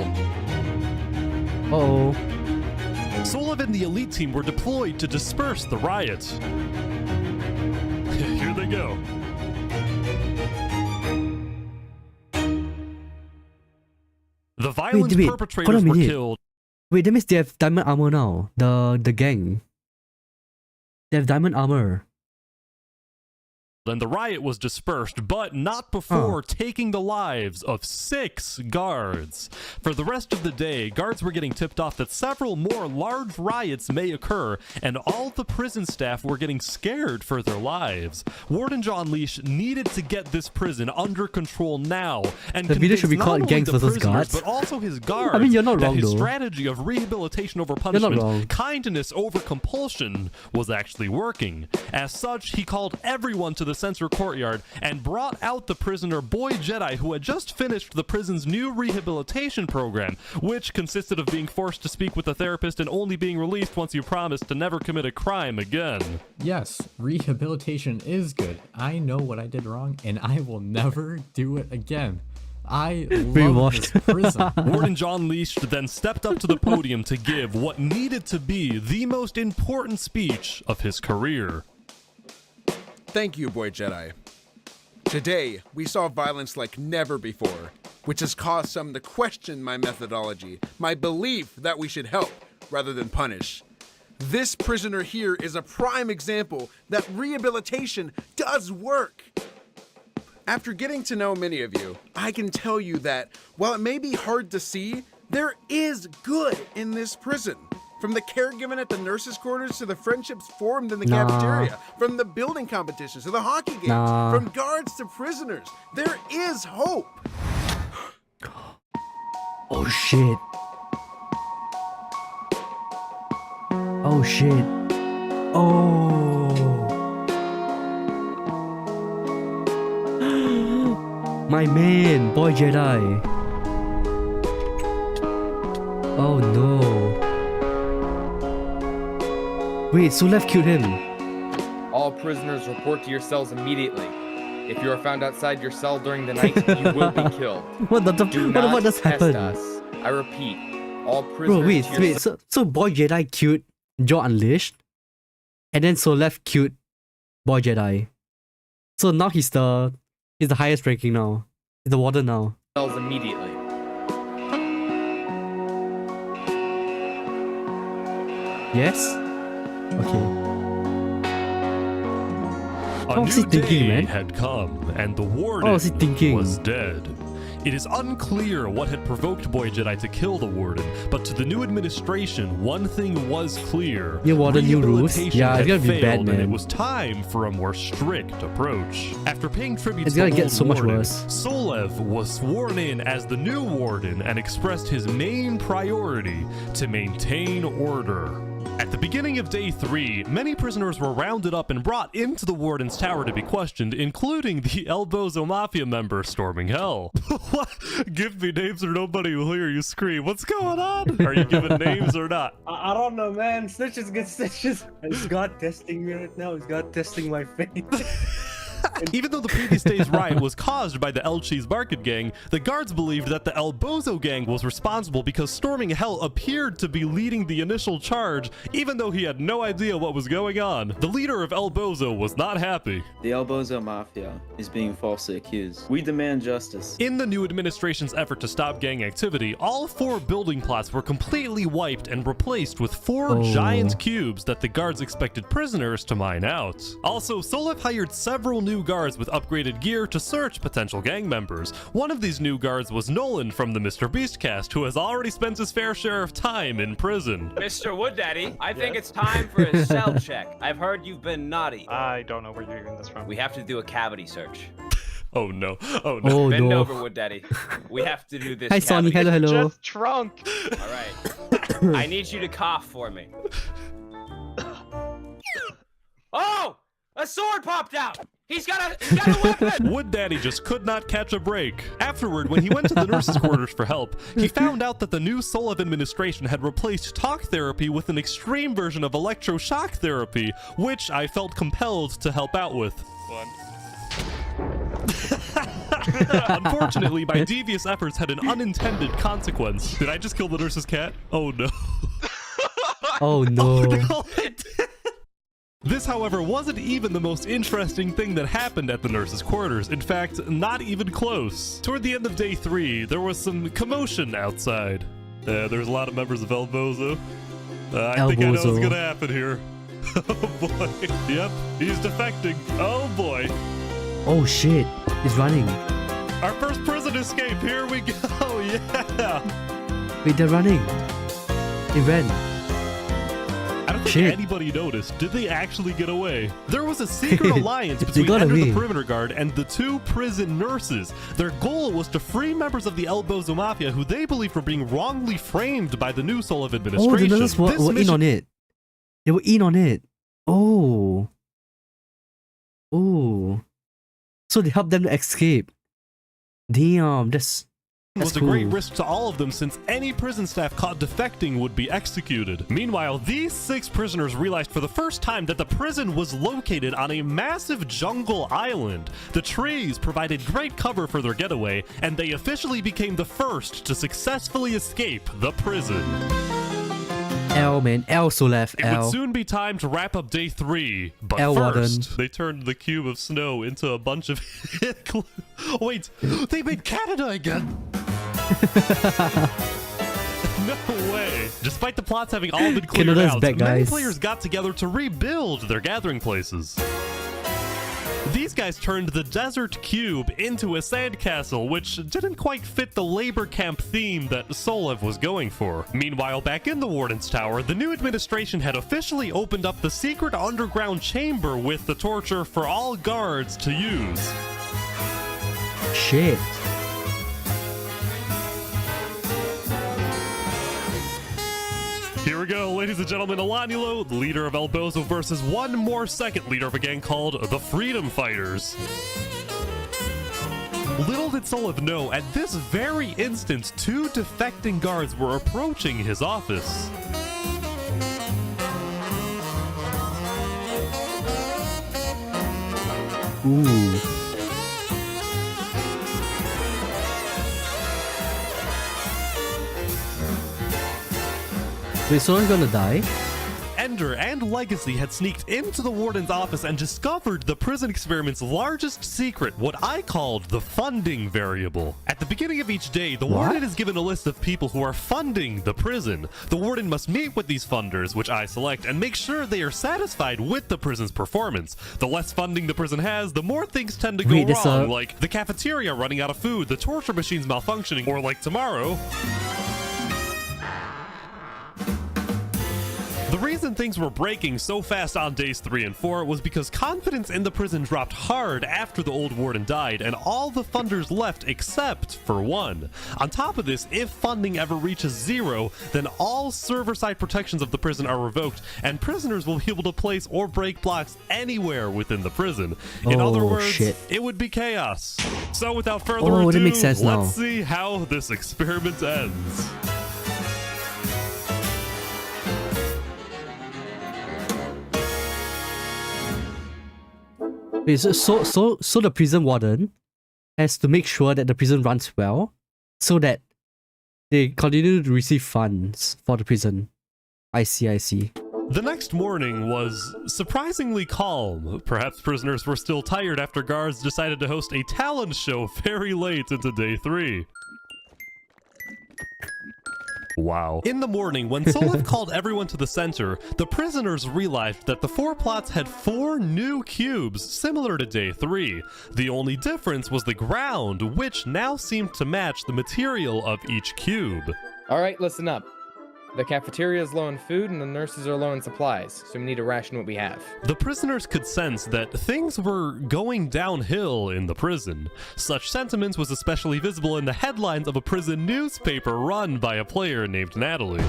Solev and the elite team were deployed to disperse the riot. Here they go. The violent perpetrators were killed. Wait, that means they have diamond armor now. The gang. They have diamond armor. Then the riot was dispersed, but not before taking the lives of 6 guards. For the rest of the day, guards were getting tipped off that several more large riots may occur, and all the prison staff were getting scared for their lives. Warden John Leash needed to get this prison under control now, and The video should be convince called not Gangs only the vs. prisoners, Guards. but also his guards I mean, you're not that wrong, his though. strategy of rehabilitation over not punishment, wrong. kindness over compulsion, was actually working. As such, he called everyone to the censor courtyard and brought out the prisoner Boy Jedi, who had just finished the prison's new rehabilitation program, which consisted of being forced to speak with a therapist and only being released once you promised to never commit a crime again. Yes, rehabilitation is good. I know what I did wrong, and I will never do it again. I love this prison. Warden John Leash then stepped up to the podium to give what needed to be the most important speech of his career. Thank you, Boy Jedi. Today, we saw violence like never before, which has caused some to question my methodology, my belief that we should help rather than punish. This prisoner here is a prime example that rehabilitation does work. After getting to know many of you, I can tell you that while it may be hard to see, there is good in this prison. From the care given at the nurses' quarters to the friendships formed in the Nah. cafeteria, from the building competitions to the hockey games, Nah. from guards to prisoners, there is hope. Oh shit. Oh shit. Oh. My man, Boy Jedi. Oh no. Wait, Solev killed him. All prisoners report to your cells immediately. If you are found outside your cell during the night, you will be killed. What the Do what not just test happened? us. I repeat, all prisoners Bro, wait, to your wait. So Boy Jedi killed Joe Unleashed, and then Solev killed Boy Jedi. So now he's the highest ranking now. He's the warden now. cells immediately. Yes? Okay. A What was he new thinking, day man? had come, and the What was he warden thinking? was dead. It is unclear what had provoked Boy Jedi to kill the warden, but to the new administration, one thing was clear. New warden, new rules? Rehabilitation Yeah, it's had gonna be bad, failed, and it man. was time for a more strict approach. After paying tribute It's to the gonna get old so much warden, worse. Solev was sworn in as the new warden and expressed his main priority to maintain order. At the beginning of day 3, many prisoners were rounded up and brought into the warden's tower to be questioned, including the El Bozo Mafia member storming hell. What? Give me names or nobody will hear you scream. What's going on? Are you giving names or not? I don't know, man. Snitches get stitches. Is God testing me right now? Is God testing my faith? Even though the previous day's riot was caused by the El Cheese Market gang, the guards believed that the El Bozo gang was responsible because Storming Hell appeared to be leading the initial charge, even though he had no idea what was going on. The leader of El Bozo was not happy. The El Bozo Mafia is being falsely accused. We demand justice. In the new administration's effort to stop gang activity, all 4 building plots were completely wiped and replaced with 4 giant cubes that the guards expected prisoners to mine out. Also, Solev hired several new guards with upgraded gear to search potential gang members. One of these new guards was Nolan from the Mr. Beast cast, who has already spent his fair share of time in prison. Mr. Wood Daddy, I think it's time for a cell check. I've heard you've been naughty. I don't know where you're hearing this from. We have to do a cavity search. Oh no. Oh no. Oh, Bend no. over, Wood Daddy. We have to do this. Hi, Sonny. cavity Hello, hello. Just drunk. All right. I need you to cough for me. Oh! A sword popped out! He's got a weapon! Wood Daddy just could not catch a break. Afterward, when he went to the nurses' quarters for help, he found out that the new Solev administration had replaced talk therapy with an extreme version of electroshock therapy, which I felt compelled to help out with. Unfortunately, my devious efforts had an unintended consequence. Did I just kill the nurse's cat? Oh no. Oh no. No, I didn't. This, however, wasn't even the most interesting thing that happened at the nurses' quarters. In fact, not even close. Toward the end of day 3, there was some commotion outside. There's a lot of members of El Bozo. I think I know what's gonna happen here. Oh boy. Yep, he's defecting. Oh boy. Oh shit. He's running. Our first prison escape. Here we go. Yeah. Wait, they're running. They ran. I don't think anybody noticed. Did they actually get away? There was a secret alliance They between got Ender the away. Perimeter Guard and the 2 prison nurses. Their goal was to free members of the El Bozo Mafia who they believed were being wrongly framed by the new Solev administration. Oh, the nurses were in on it. They were in on it. Oh. Oh. So they helped them to escape. Damn, that's was a cool. great risk to all of them since any prison staff caught defecting would be executed. Meanwhile, these 6 prisoners realized for the first time that the prison was located on a massive jungle island. The trees provided great cover for their getaway, and they officially became the first to successfully escape the prison. L, man. L Solev. It L. would soon be time to wrap up day 3, but L first, they turned the cube of snow into a bunch of... Wait, they made Canada again! No way! Despite the plots having all been cleared Canada's out, back, many guys. players got together to rebuild their gathering places. These guys turned the Desert Cube into a sandcastle, which didn't quite fit the labor camp theme that Solev was going for. Meanwhile, back in the Warden's Tower, the new administration had officially opened up the secret underground chamber with the torture for all guards to use. Shit. Here we go, ladies and gentlemen. Alanulo, the leader of El Bozo, versus one more second leader of a gang called the Freedom Fighters. Little did Solev know, at this very instant, two defecting guards were approaching his office. Ooh. Wait, someone's gonna die? Ender and Legacy had sneaked into the Warden's office and discovered the prison experiment's largest secret, what I called the funding variable. At the beginning of each day, the Warden is given a list of people who are funding the prison. The Warden must meet with these funders, which I select, and make sure they are satisfied with the prison's performance. The less funding the prison has, the more things tend to go wrong, like the cafeteria running out of food, the torture machines malfunctioning, or like tomorrow. The reason things were breaking so fast on days 3 and 4 was because confidence in the prison dropped hard after the old warden died, and all the funders left except for one. On top of this, if funding ever reaches 0, then all server-side protections of the prison are revoked, and prisoners will be able to place or break blocks anywhere within the prison. In other words, it would be chaos. So without further ado, that makes sense now. Let's see how this experiment ends. Wait, so the prison warden has to make sure that the prison runs well, so that they continue to receive funds for the prison. I see. The next morning was surprisingly calm. Perhaps prisoners were still tired after guards decided to host a talent show very late into day 3. Wow. In the morning, when Solev called everyone to the center, the prisoners realized that the 4 plots had 4 new cubes, similar to day 3. The only difference was the ground, which now seemed to match the material of each cube. Alright, listen up. The cafeteria is low on food and the nurses are low on supplies, so we need to ration what we have. The prisoners could sense that things were going downhill in the prison. Such sentiments was especially visible in the headlines of a prison newspaper run by a player named Natalie.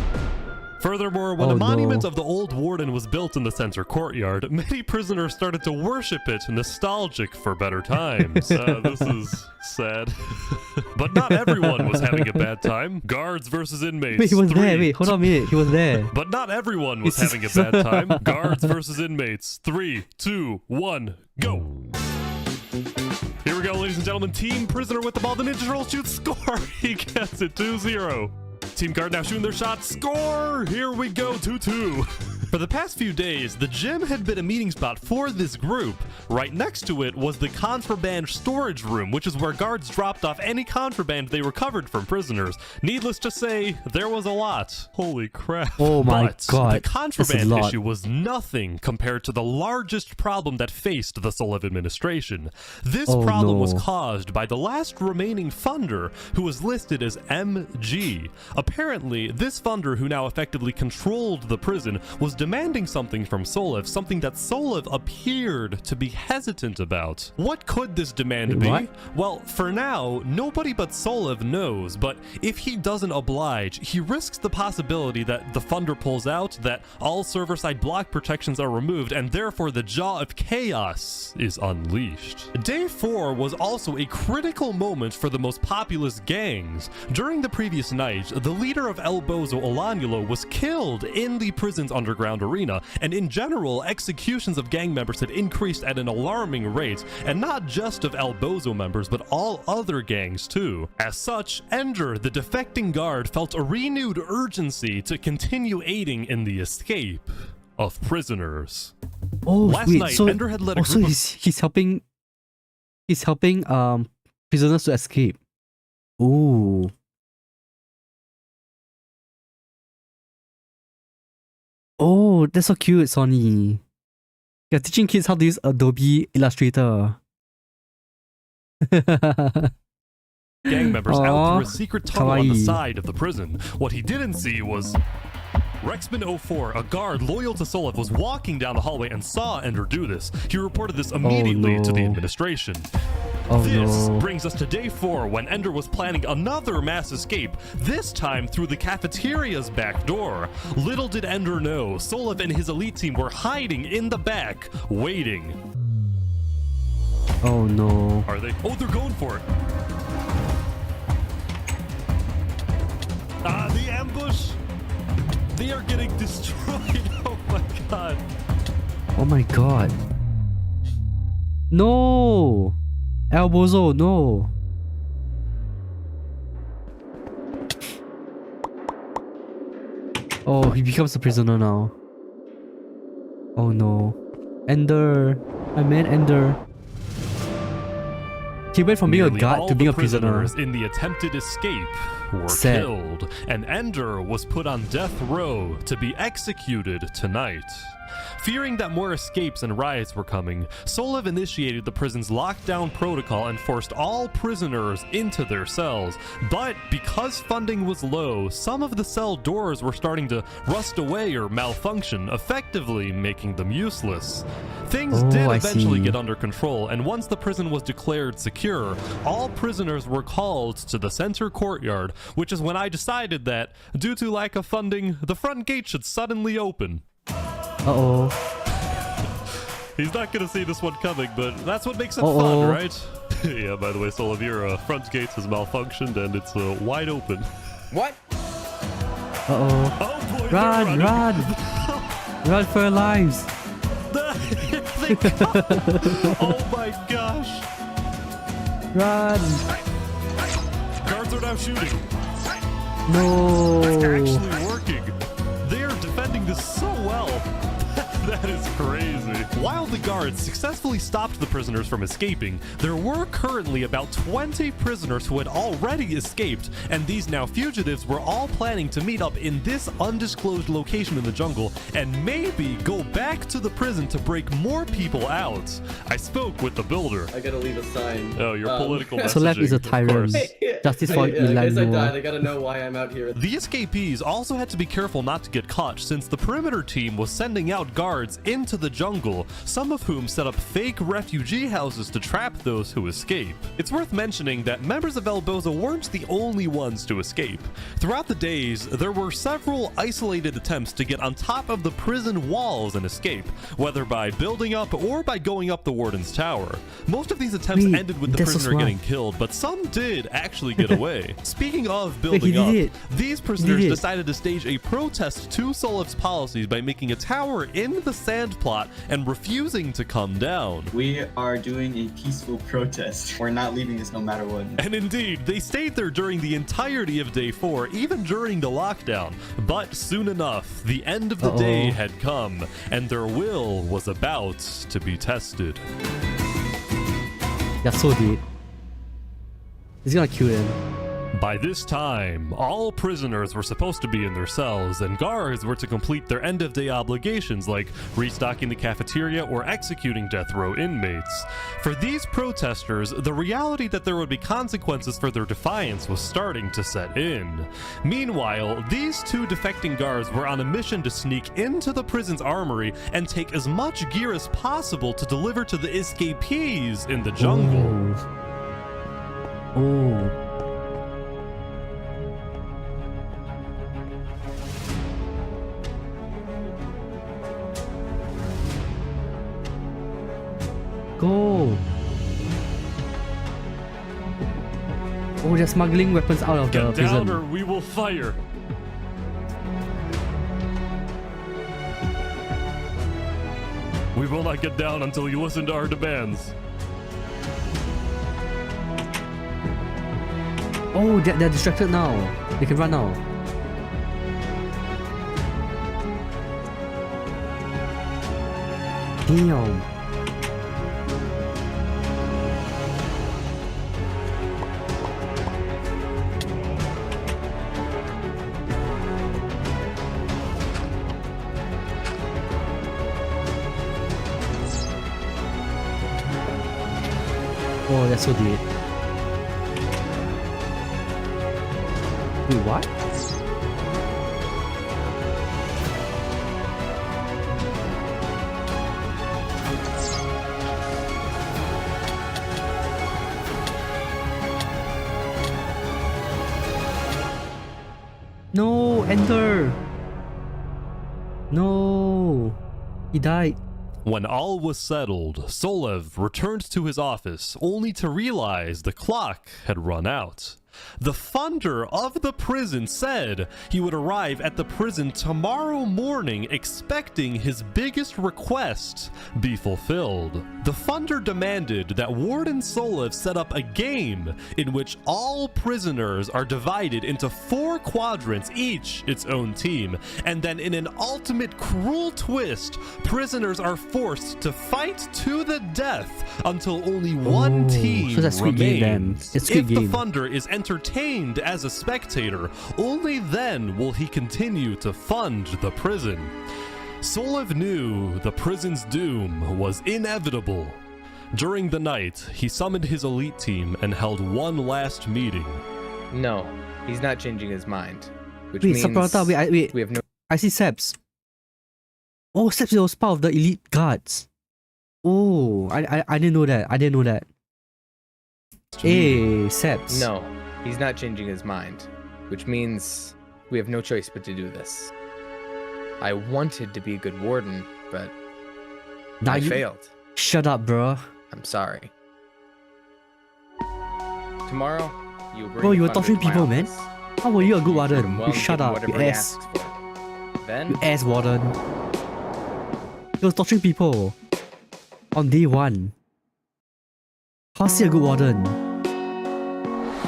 Furthermore, when a monument of the old warden was built in the center courtyard, many prisoners started to worship it, nostalgic for better times. This is sad. But not everyone was having a bad time. Guards versus inmates. Wait, he was there. Wait, hold on a minute. He was there. But not everyone was having a bad time. Guards versus inmates. 3, 2, 1, go. Here we go, ladies and gentlemen. Team prisoner with the ball. The Ninja Turtle shoots. Score. He gets it. 2-0. Team guard now shooting their shot. Score! Here we go, 2-2. For the past few days, the gym had been a meeting spot for this group. Right next to it was the contraband storage room, which is where guards dropped off any contraband they recovered from prisoners. Needless to say, there was a lot. Holy crap. Oh my god. The contraband issue was nothing compared to the largest problem that faced the Solev administration. This problem was caused by the last remaining funder, who was listed as MG. Apparently, this funder, who now effectively controlled the prison, was demanding something from Solev, something that Solev appeared to be hesitant about. What could this demand be? Well, for now, nobody but Solev knows, but if he doesn't oblige, he risks the possibility that the funder pulls out, that all server-side block protections are removed, and therefore the jaw of chaos is unleashed. Day 4 was also a critical moment for the most populous gangs. During the previous night, the leader of El Bozo, Alanulo, was killed in the prison's underground arena, and in general, executions of gang members had increased at an alarming rate, and not just of El Bozo members, but all other gangs too. As such, Ender, the defecting guard, felt a renewed urgency to continue aiding in the escape of prisoners. Last night, Ender had led a group of... he's helping prisoners to escape. Ooh. Oh, that's so cute, Sonny. You're teaching kids how to use Adobe Illustrator. Gang members out Aw, through a secret tunnel on the kawaii. side of the prison. What he didn't see was Rexman04, a guard loyal to Solev, was walking down the hallway and saw Ender do this. He reported this immediately to the administration. This brings us to day 4, when Ender was planning another mass escape, this time through the cafeteria's back door. Little did Ender know, Solev and his elite team were hiding in the back, waiting. Oh no. Are they? Oh, they're going for it. Ah, the ambush! They are getting destroyed. Oh my god. Oh my god. No! Elbozo, no! Oh, he becomes a prisoner now. Oh no. Ender. I meant Ender. He went from being a Nearly guard all to being a the prisoner. prisoners in the attempted escape were Sad. killed, and Ender was put on death row to be executed tonight. Fearing that more escapes and riots were coming, Solev initiated the prison's lockdown protocol and forced all prisoners into their cells. But because funding was low, some of the cell doors were starting to rust away or malfunction, effectively making them useless. Things did I eventually see. get under control, and once the prison was declared secure, all prisoners were called to the center courtyard, which is when I decided that, due to lack of funding, the front gate should suddenly open. Uh-oh. He's not gonna see this one coming, but that's what makes it Uh-oh. fun, right? Yeah, by the way, Solev, your front gate has malfunctioned and it's wide open. What? Uh-oh. Oh boy, Run, run! Run for your lives! They come. Oh my gosh! Run! Guards are now shooting. No! It's actually working. They are defending this so well. That is crazy. While the guards successfully stopped the prisoners from escaping, there were currently about 20 prisoners who had already escaped, and these now fugitives were all planning to meet up in this undisclosed location in the jungle and maybe go back to the prison to break more people out. I spoke with the builder. I gotta leave a sign. Oh, your political messaging. Solev is a tyrant. Justice for I guess I died. Elanor. I gotta know why I'm out here. The escapees also had to be careful not to get caught, since the perimeter team was sending out guards into the jungle, some of whom set up fake refugee houses to trap those who escape. It's worth mentioning that members of Elbozo weren't the only ones to escape. Throughout the days, there were several isolated attempts to get on top of the prison walls and escape, whether by building up or by going up the warden's tower. Most of these attempts ended with the that's so prisoner smart. getting killed, but some did actually get away. Speaking of Wait, he building up, did it. these He prisoners did it. decided to stage a protest to Solev's policies by making a tower in the sand plot and refusing to come down. We are doing a peaceful protest. We're not leaving this no matter what. And indeed, they stayed there during the entirety of day 4, even during the lockdown. But soon enough, the end of the day had come, and their will was about to be tested. Yasuo did. He's gonna kill them. By this time, all prisoners were supposed to be in their cells, and guards were to complete their end-of-day obligations like restocking the cafeteria or executing death row inmates. For these protesters, the reality that there would be consequences for their defiance was starting to set in. Meanwhile, these two defecting guards were on a mission to sneak into the prison's armory and take as much gear as possible to deliver to the escapees in the jungle. Oh. Go! Oh, they're smuggling weapons out of the Get down prison. or we will fire. We will not get down until you listen to our demands. Oh, they're distracted now. They can run now. Damn. Oh, that's so dead. Wait, what? No, enter. No, he died. When all was settled, Solev returned to his office only to realize the clock had run out. The funder of the prison said he would arrive at the prison tomorrow morning expecting his biggest request be fulfilled. The funder demanded that Warden Solev set up a game in which all prisoners are divided into 4 quadrants, each its own team, and then in an ultimate cruel twist, prisoners are forced to fight to the death until only one team so that's Squid Game then. remains. It's Squid If Game. the funder is entertained as a spectator, only then will he continue to fund the prison. Solev knew the prison's doom was inevitable. During the night, he summoned his elite team and held one last meeting. No, he's not changing his mind. Which Wait, means Saprata, wait. we have no. I see Sebs. Oh, Sebs was part of the elite guards. Oh, I didn't know that. I didn't know that. Hey, Sebs. No, he's not changing his mind. Which means we have no choice but to do this. I wanted to be a good warden, but Now I you failed. Shut up, bro. I'm sorry. Tomorrow, you bring. Bro, the you were funder torturing to my people, man. office. How were you a good Treat warden? him well You and shut give him up, whatever you he ass. asks for. Then You ass warden. You was torturing people. On day 1. How's he a good warden?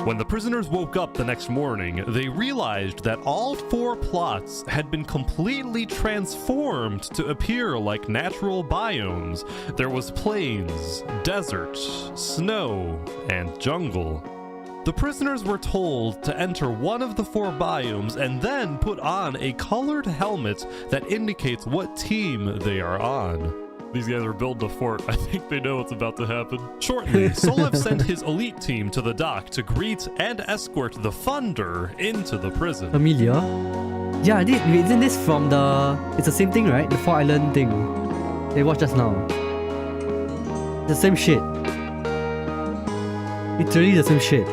When the prisoners woke up the next morning, they realized that all 4 plots had been completely transformed to appear like natural biomes. There was plains, desert, snow, and jungle. The prisoners were told to enter one of the 4 biomes and then put on a colored helmet that indicates what team they are on. These guys are building a fort. I think they know what's about to happen. Shortly, Solev sent his elite team to the dock to greet and escort the funder into the prison. Familiar? Yeah, isn't this from the... It's the same thing, right? The 4 Island thing. They watched just now. The same shit. Literally the same shit.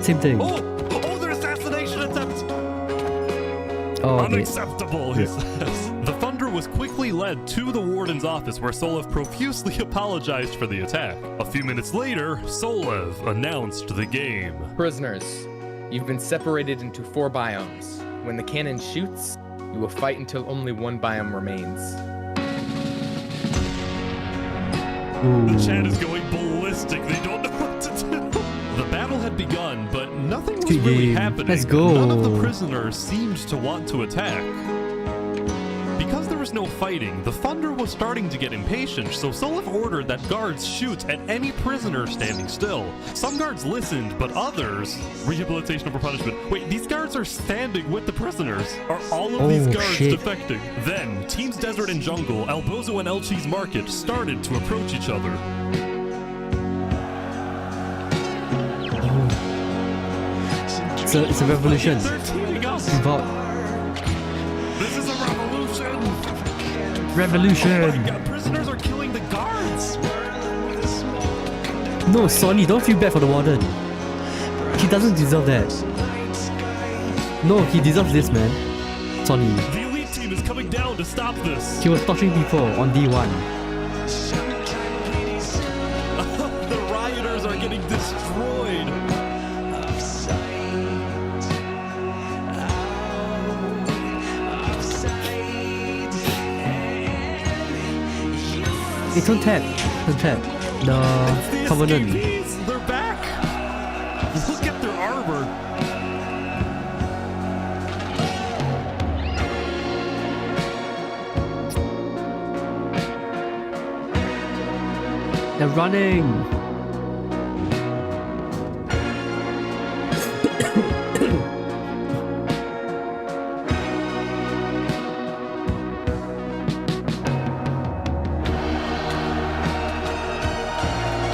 Same thing. Oh, their assassination attempt! Oh, Unacceptable, he says. The funder was quickly led to the warden's office where Solev profusely apologized for the attack. A few minutes later, Solev announced the game. Prisoners, you've been separated into 4 biomes. When the cannon shoots, you will fight until only one biome remains. The chat is going ballistic. They don't know what to do. The battle had begun, but nothing was Good really game. happening. Let's go. None of the prisoners seemed to want to attack. Because there was no fighting, the funder was starting to get impatient, so Solev ordered that guards shoot at any prisoner standing still. Some guards listened, but others... Rehabilitation over punishment. Wait, these guards are standing with the prisoners. Are all of these guards defecting? Then, Teams Desert and Jungle, El Bozo and El Cheese Market started to approach each other. It's a revolution. They're teaming up. This is a revolution. Revolution. Oh my God, prisoners are killing the guards. No, Sonny, don't feel bad for the warden. He doesn't deserve that. No, he deserves this, man. Sonny. The elite team is coming down to stop this. He was torturing people on D1. The rioters are getting destroyed. It's on tap. It's on tap. The Covenant. Escapees, they're back. Look at their armor. They're running.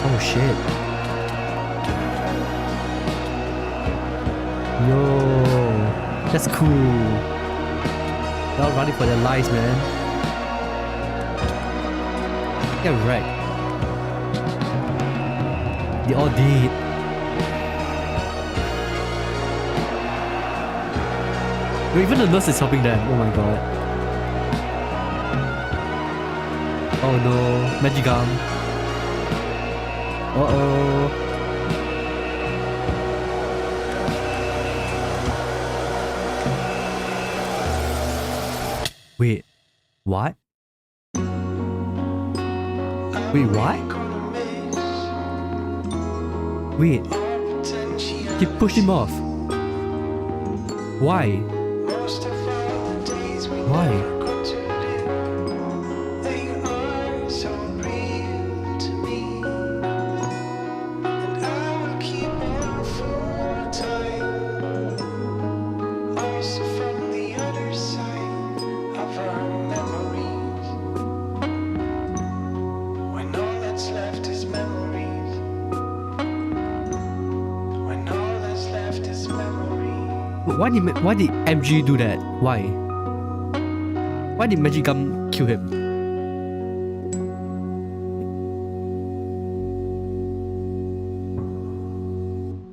Oh shit. Yo, that's cool. They're all running for their lives, man. Yeah, right. They all did. Yo, even the nurse is helping them. Oh my god. Oh no, magic gum. Uh-oh. Wait, what? Wait, what? Wait, he pushed him off. Why? Why? Why did MG do that? Why? Why did Magic Gum kill him?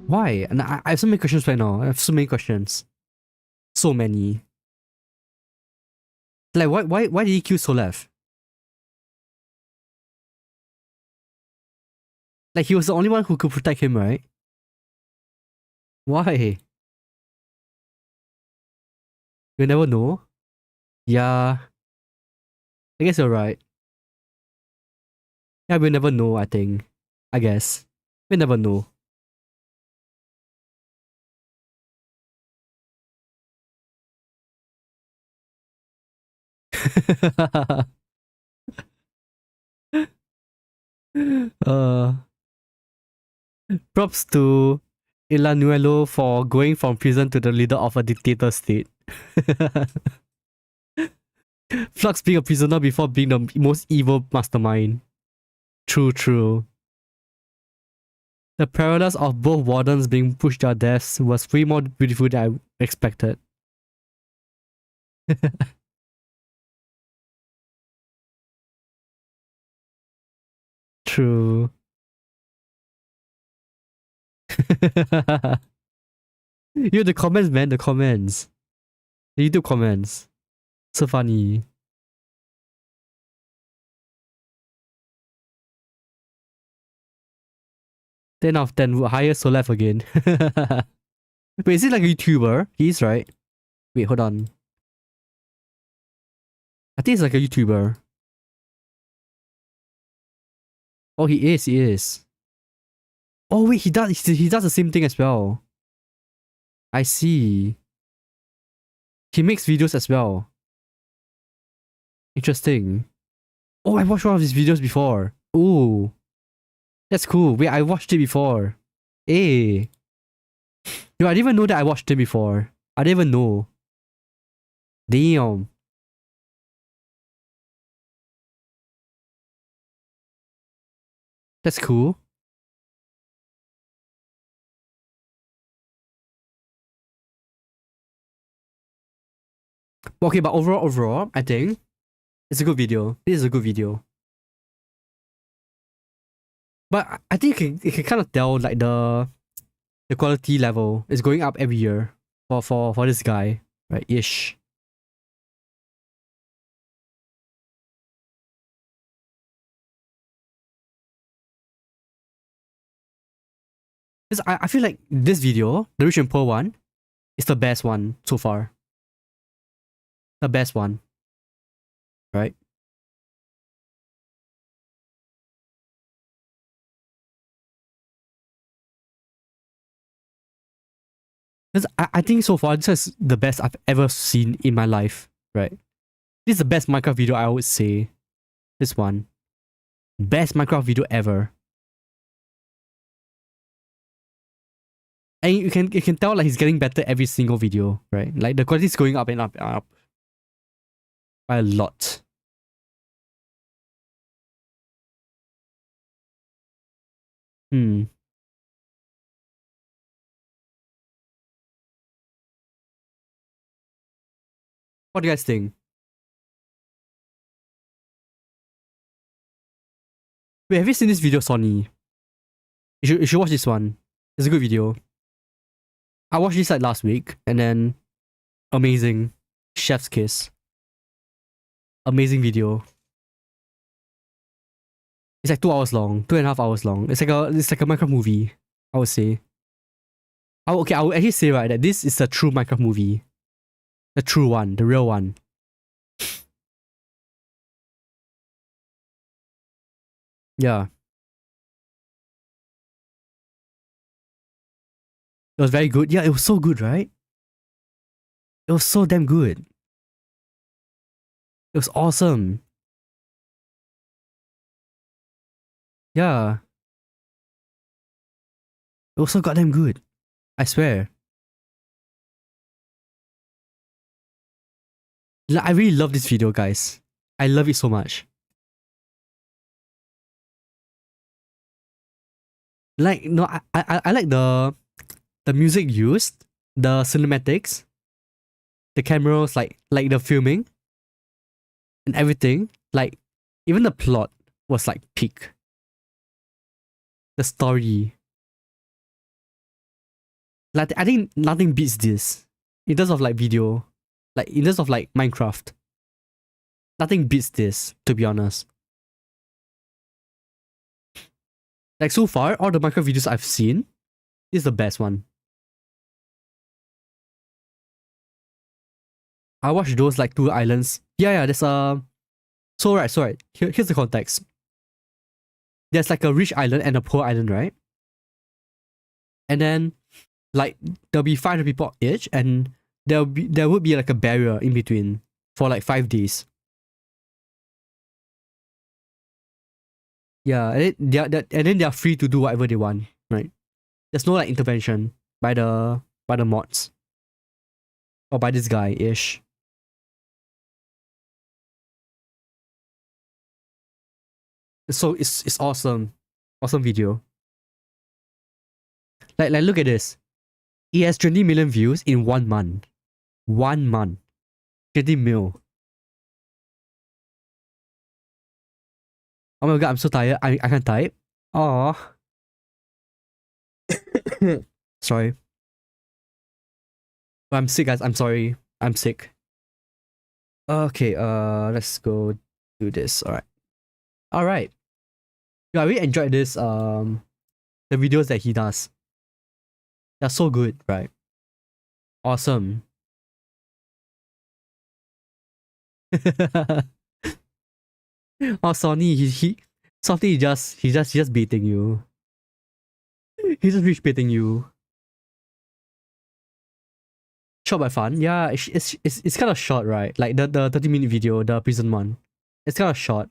Why? And I have so many questions right now. I have so many questions. So many. Like why did he kill Solev? Like he was the only one who could protect him, right? Why? You never know. Yeah. I guess you're right. Yeah, we'll never know, I think. I guess. We'll never know. Props to Ilanuelo for going from prison to the leader of a dictator state. Flux being a prisoner before being the most evil mastermind. True. The parallels of both wardens being pushed to their deaths was way more beautiful than I expected. True. Yo, the comments, man, the comments. The YouTube comments. So funny. Ten out of 10 would hire Solev again. Wait, is he like a YouTuber? He is, right? Wait, hold on. I think he's like a YouTuber. Oh, he is. Oh wait, he does the same thing as well. I see. He makes videos as well. Interesting. Oh, I watched one of his videos before. Ooh. That's cool. Wait, I watched it before. Hey. Yo, I didn't even know that I watched it before. I didn't even know. Damn. That's cool. Okay, but overall, I think it's a good video. This is a good video. But I think you can kind of tell like the quality level is going up every year for this guy, right? Ish. I feel like this video, the Rich and Poor one, is the best one so far. The best one. Right? Because I think so far, this is the best I've ever seen in my life. Right? This is the best Minecraft video, I would say. This one. Best Minecraft video ever. And you can tell like he's getting better every single video, right? Like the quality is going up and up and up. By a lot. What do you guys think? Wait, have you seen this video, Sonny? You should watch this one. It's a good video. I watched this like last week, and then amazing. Chef's kiss. Amazing video. It's like 2 hours long, 2.5 hours long. It's like a Minecraft movie, I would say. I would actually say right that this is a true Minecraft movie. The true one, the real one. Yeah. It was very good. Yeah, it was so good, right? It was so damn good. It was awesome. Yeah. It was so goddamn good. I swear. I really love this video, guys. I love it so much. Like, no, I like the music used, the cinematics, the cameras, like the filming, and everything. Like, even the plot was like peak. The story. Like, I think nothing beats this in terms of like video, like in terms of like Minecraft. Nothing beats this, to be honest. Like, so far, all the Minecraft videos I've seen, this is the best one. I watched those like 2 islands. Yeah, there's a... So right. Here's the context. There's like a rich island and a poor island, right? And then, like, there'll be 500 people each, and there would be like a barrier in between for like 5 days. Yeah, and then they are free to do whatever they want, right? There's no like intervention by the mods or by this guy ish. So it's awesome video. Like look at this. It has 20 million views in 1 month. 1 month. 20 mil. Oh my god, I'm so tired. I can't type. Aww. Sorry. But I'm sick, guys. I'm sorry. I'm sick. Okay, let's go do this. Alright. Yeah, I really enjoyed this, the videos that he does. They're so good, right? Awesome. Oh, Sonny, he's just baiting you. He's just rich baiting you. Short by fun, yeah. It's kind of short, right? Like the 30-minute video, the prison one. It's kind of short,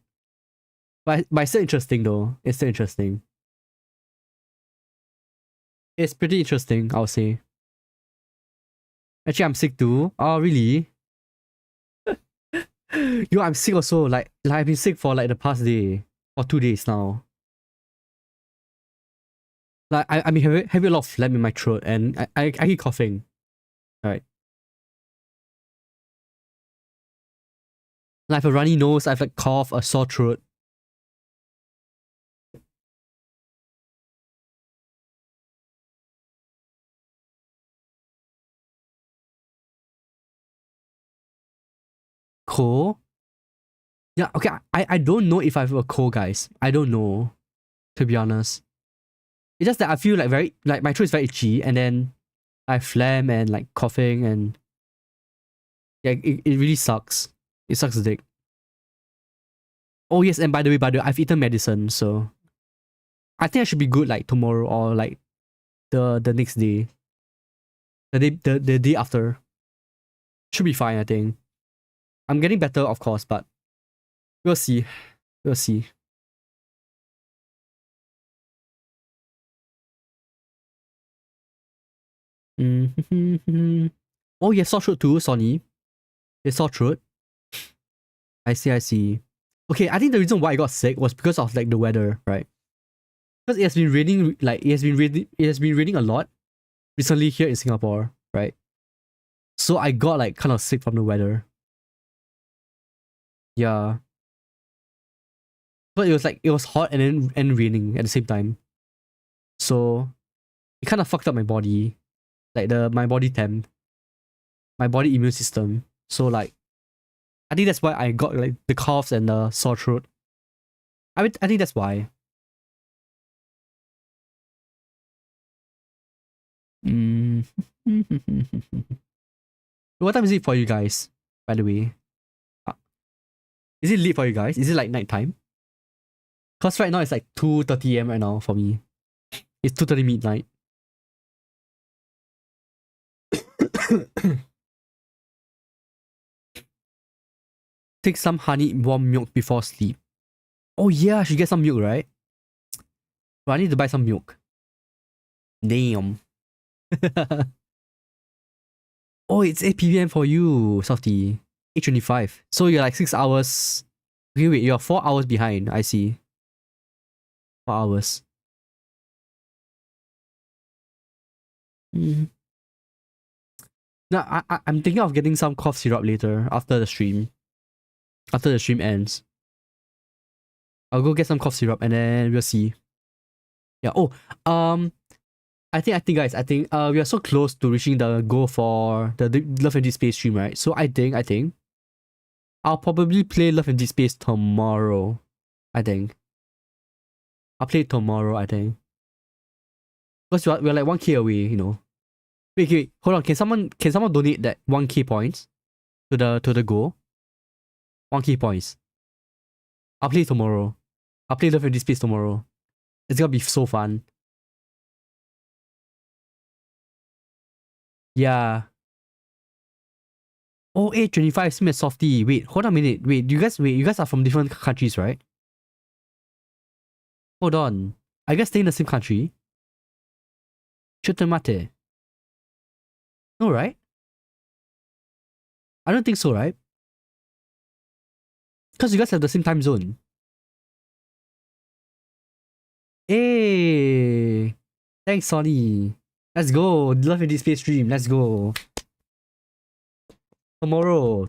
but it's still interesting though. It's still interesting. It's pretty interesting, I would say. Actually, I'm sick too. Oh, really? Yo, I'm sick also. Like I've been sick for like the past day or 2 days now. Like I'm having a lot of phlegm in my throat, and I keep coughing. Alright. Like I have a runny nose, I have like cough, a sore throat. Cold? Yeah, okay, I don't know if I have a cold, guys. I don't know, to be honest. It's just that I feel like my throat is very itchy, and then I have phlegm and like coughing, and yeah, it really sucks. It sucks dick. Oh yes, and by the way, I've eaten medicine, so I think I should be good like tomorrow or like the next day. The day after. Should be fine, I think. I'm getting better, of course, but we'll see. We'll see. Oh, yeah, sore throat too, Sonny. Yeah, sore throat. I see. Okay, I think the reason why I got sick was because of like the weather, right? Because it has been raining, like it has been raining a lot recently here in Singapore, right? So I got like kind of sick from the weather. Yeah. But it was hot and raining at the same time. So it kind of fucked up my body. Like my body temp. My body immune system. So like I think that's why I got like the coughs and the sore throat. I think that's why. What time is it for you guys, by the way? Is it late for you guys? Is it like nighttime? Cause right now it's like 2:30 AM right now for me. It's 2:30 midnight. Take some honey warm milk before sleep. Oh yeah, I should get some milk, right? But I need to buy some milk. Damn. Oh, it's 8 p.m. for you, Softy. 8:25. So you're like 6 hours. Okay, wait, you're 4 hours behind. I see. 4 hours. No, I'm thinking of getting some cough syrup later after the stream. After the stream ends. I'll go get some cough syrup and then we'll see. Yeah. Oh, I think guys, we are so close to reaching the goal for the Love and Deep Space stream, right? So I think I'll probably play Love and Deep Space tomorrow. I think. I'll play it tomorrow, I think. Because we're like 1k away, you know. Wait, hold on. Can someone donate that 1k points to the goal? 1k points. I'll play tomorrow. I'll play Love and Deep Space tomorrow. It's gonna be so fun. Yeah. Oh, 8:25, Smith Softy. Wait, hold on a minute. Wait, you guys are from different countries, right? Hold on. Are you guys staying in the same country? Chutamate. No, right? I don't think so, right? Because you guys have the same time zone. Hey! Thanks, Sonny. Let's go. Love and Deep Space stream. Let's go. Tomorrow.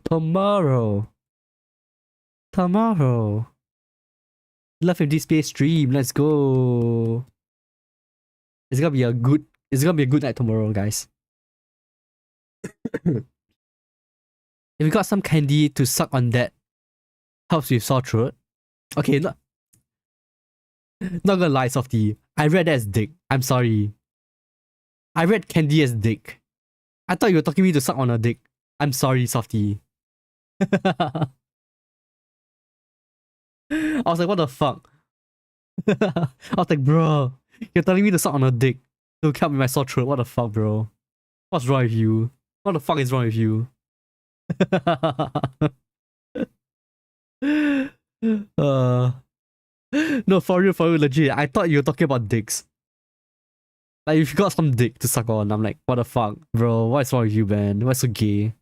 Love and Deep Space stream. Let's go. It's gonna be a good night tomorrow, guys. If you got some candy to suck on that, helps with sore throat. Okay, not gonna lie, Softy. I read that as dick. I'm sorry. I read candy as dick. I thought you were talking me to suck on a dick. I'm sorry, Softy. I was like, what the fuck? I was like, bro, you're telling me to suck on a dick to help with my sore throat. What the fuck, bro? What's wrong with you? What the fuck is wrong with you? No, for real, legit. I thought you were talking about dicks. Like, if you got some dick to suck on, I'm like, what the fuck, bro? What's wrong with you, man? What's so gay?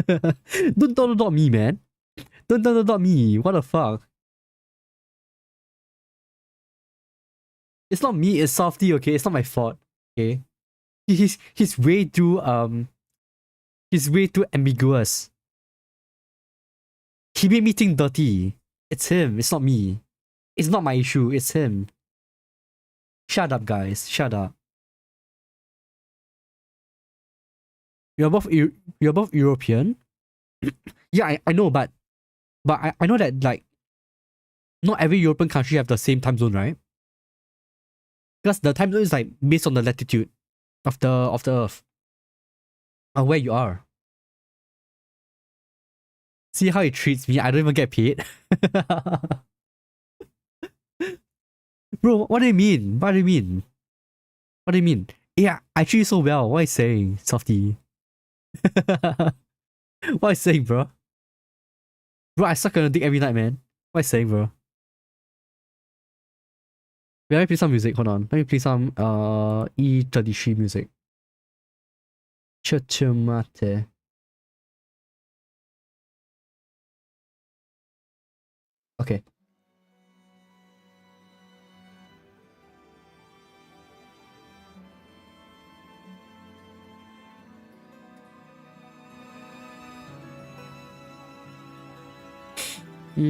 Don't me, man. Don't me. What the fuck? It's not me, it's Softy, okay? It's not my fault, okay? He's way too ambiguous. He made me think dirty. It's him, it's not me. It's not my issue, it's him. Shut up, guys. Shut up. You're both European? Yeah, I know, but I know that, like, not every European country have the same time zone, right? Because the time zone is like based on the latitude of the Earth. Or where you are. See how he treats me? I don't even get paid. Bro, what do you mean? What do you mean? What do you mean? Yeah, I treat you so well. What are you saying, Softy? What are you saying, bro? Bro, I suck on a dick every night, man. What are you saying, bro? Wait, let me play some music. Hold on. Let me play some E33 music. Chuchumate. Okay. We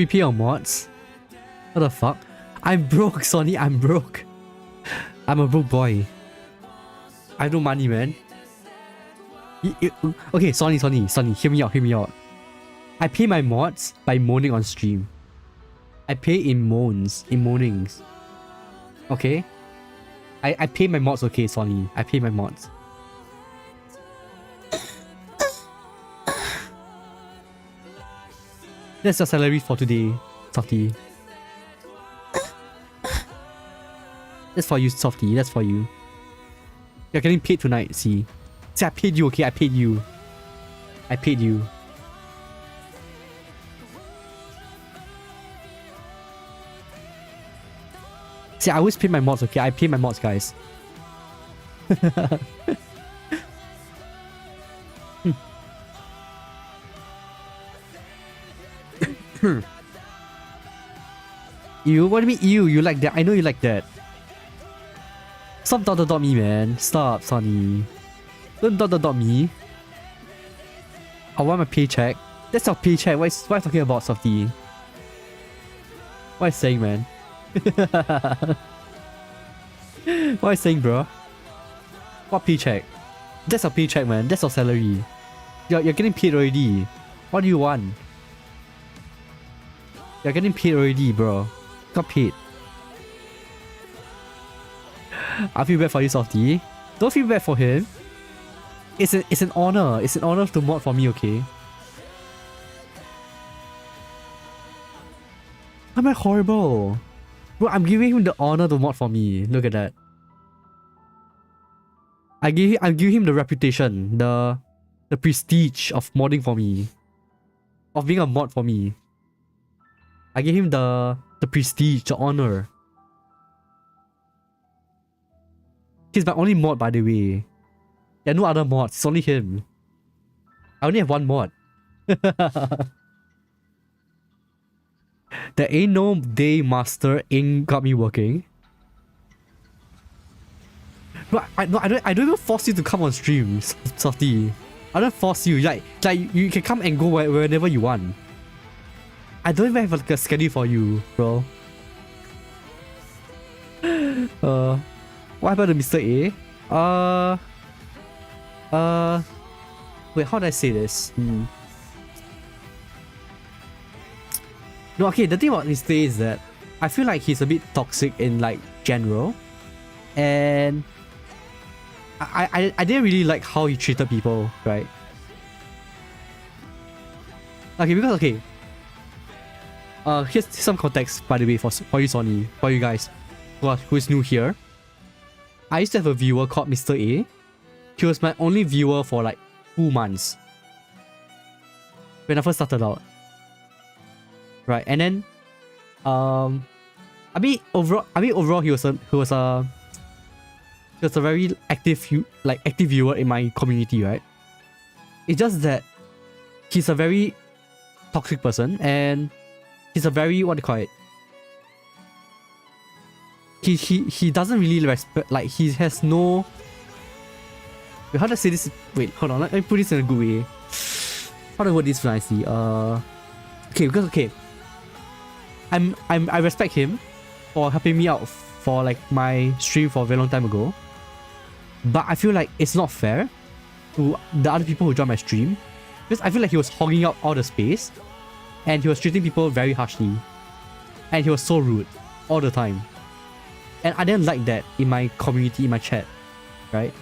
pay our mods? What the fuck? I'm broke, Sonny, I'm broke. I'm a broke boy. I have no money, man. Okay, Sonny, hear me out. I pay my mods by moaning on stream. I pay in moanings. Okay? I pay my mods, okay, Sonny. I pay my mods. That's your salary for today, Softy. That's for you, Softy. That's for you. You're getting paid tonight, see. See, I paid you, okay? I paid you. I paid you. See, I always pay my mods, okay? I pay my mods, guys. You? What do you mean you? You like that? I know you like that. Stop dot me, man. Stop, Sonny. Don't dot me. I want my paycheck. That's your paycheck. What are you talking about, Softy? What are you saying, man? What are you saying, bro? What paycheck? That's your paycheck, man. That's your salary. You're getting paid already. What do you want? You're getting paid already, bro. Got paid. I feel bad for you, Softy. Don't feel bad for him. It's an honor. It's an honor to mod for me, okay? Am I horrible? Bro, I'm giving him the honor to mod for me. Look at that. I'm giving him the reputation, the prestige of modding for me. Of being a mod for me. I gave him the prestige, the honor. He's my only mod, by the way. There are no other mods, it's only him. I only have one mod. There ain't no day master ain't got me working. No, I don't even force you to come on stream, Softy. I don't force you. Like you can come and go wherever you want. I don't even have like a schedule for you, bro. What happened to Mr. A? Wait, how do I say this? No, okay, the thing about Mr. A is that I feel like he's a bit toxic in like general. And I didn't really like how he treated people, right? Okay, because okay. Here's some context, by the way, for you, Sonny, for you guys who is new here. I used to have a viewer called Mr. A. He was my only viewer for like 2 months when I first started out. Right, and then I mean overall he was a very active viewer in my community, right? It's just that he's a very toxic person and he's a very, what do you call it? He doesn't really respect, like he has no... Wait, how do I say this? Wait, hold on, let me put this in a good way. How do I word this nicely? Okay, because okay. I respect him for helping me out for like my stream for a very long time ago. But I feel like it's not fair to the other people who join my stream. Because I feel like he was hogging up all the space. And he was treating people very harshly. And he was so rude all the time. And I didn't like that in my community, in my chat. Right?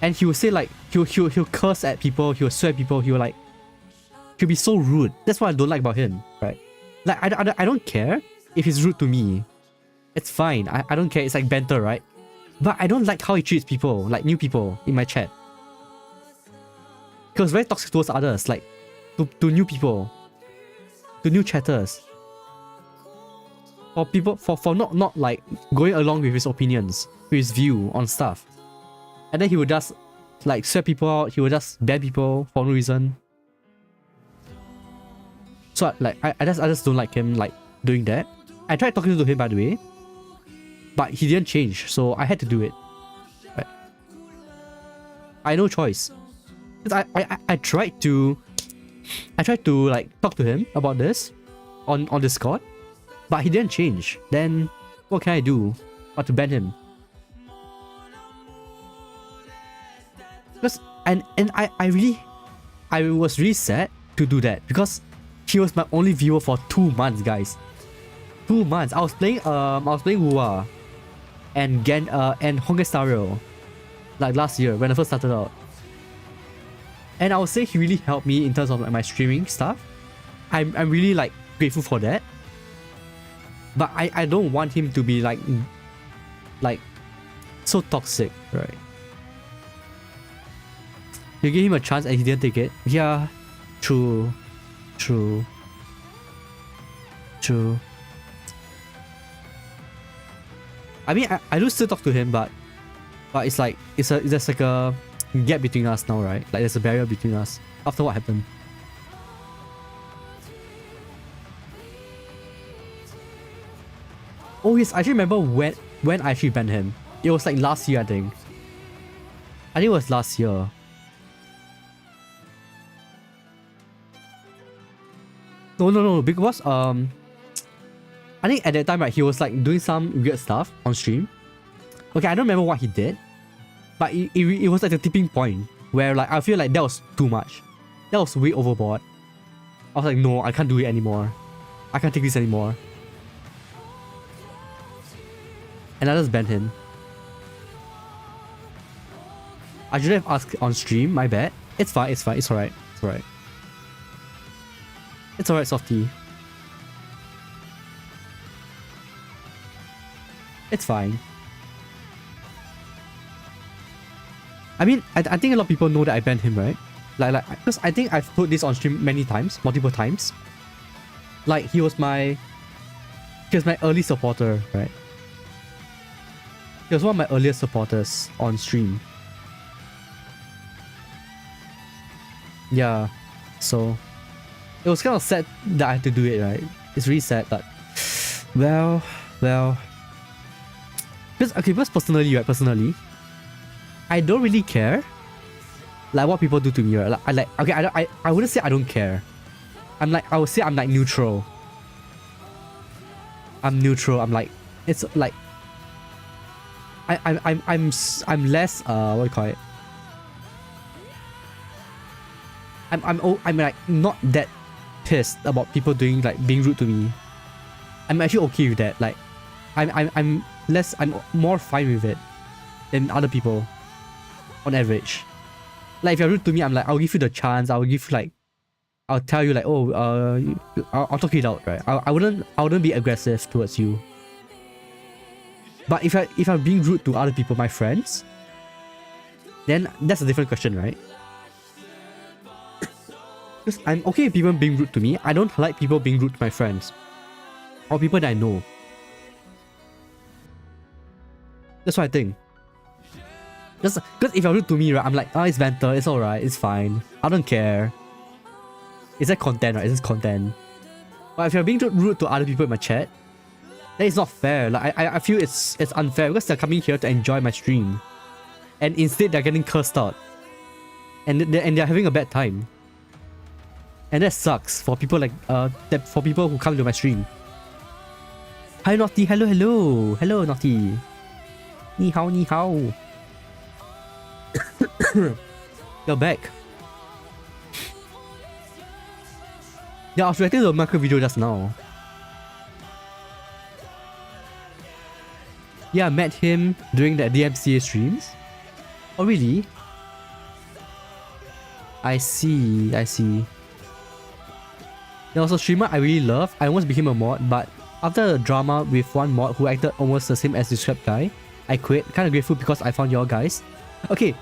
And he would say like, he'll curse at people, he'll swear at people, he'll be so rude. That's what I don't like about him, right? Like, I don't care if he's rude to me. It's fine, I don't care, it's like banter, right? But I don't like how he treats people, like new people in my chat. He was very toxic towards others, like to new people, to new chatters. For people, for not like going along with his opinions, with his view on stuff. And then he would just like swear people out, he would just ban people for no reason. So like I just don't like him like doing that. I tried talking to him by the way, but he didn't change, so I had to do it. Right. I had no choice. Cause I tried to like talk to him about this on Discord, but he didn't change. Then what can I do but to ban him? Because and I was really sad to do that because he was my only viewer for 2 months, guys. 2 months. I was playing Wua and Honkai Star Rail like last year when I first started out. And I would say he really helped me in terms of like, my streaming stuff. I'm really like grateful for that. But I don't want him to be like so toxic, right? You gave him a chance and he didn't take it. Yeah, true. I mean, I do still talk to him, but it's like there's like a gap between us now, right? Like there's a barrier between us after what happened. Oh yes, I actually remember when I actually banned him. It was like last year, I think. I think it was last year. No, because I think at that time, right, he was like doing some weird stuff on stream. Okay, I don't remember what he did, but it was like a tipping point where like I feel like that was too much. That was way overboard. I was like, no, I can't do it anymore. I can't take this anymore. And I just banned him. I should have asked on stream, my bad. It's fine, it's alright. It's alright, Softy. It's fine. I mean, I think a lot of people know that I banned him, right? Like, because I think I've put this on stream many times, multiple times. Like, he was my early supporter, right? He was one of my earliest supporters on stream. Yeah, so it was kind of sad that I had to do it, right? It's really sad, but well. Because personally, right? I don't really care like what people do to me, right? I wouldn't say I don't care. I would say I'm like neutral. I'm neutral. I'm like, it's like I'm less what do you call it? I'm like not that pissed about people doing like being rude to me. I'm actually okay with that. Like I'm more fine with it than other people on average. Like if you're rude to me, I'm like, I'll give you the chance. I'll give you like, I'll tell you like, oh, I'll talk it out, right? I wouldn't be aggressive towards you. But if I'm being rude to other people, my friends, then that's a different question, right? Because I'm okay with people being rude to me. I don't like people being rude to my friends or people that I know. That's what I think. Just because if you're rude to me, right, I'm like, oh, it's banter, it's alright, it's fine. I don't care. Is that content, right? Is this content? But if you're being rude to other people in my chat, then it's not fair. Like I feel it's unfair because they're coming here to enjoy my stream, and instead they're getting cursed out, and they're having a bad time. And that sucks for people like for people who come to my stream. Hi Naughty, hello Naughty. Ni hao. You're back. Yeah, I was reacting to the Michael video just now. Yeah, I met him during the DMCA streams. Oh really? I see. There was a streamer I really love. I almost became a mod, but after the drama with one mod who acted almost the same as the Scrap guy, I quit. Kind of grateful because I found y'all guys. Okay,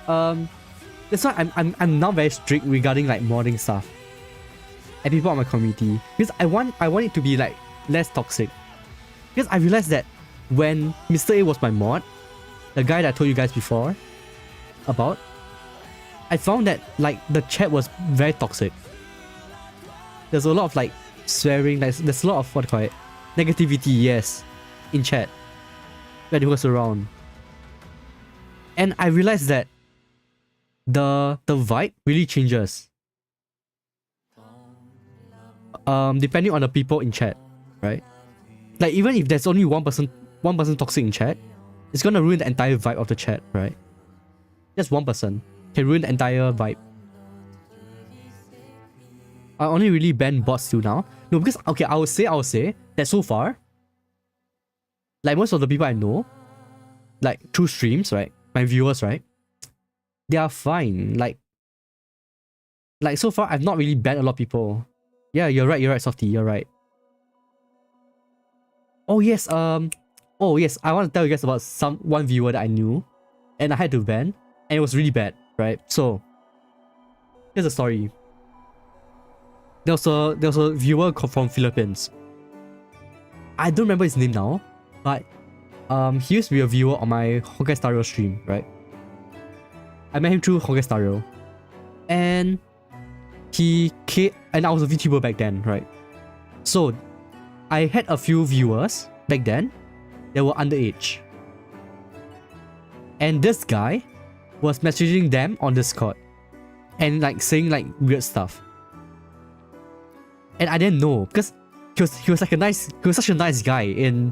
that's why I'm now very strict regarding like modding stuff and people on my community, because I want it to be like less toxic. Because I realized that when Mr. A was my mod, the guy that I told you guys before about, I found that like the chat was very toxic. there's a lot of like swearing, like there's a lot of what do you call it? Negativity, yes, in chat. When it was around. And I realized that the vibe really changes. Depending on the people in chat, right? Like even if there's only one person toxic in chat, it's gonna ruin the entire vibe of the chat, right? Just one person can ruin the entire vibe. I only really ban bots till now. No, because okay, I would say that so far, like most of the people I know, like through streams, right? My viewers, right? They are fine. Like so far, I've not really banned a lot of people. Yeah, you're right, Softy, you're right. Oh yes, I want to tell you guys about one viewer that I knew, and I had to ban, and it was really bad, right? So here's the story. There was a viewer from Philippines. I don't remember his name now, but he used to be a viewer on my Honkai Star Rail stream, right? I met him through Honkai Star Rail, and he came, and I was a VTuber back then, right? So I had a few viewers back then that were underage, and this guy was messaging them on Discord and like saying like weird stuff. And I didn't know because he was such a nice guy in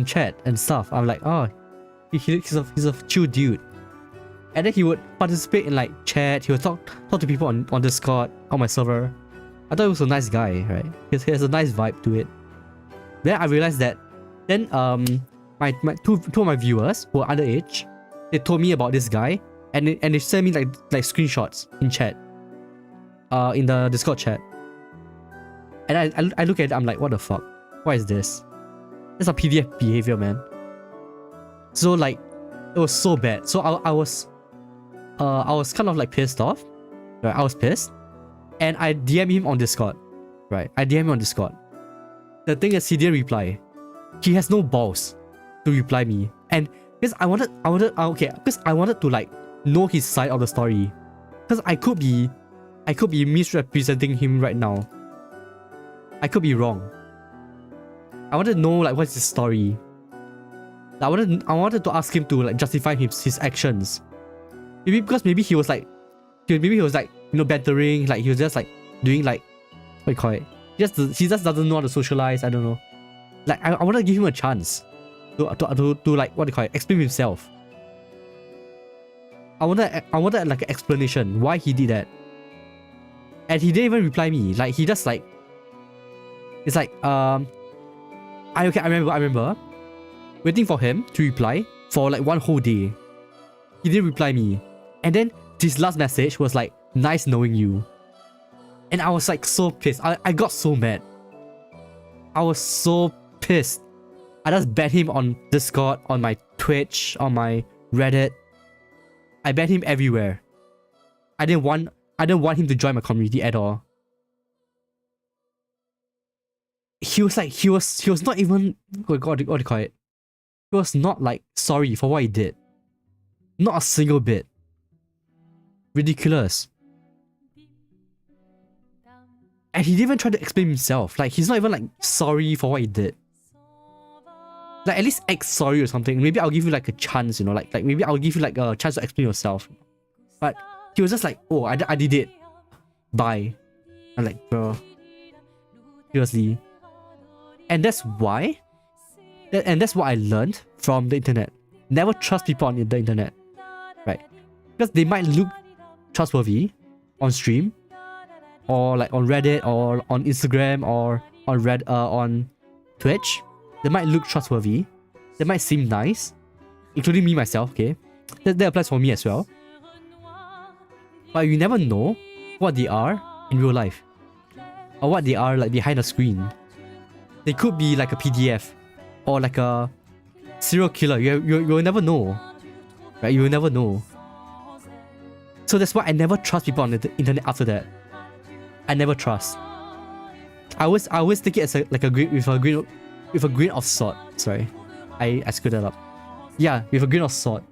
chat and stuff. I'm like, oh, he's a chill dude. And then he would participate in like chat. He would talk to people on Discord, on my server. I thought he was a nice guy, right? He has a nice vibe to it. Then I realized that. Then my two of my viewers who are underage, they told me about this guy, and they sent me like screenshots in chat. In the Discord chat. And I look at it, I'm like, what the fuck? What is this? That's a PDF behavior, man. So like, it was so bad. So I was kind of like pissed off. Right? I was pissed. And I DM him on Discord. Right? I DM him on Discord. The thing is, he didn't reply. He has no balls to reply me. And because I wanted to like know his side of the story. Because I could be misrepresenting him right now. I could be wrong. I wanted to know like what's his story. I wanted to ask him to like justify his actions. Maybe he was like bantering, like he was just like doing like what do you call it? He just doesn't know how to socialize. I don't know. Like I wanted to give him a chance to like what do you call it? Explain himself. I wanted like an explanation why he did that. And he didn't even reply me. Like he just like, it's like I remember waiting for him to reply for like one whole day. He didn't reply me. And then his last message was like, nice knowing you. And I was like so pissed. I got so mad. I was so pissed. I just banned him on Discord, on my Twitch, on my Reddit. I banned him everywhere. I didn't want him to join my community at all. He was not even, what do you call it? He was not like sorry for what he did. Not a single bit. Ridiculous. And he didn't even try to explain himself. Like he's not even like sorry for what he did. Like at least act sorry or something. Maybe I'll give you like a chance, you know, like maybe I'll give you like a chance to explain yourself. But he was just like, oh, I did it. Bye. I'm like, bro. Seriously. And that's why. And that's what I learned from the internet. Never trust people on the internet. Right? Because they might look trustworthy on stream. Or like on Reddit or on Instagram or on Twitch. They might look trustworthy. They might seem nice. Including me myself, okay? That applies for me as well. But you never know what they are in real life. Or what they are like behind the screen. They could be like a PDF. Or like a serial killer. You'll never know. Right? You'll never know. So that's why I never trust people on the internet after that. I never trust. I always take it as with a grain of salt. Sorry. I screwed that up. Yeah, with a grain of salt.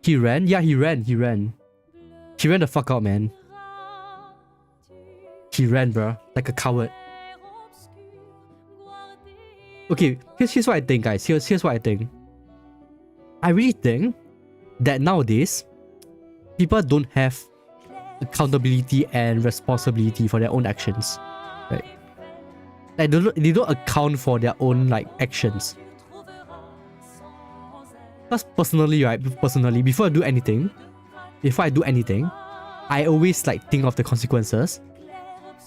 He ran? Yeah, he ran. He ran the fuck out, man. He ran, bruh. Like a coward. Okay, here's what I think, guys. Here's what I think. I really think that nowadays, people don't have accountability and responsibility for their own actions. Right? Like they don't account for their own like actions. Because personally, right? Personally, before I do anything, I always like think of the consequences,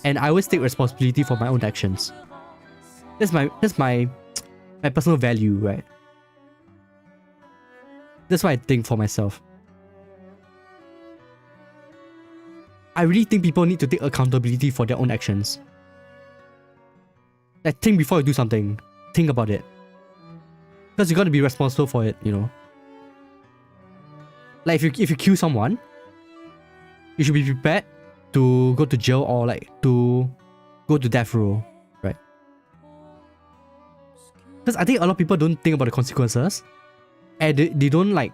and I always take responsibility for my own actions. That's my personal value, right? That's what I think for myself. I really think people need to take accountability for their own actions. Like, think before you do something. Think about it. Because you gotta be responsible for it, you know. Like, if you kill someone, you should be prepared to go to jail or like to go to death row, right? Because I think a lot of people don't think about the consequences, and they don't like,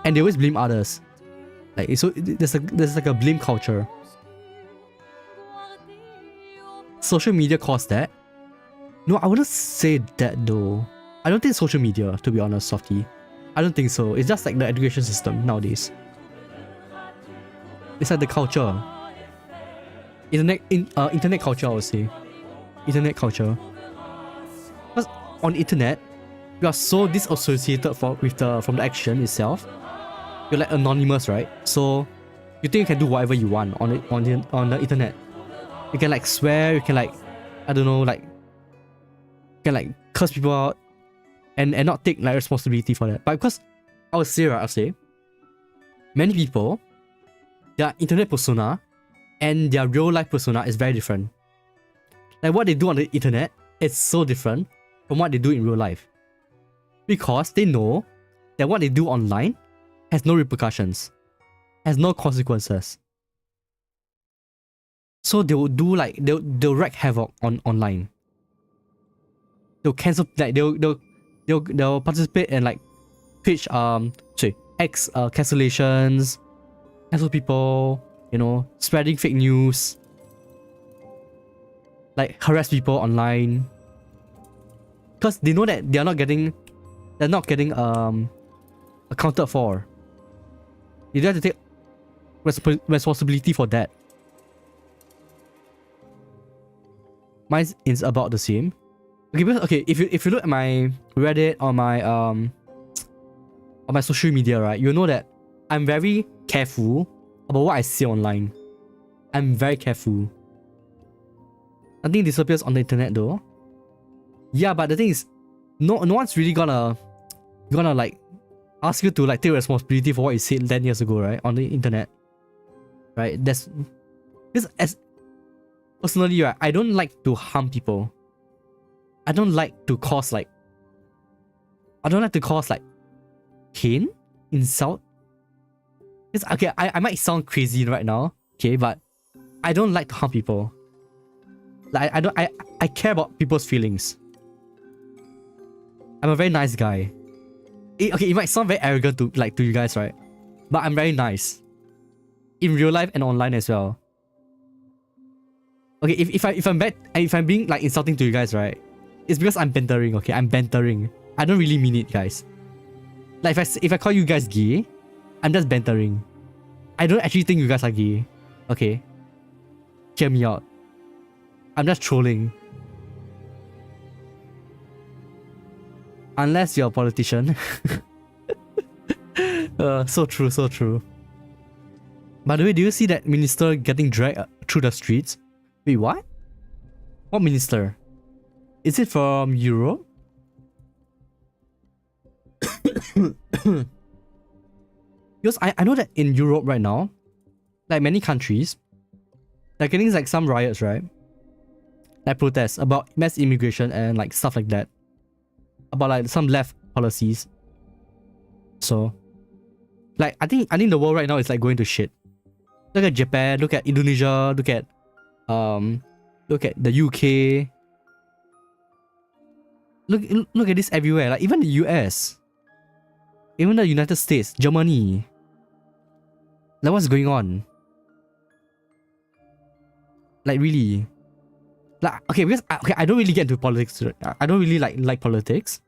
and they always blame others. Like, so there's like a blame culture. Social media caused that. No, I wouldn't say that though. I don't think social media, to be honest, Softy. I don't think so. It's just like the education system nowadays. It's like the culture. Internet culture, I would say. Internet culture. Because on internet, you are so disassociated from the action itself. You're like anonymous, right? So you think you can do whatever you want on the internet. You can like swear, you can like, I don't know, like, you can like curse people out and not take like responsibility for that. But because I would say many people, their internet persona and their real life persona is very different. Like what they do on the internet is so different from what they do in real life. Because they know that what they do online has no repercussions, has no consequences. So they will do like they'll wreak havoc online. They'll cancel, like they'll participate in like Twitch cancellations, cancel people, you know, spreading fake news, like harass people online. Because they know that they're not getting accounted for. You don't have to take responsibility for that. Mine is about the same. Okay, because, okay, if you look at my Reddit or my social media, right, you know that I'm very careful about what I say online. I'm very careful. Nothing disappears on the internet though. Yeah, but the thing is, no one's really gonna like ask you to like take responsibility for what you said 10 years ago, right? On the internet. Right? That's as personally, right, I don't like to harm people. I don't like to cause pain, insult. It's okay, I might sound crazy right now, okay, but I don't like to harm people. Like I care about people's feelings. I'm a very nice guy. Okay, it might sound very arrogant to you guys, right? But I'm very nice. In real life and online as well. Okay, if I'm being like insulting to you guys, right? It's because I'm bantering, okay? I'm bantering. I don't really mean it, guys. Like if I call you guys gay, I'm just bantering. I don't actually think you guys are gay. Okay? Hear me out. I'm just trolling. Unless you're a politician. So true, so true. By the way, do you see that minister getting dragged through the streets? Wait, what? What minister? Is it from Europe? Because I know that in Europe right now, like many countries, they're getting like some riots, right? Like protests about mass immigration and like stuff like that. About like some left policies. So, like I think the world right now is like going to shit. Look at Japan, look at Indonesia, look at the UK. Look at this everywhere, like even the US. Even the United States, Germany. Like, what's going on? Like, really? Like, okay, because I don't really get into politics. I don't really like politics.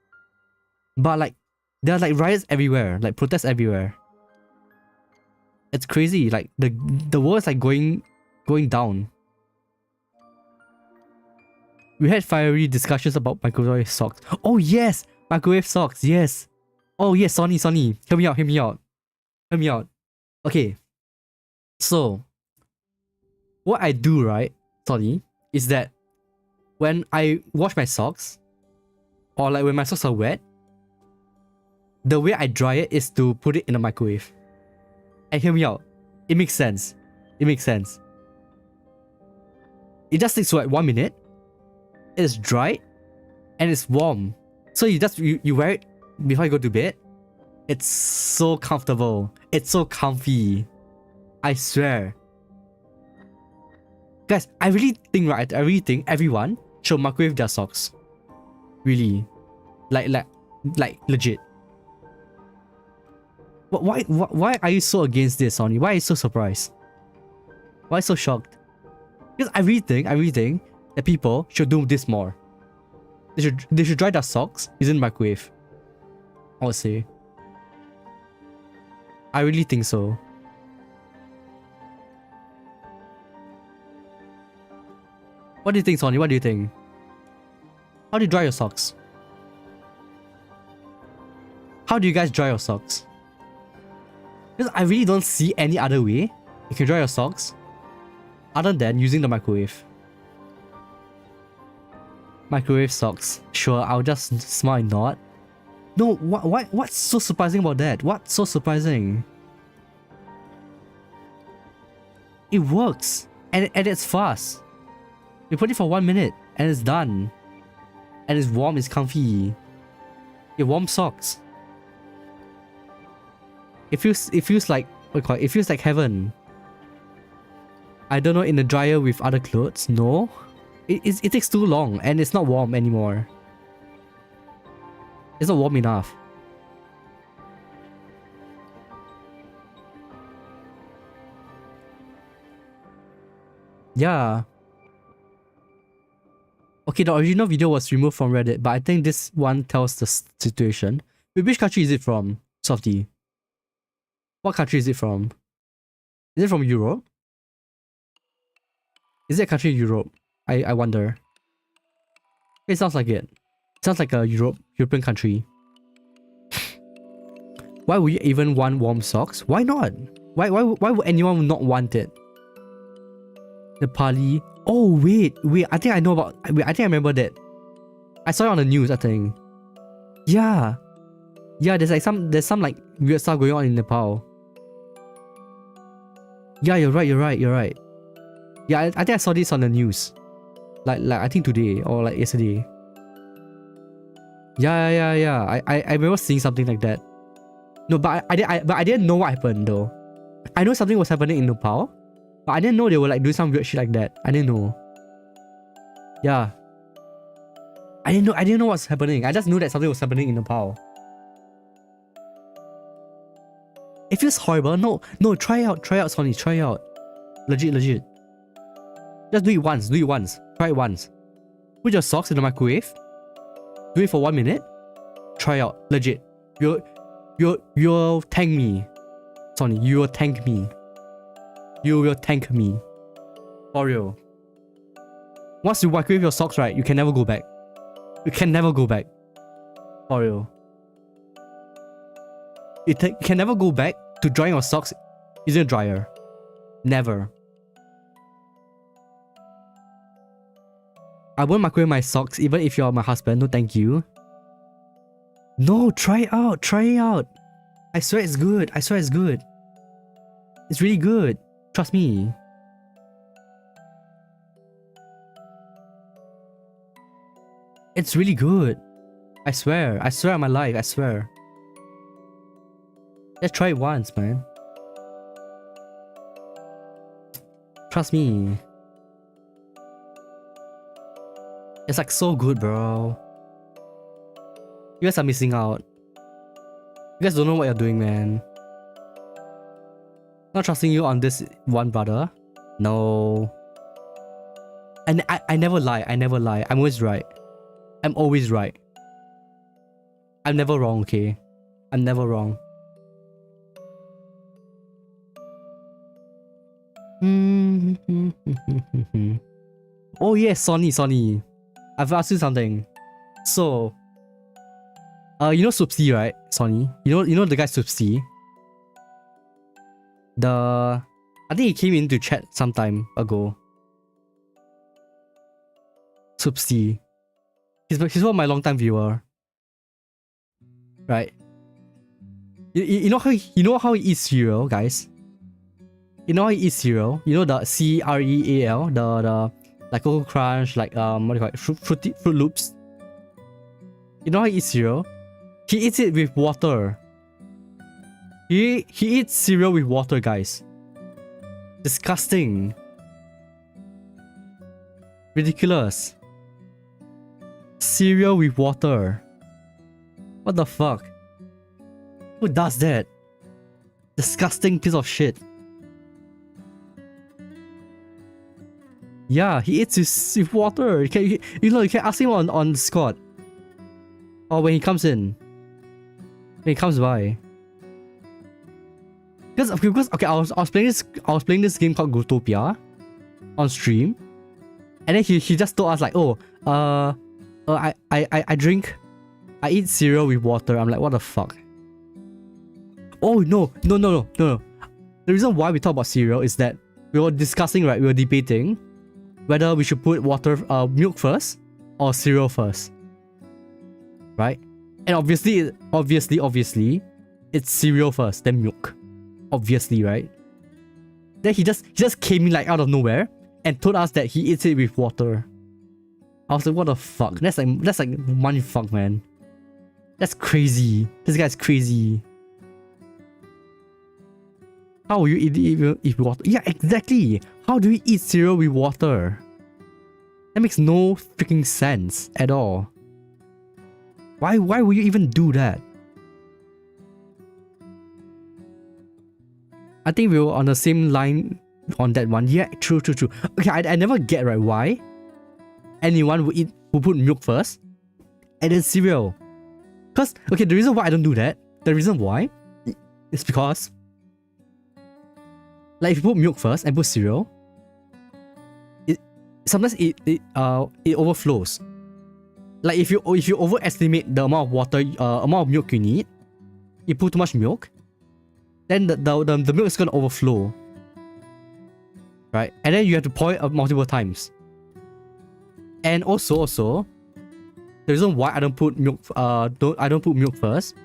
But like, there are like riots everywhere, like protests everywhere. It's crazy. Like the world is like going down. We had fiery discussions about microwave socks. Oh yes, microwave socks. Yes. Oh yes, Sonny. Hear me out. Okay. So, what I do, right, Sonny, is that when I wash my socks, or like when my socks are wet, the way I dry it is to put it in the microwave. And hear me out. It makes sense. It just takes like 1 minute. It is dry and it's warm. So you wear it before you go to bed. It's so comfortable. It's so comfy. I swear. Guys, I really think everyone should microwave their socks. Really. Like legit. Why are you so against this, Sonny? Why are you so surprised? Why so shocked? Because I really think that people should do this more. They should dry their socks using the microwave. I would say. I really think so. What do you think, Sonny? What do you think? How do you dry your socks? How do you guys dry your socks? Because I really don't see any other way you can dry your socks other than using the microwave. Microwave socks. Sure, I'll just smile and nod. No, what's so surprising about that? What's so surprising? It works. And it's fast. You put it for 1 minute and it's done. And it's warm, it's comfy. It warm socks. It feels like it feels like heaven. I don't know, in the dryer with other clothes. No. It takes too long and it's not warm anymore. It's not warm enough. Yeah. Okay, the original video was removed from Reddit, but I think this one tells the situation. Wait, which country is it from, Softy? What country is it from? Is it from Europe? Is it a country in Europe? I wonder. It sounds like it. Sounds like a European country. Why would you even want warm socks? Why not? Why would anyone not want it? Nepali. Oh wait, I think I know about. I think I remember that. I saw it on the news, I think. Yeah. Yeah, there's some like weird stuff going on in Nepal. Yeah, you're right. Yeah, I think I saw this on the news. Like I think today or like yesterday. Yeah. I remember seeing something like that. No, but I didn't know what happened though. I know something was happening in Nepal, but I didn't know they were like doing some weird shit like that. I didn't know. Yeah. I didn't know what's happening. I just knew that something was happening in Nepal. It feels horrible. No, try out, Sonny, try out. Legit. Just do it once. Try it once. Put your socks in the microwave. Do it for 1 minute. Try out. Legit. You'll thank me. Sonny, you will thank me. You will thank me. For real. Once you microwave your socks, right, you can never go back. For real. You can never go back to drying your socks using a dryer. Never. I won't microwave my socks even if you're my husband. No, thank you. No, try it out. I swear it's good. It's really good. Trust me. It's really good. I swear on my life, I swear. Just try it once, man. Trust me. It's like so good, bro. You guys are missing out. You guys don't know what you're doing, man. Not trusting you on this one, brother. No. And I never lie. I never lie. I'm always right. I'm always right. I'm never wrong, okay? I'm never wrong. Oh yes, Sonny. I've asked you something. So, you know Soupsy, right, Sonny? You know the guy Soupsy? I think he came into chat some time ago. Soupsy. He's one of my long-time viewer. Right? You know how he eats cereal, guys? You know how he eats cereal? You know the cereal, the like Cocoa Crunch, like what do you call it? Fruit Loops. You know how he eats cereal? He eats it with water. He eats cereal with water, guys. Disgusting. Ridiculous. Cereal with water. What the fuck? Who does that? Disgusting piece of shit. Yeah, he eats with water. You can ask him on Discord. Or when he comes in. When he comes by. Because I was playing this game called Growtopia on stream. And then he just told us like, I eat cereal with water. I'm like, what the fuck? Oh no. The reason why we talk about cereal is that we were discussing, right? We were debating whether we should put milk first or cereal first. Right? And obviously, it's cereal first, then milk. Obviously, right? Then he just came in like out of nowhere and told us that he eats it with water. I was like, what the fuck? That's like money fuck, man. That's crazy. This guy's crazy. How will you eat it with water? Yeah, exactly. How do you eat cereal with water? That makes no freaking sense at all. Why would you even do that? I think we were on the same line on that one. Yeah, true. Okay, I never get right why anyone would put milk first and then cereal. Because, okay, the reason why I don't do that, the reason why is because like if you put milk first and put cereal, sometimes it overflows. Like if you overestimate the amount of water, amount of milk you need, you put too much milk, then the milk is gonna overflow. Right? And then you have to pour it multiple times. And also, the reason why I don't put milk first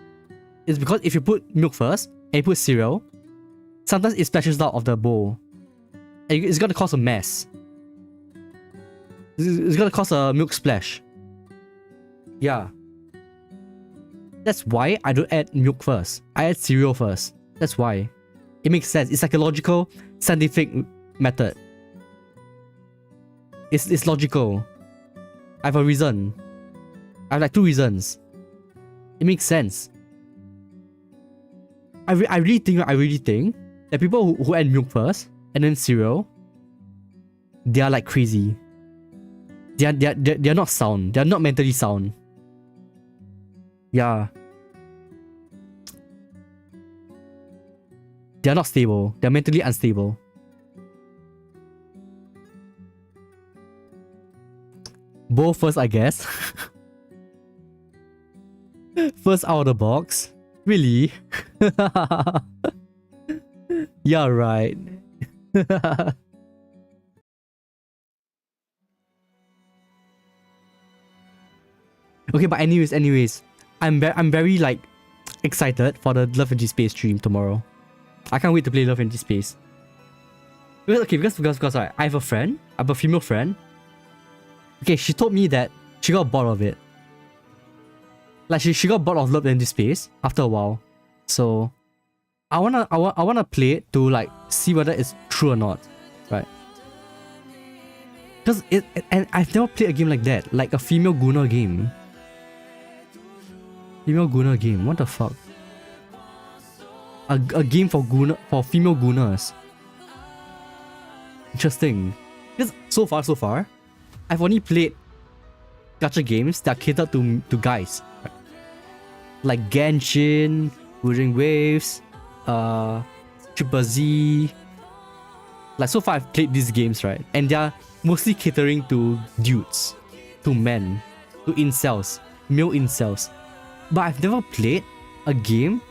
is because if you put milk first and you put cereal, sometimes it splashes out of the bowl. And it's gonna cause a mess. It's gonna cause a milk splash. Yeah. That's why I don't add milk first. I add cereal first. That's why. It makes sense. It's like a logical, scientific method. It's logical. I have a reason. I have like 2 reasons. It makes sense. I really think that people who add milk first and then cereal, they are like crazy. They are not sound. They are not mentally sound. Yeah. They are not stable. They are mentally unstable. Both first, I guess. First out of the box. Really? Yeah, right. Okay, but anyways, I'm very like excited for the Love NG Space stream tomorrow. I can't wait to play Love NG Space. Because right, I have a female friend. Okay, she told me that she got bored of it. Like she got bored of Love NG Space after a while. So I wanna play it to like see whether it's true or not, right? Because and I've never played a game like that, like a female Gunnar game. Female Gunnar game. What the fuck? a game for female Gunas. Interesting. Because so far, I've only played gacha games that cater to guys. Like Genshin, Wuthering Waves, Triple Z. Like so far I've played these games, right? And they're mostly catering to dudes, to men, to incels, male incels. But I've never played a game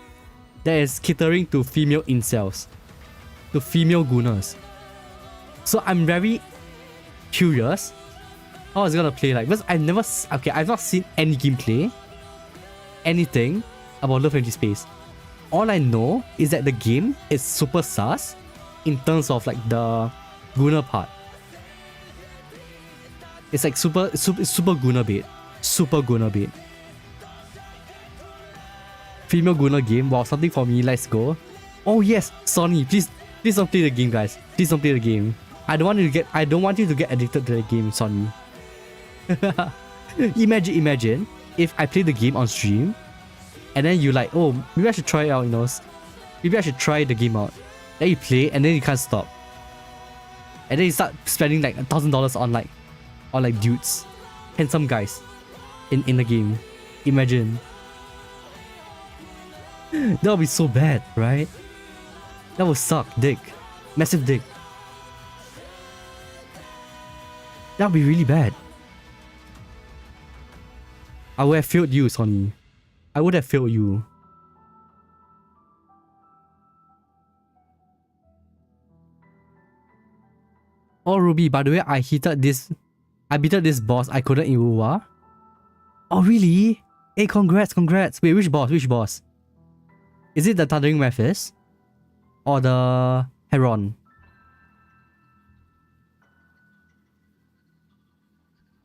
that is catering to female incels, to female Gunas. So I'm very curious how it's gonna play like, because I've not seen any gameplay, anything about Love Empty Space. All I know is that the game is super sus in terms of like the Guna part. It's like super Guna bait. Super Guna bait. Female Guna game. Wow, something for me. Let's go. Oh yes, Sony, please don't play the game, guys. Please don't play the game. I don't want you to get addicted to the game, Sony. Imagine if I play the game on stream and then you like, oh, maybe I should try it out, you know. Maybe I should try the game out. Then you play and then you can't stop. And then you start spending like $1,000 on like dudes, handsome guys in the game. Imagine. That would be so bad, right? That would suck, dick. Massive dick. That would be really bad. I would have failed you, Sony. I would have failed you. Oh, Ruby, by the way, I beated this boss I couldn't in Wuwa. Oh, really? Hey, congrats. Wait, which boss? Is it the Thundering Mephis? Or the Heron?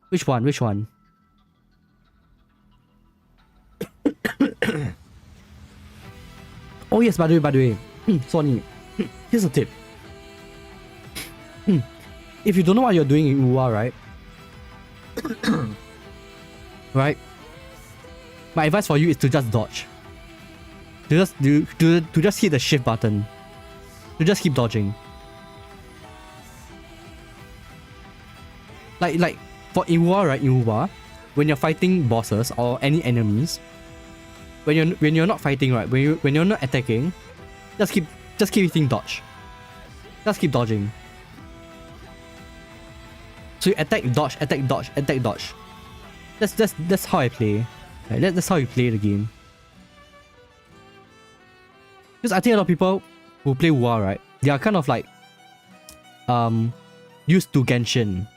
Which one? Oh yes, by the way, Sony, here's a tip. If you don't know what you're doing in Wuwa, right? Right? My advice for you is to just dodge. To just hit the shift button. To just keep dodging. Like for in Wuwa, right? In Wuwa, when you're fighting bosses or any enemies, when you're not fighting, right? When you're not attacking, just keep hitting dodge. Just keep dodging. So you attack, dodge. That's how I play. Right? That's how you play the game. Because I think a lot of people who play Wuwa, right? They are kind of like used to Genshin,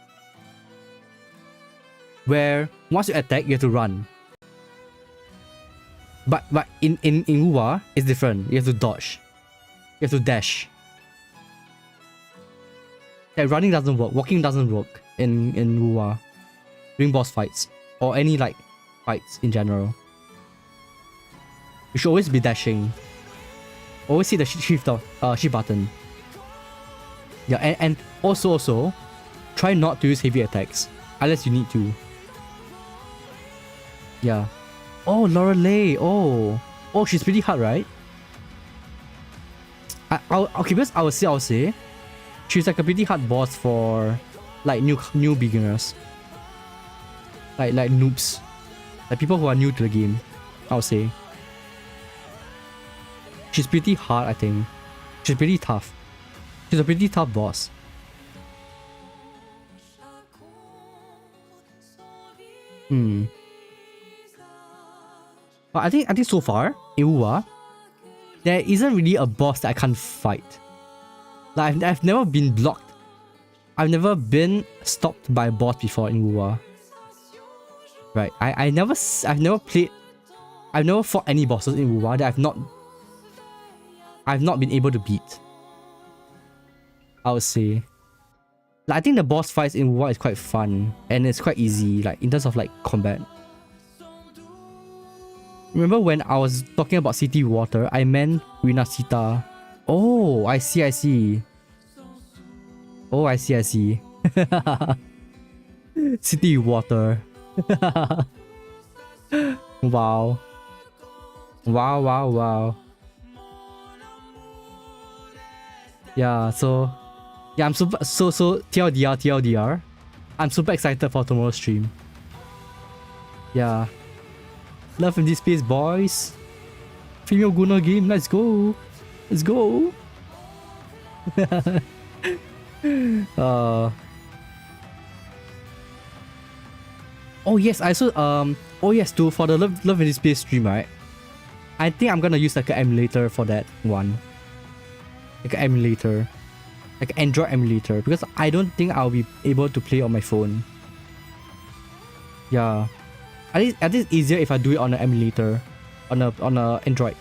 where once you attack, you have to run. But in Wuwa, it's different. You have to dodge. You have to dash. Like running doesn't work. Walking doesn't work in Wuwa during boss fights or any like fights in general. You should always be dashing. Always see the shift button. Yeah, and also try not to use heavy attacks unless you need to. Yeah. Oh, Lorelei. Oh, she's pretty hard, right? Okay, because I would say she's like a pretty hard boss for like new beginners. Like noobs. Like people who are new to the game, I would say. She's pretty hard, I think. She's pretty tough. She's a pretty tough boss. But I think so far, in Wuwa, there isn't really a boss that I can't fight. Like I've never been blocked. I've never been stopped by a boss before in Wuwa. Right. I've never fought any bosses in Wuwa that I've not been able to beat. I would say. Like, I think the boss fights in Wuwa is quite fun and it's quite easy, like in terms of like combat. Remember when I was talking about City Water, I meant Rinasita. Oh, I see. Oh, I see. City Water. Wow. Yeah, so yeah, I'm super so TLDR. I'm super excited for tomorrow's stream. Yeah. Love in this space, boys. Female Gunner game, let's go. Let's go. Oh yes, I also oh yes, too, for the Love in this space stream, right? I think I'm gonna use like an emulator for that one. Like an emulator. Like an Android emulator. Because I don't think I'll be able to play on my phone. Yeah. I think it's easier if I do it on an emulator. On a Android.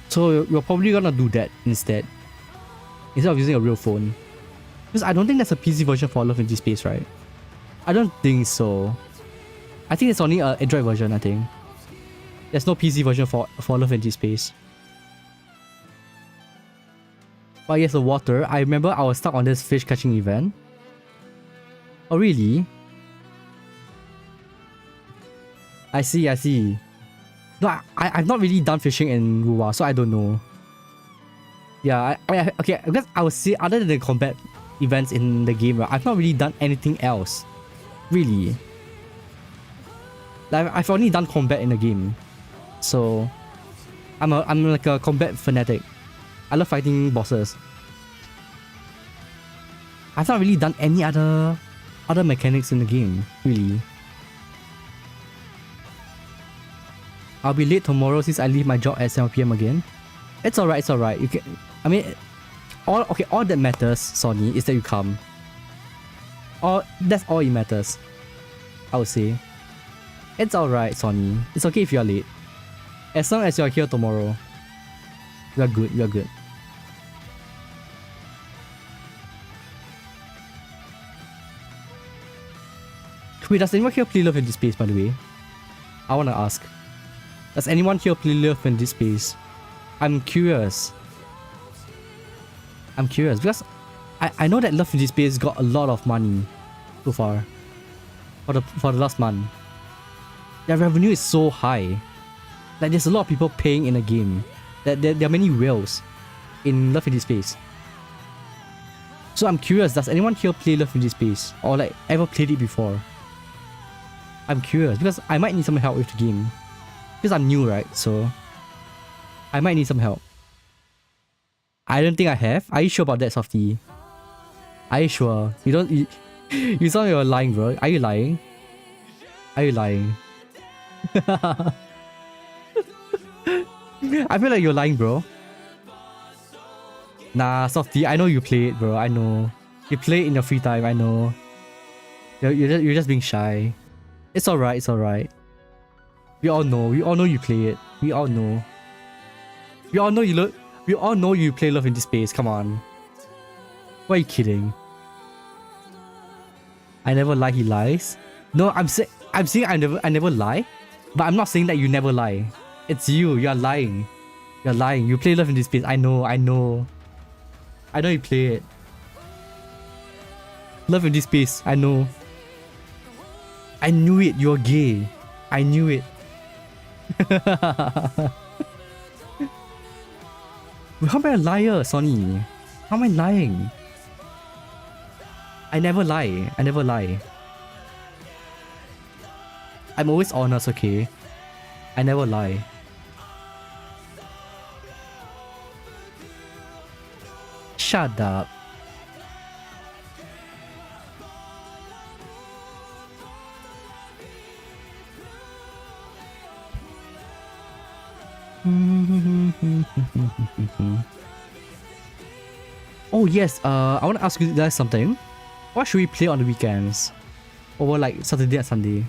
So you're probably gonna do that instead. Instead of using a real phone. Because I don't think there's a PC version for Love in this Space, right? I don't think so. I think it's only an Android version, I think. There's no PC version for Love in this Space. But yes, the water. I remember I was stuck on this fish catching event. Oh really? I see. No, I've not really done fishing in Ruwa, so I don't know. Yeah, okay, because I would say other than the combat events in the game, right, I've not really done anything else. Really. Like, I've only done combat in the game. So I'm like a combat fanatic. I love fighting bosses. I've not really done any other mechanics in the game, really. I'll be late tomorrow since I leave my job at 7 PM again. It's alright. You can, I mean, all that matters, Sony, is that you come. That's all it matters, I would say. It's alright, Sony. It's okay if you're late. As long as you're here tomorrow, you're good. Wait, does anyone here play Love in this Space, by the way? I wanna ask. Does anyone here play Love in this Space? I'm curious because I know that Love in this Space got a lot of money so far for the last month. Their revenue is so high. Like there's a lot of people paying in the game. There are many whales in Love in this Space. So I'm curious, does anyone here play Love in this Space? Or like ever played it before? I'm curious because I might need some help with the game. Because I'm new, right? So I might need some help. I don't think I have. Are you sure about that, Softy? Are you sure? You don't... You sound like you're lying, bro. Are you lying? I feel like you're lying, bro. Nah, Softy, I know you play it, bro. I know. You play it in your free time, I know. You're just being shy. It's alright. We all know you play it. We all know you play Love in this Space. Come on. Why are you kidding? I never lie, he lies. No, I'm saying I never lie. But I'm not saying that you never lie. It's you. You're lying. You play Love in this Space. I know you play it. Love in this Space. I know. I knew it. You're gay. I knew it. How am I a liar, Sonny? How am I lying? I never lie. I'm always honest, okay? I never lie. Shut up. Oh yes, I want to ask you guys something. What should we play on the weekends? Over like Saturday and Sunday?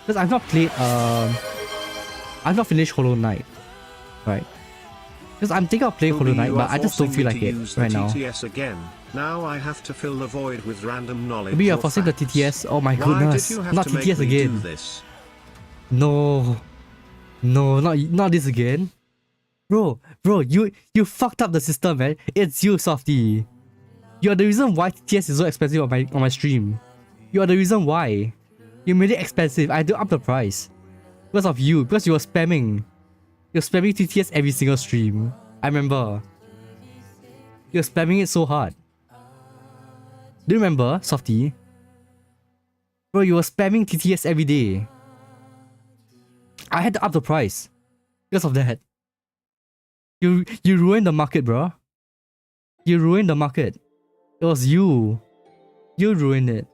Because I've not played, I've not finished Hollow Knight, right? Because I'm thinking of playing Hollow Knight, but I just don't feel like it right now. Again. Now I have to fill the void with random knowledge. Maybe you're forcing the TTS. Oh my goodness, not TTS again. No, not this again. Bro, you fucked up the system, man. It's you, Softy. You're the reason why TTS is so expensive on my stream. You are the reason why. You made it expensive. I had to up the price. Because of you. Because you were spamming. You're spamming TTS every single stream. I remember. You're spamming it so hard. Do you remember, Softy? Bro, you were spamming TTS every day. I had to up the price because of that. You ruined the market, bro. You ruined the market. It was you. You ruined it.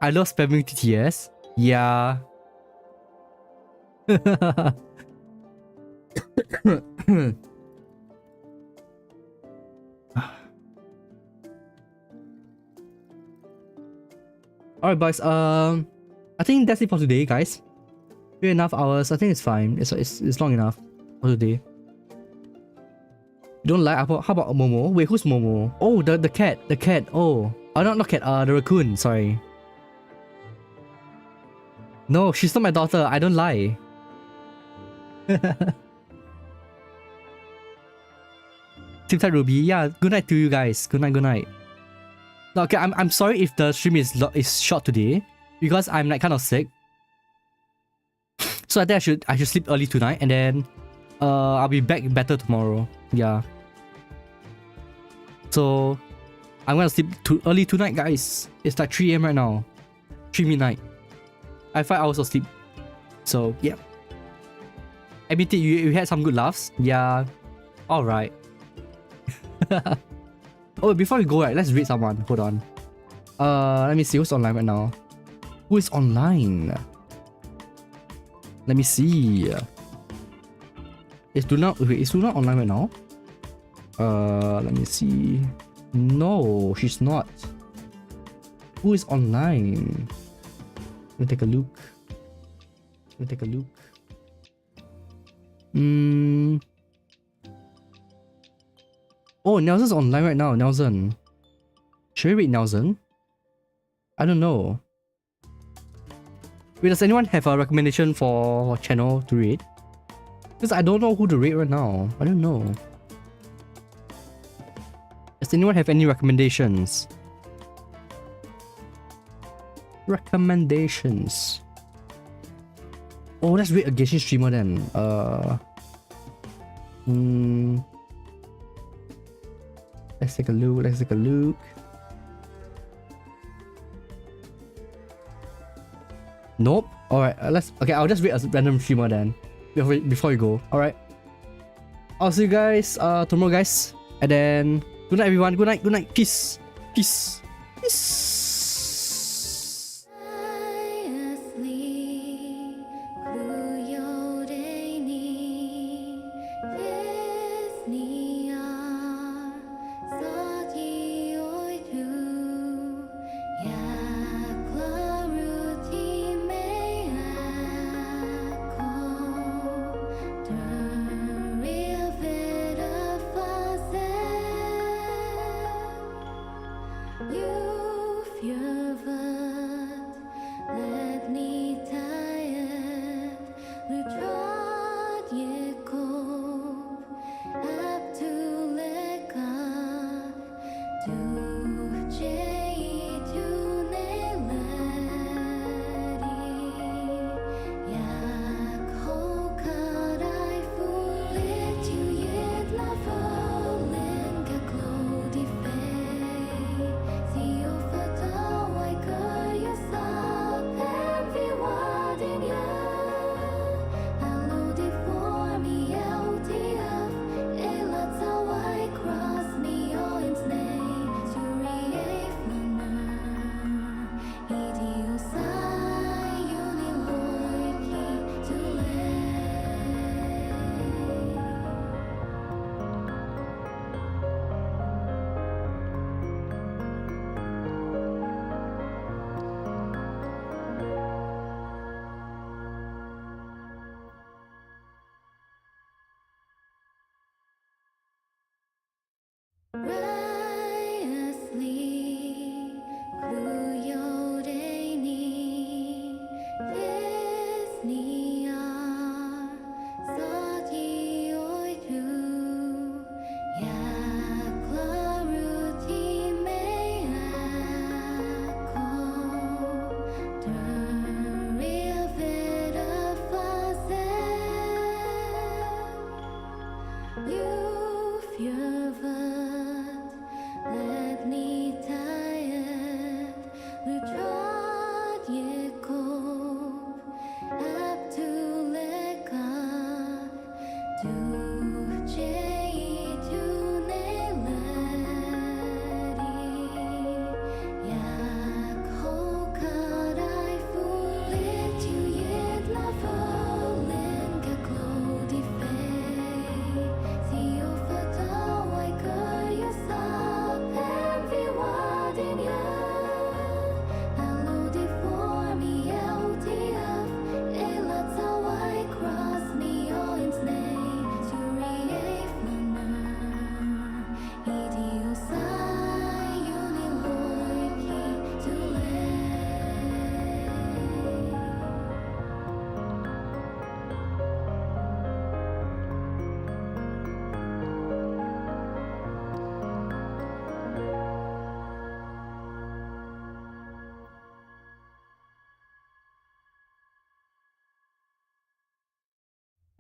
I love spamming TTS. Yeah. Alright, boys. I think that's it for today, guys. 3.5 hours. I think it's fine. It's long enough for today. You don't like? How about Momo? Wait, who's Momo? Oh, the cat. The cat. Oh, not cat. The raccoon. Sorry. No, she's not my daughter. I don't lie. Team Tide Ruby. Yeah. Good night to you guys. Good night. Good night. No, okay. I'm sorry if the stream is short today because I'm like kind of sick. So I think I should sleep early tonight and then I'll be back better tomorrow. Yeah. So I'm gonna sleep too early tonight, guys. It's like 3 AM right now. 3 midnight. I have 5 hours of sleep. So yeah. Admit it, you had some good laughs. Yeah. Alright. Oh, before we go, right, let's read someone. Hold on. Let me see who's online right now. Who is online? Let me see. Is Luna online right now? Let me see. No, she's not. Who is online? Let me take a look. Oh, Nelson's online right now. Nelson. Should we read Nelson? I don't know. Wait, does anyone have a recommendation for channel to read? Because I don't know who to read right now. I don't know. Does anyone have any recommendations? Recommendations. Oh, let's read a Genshin streamer then. Let's take a look. Nope. Alright, okay, I'll just read a random streamer then. Before you go. Alright. I'll see you guys tomorrow, guys. And then good night everyone. Good night. Peace. You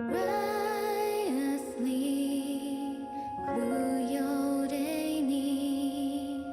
Run.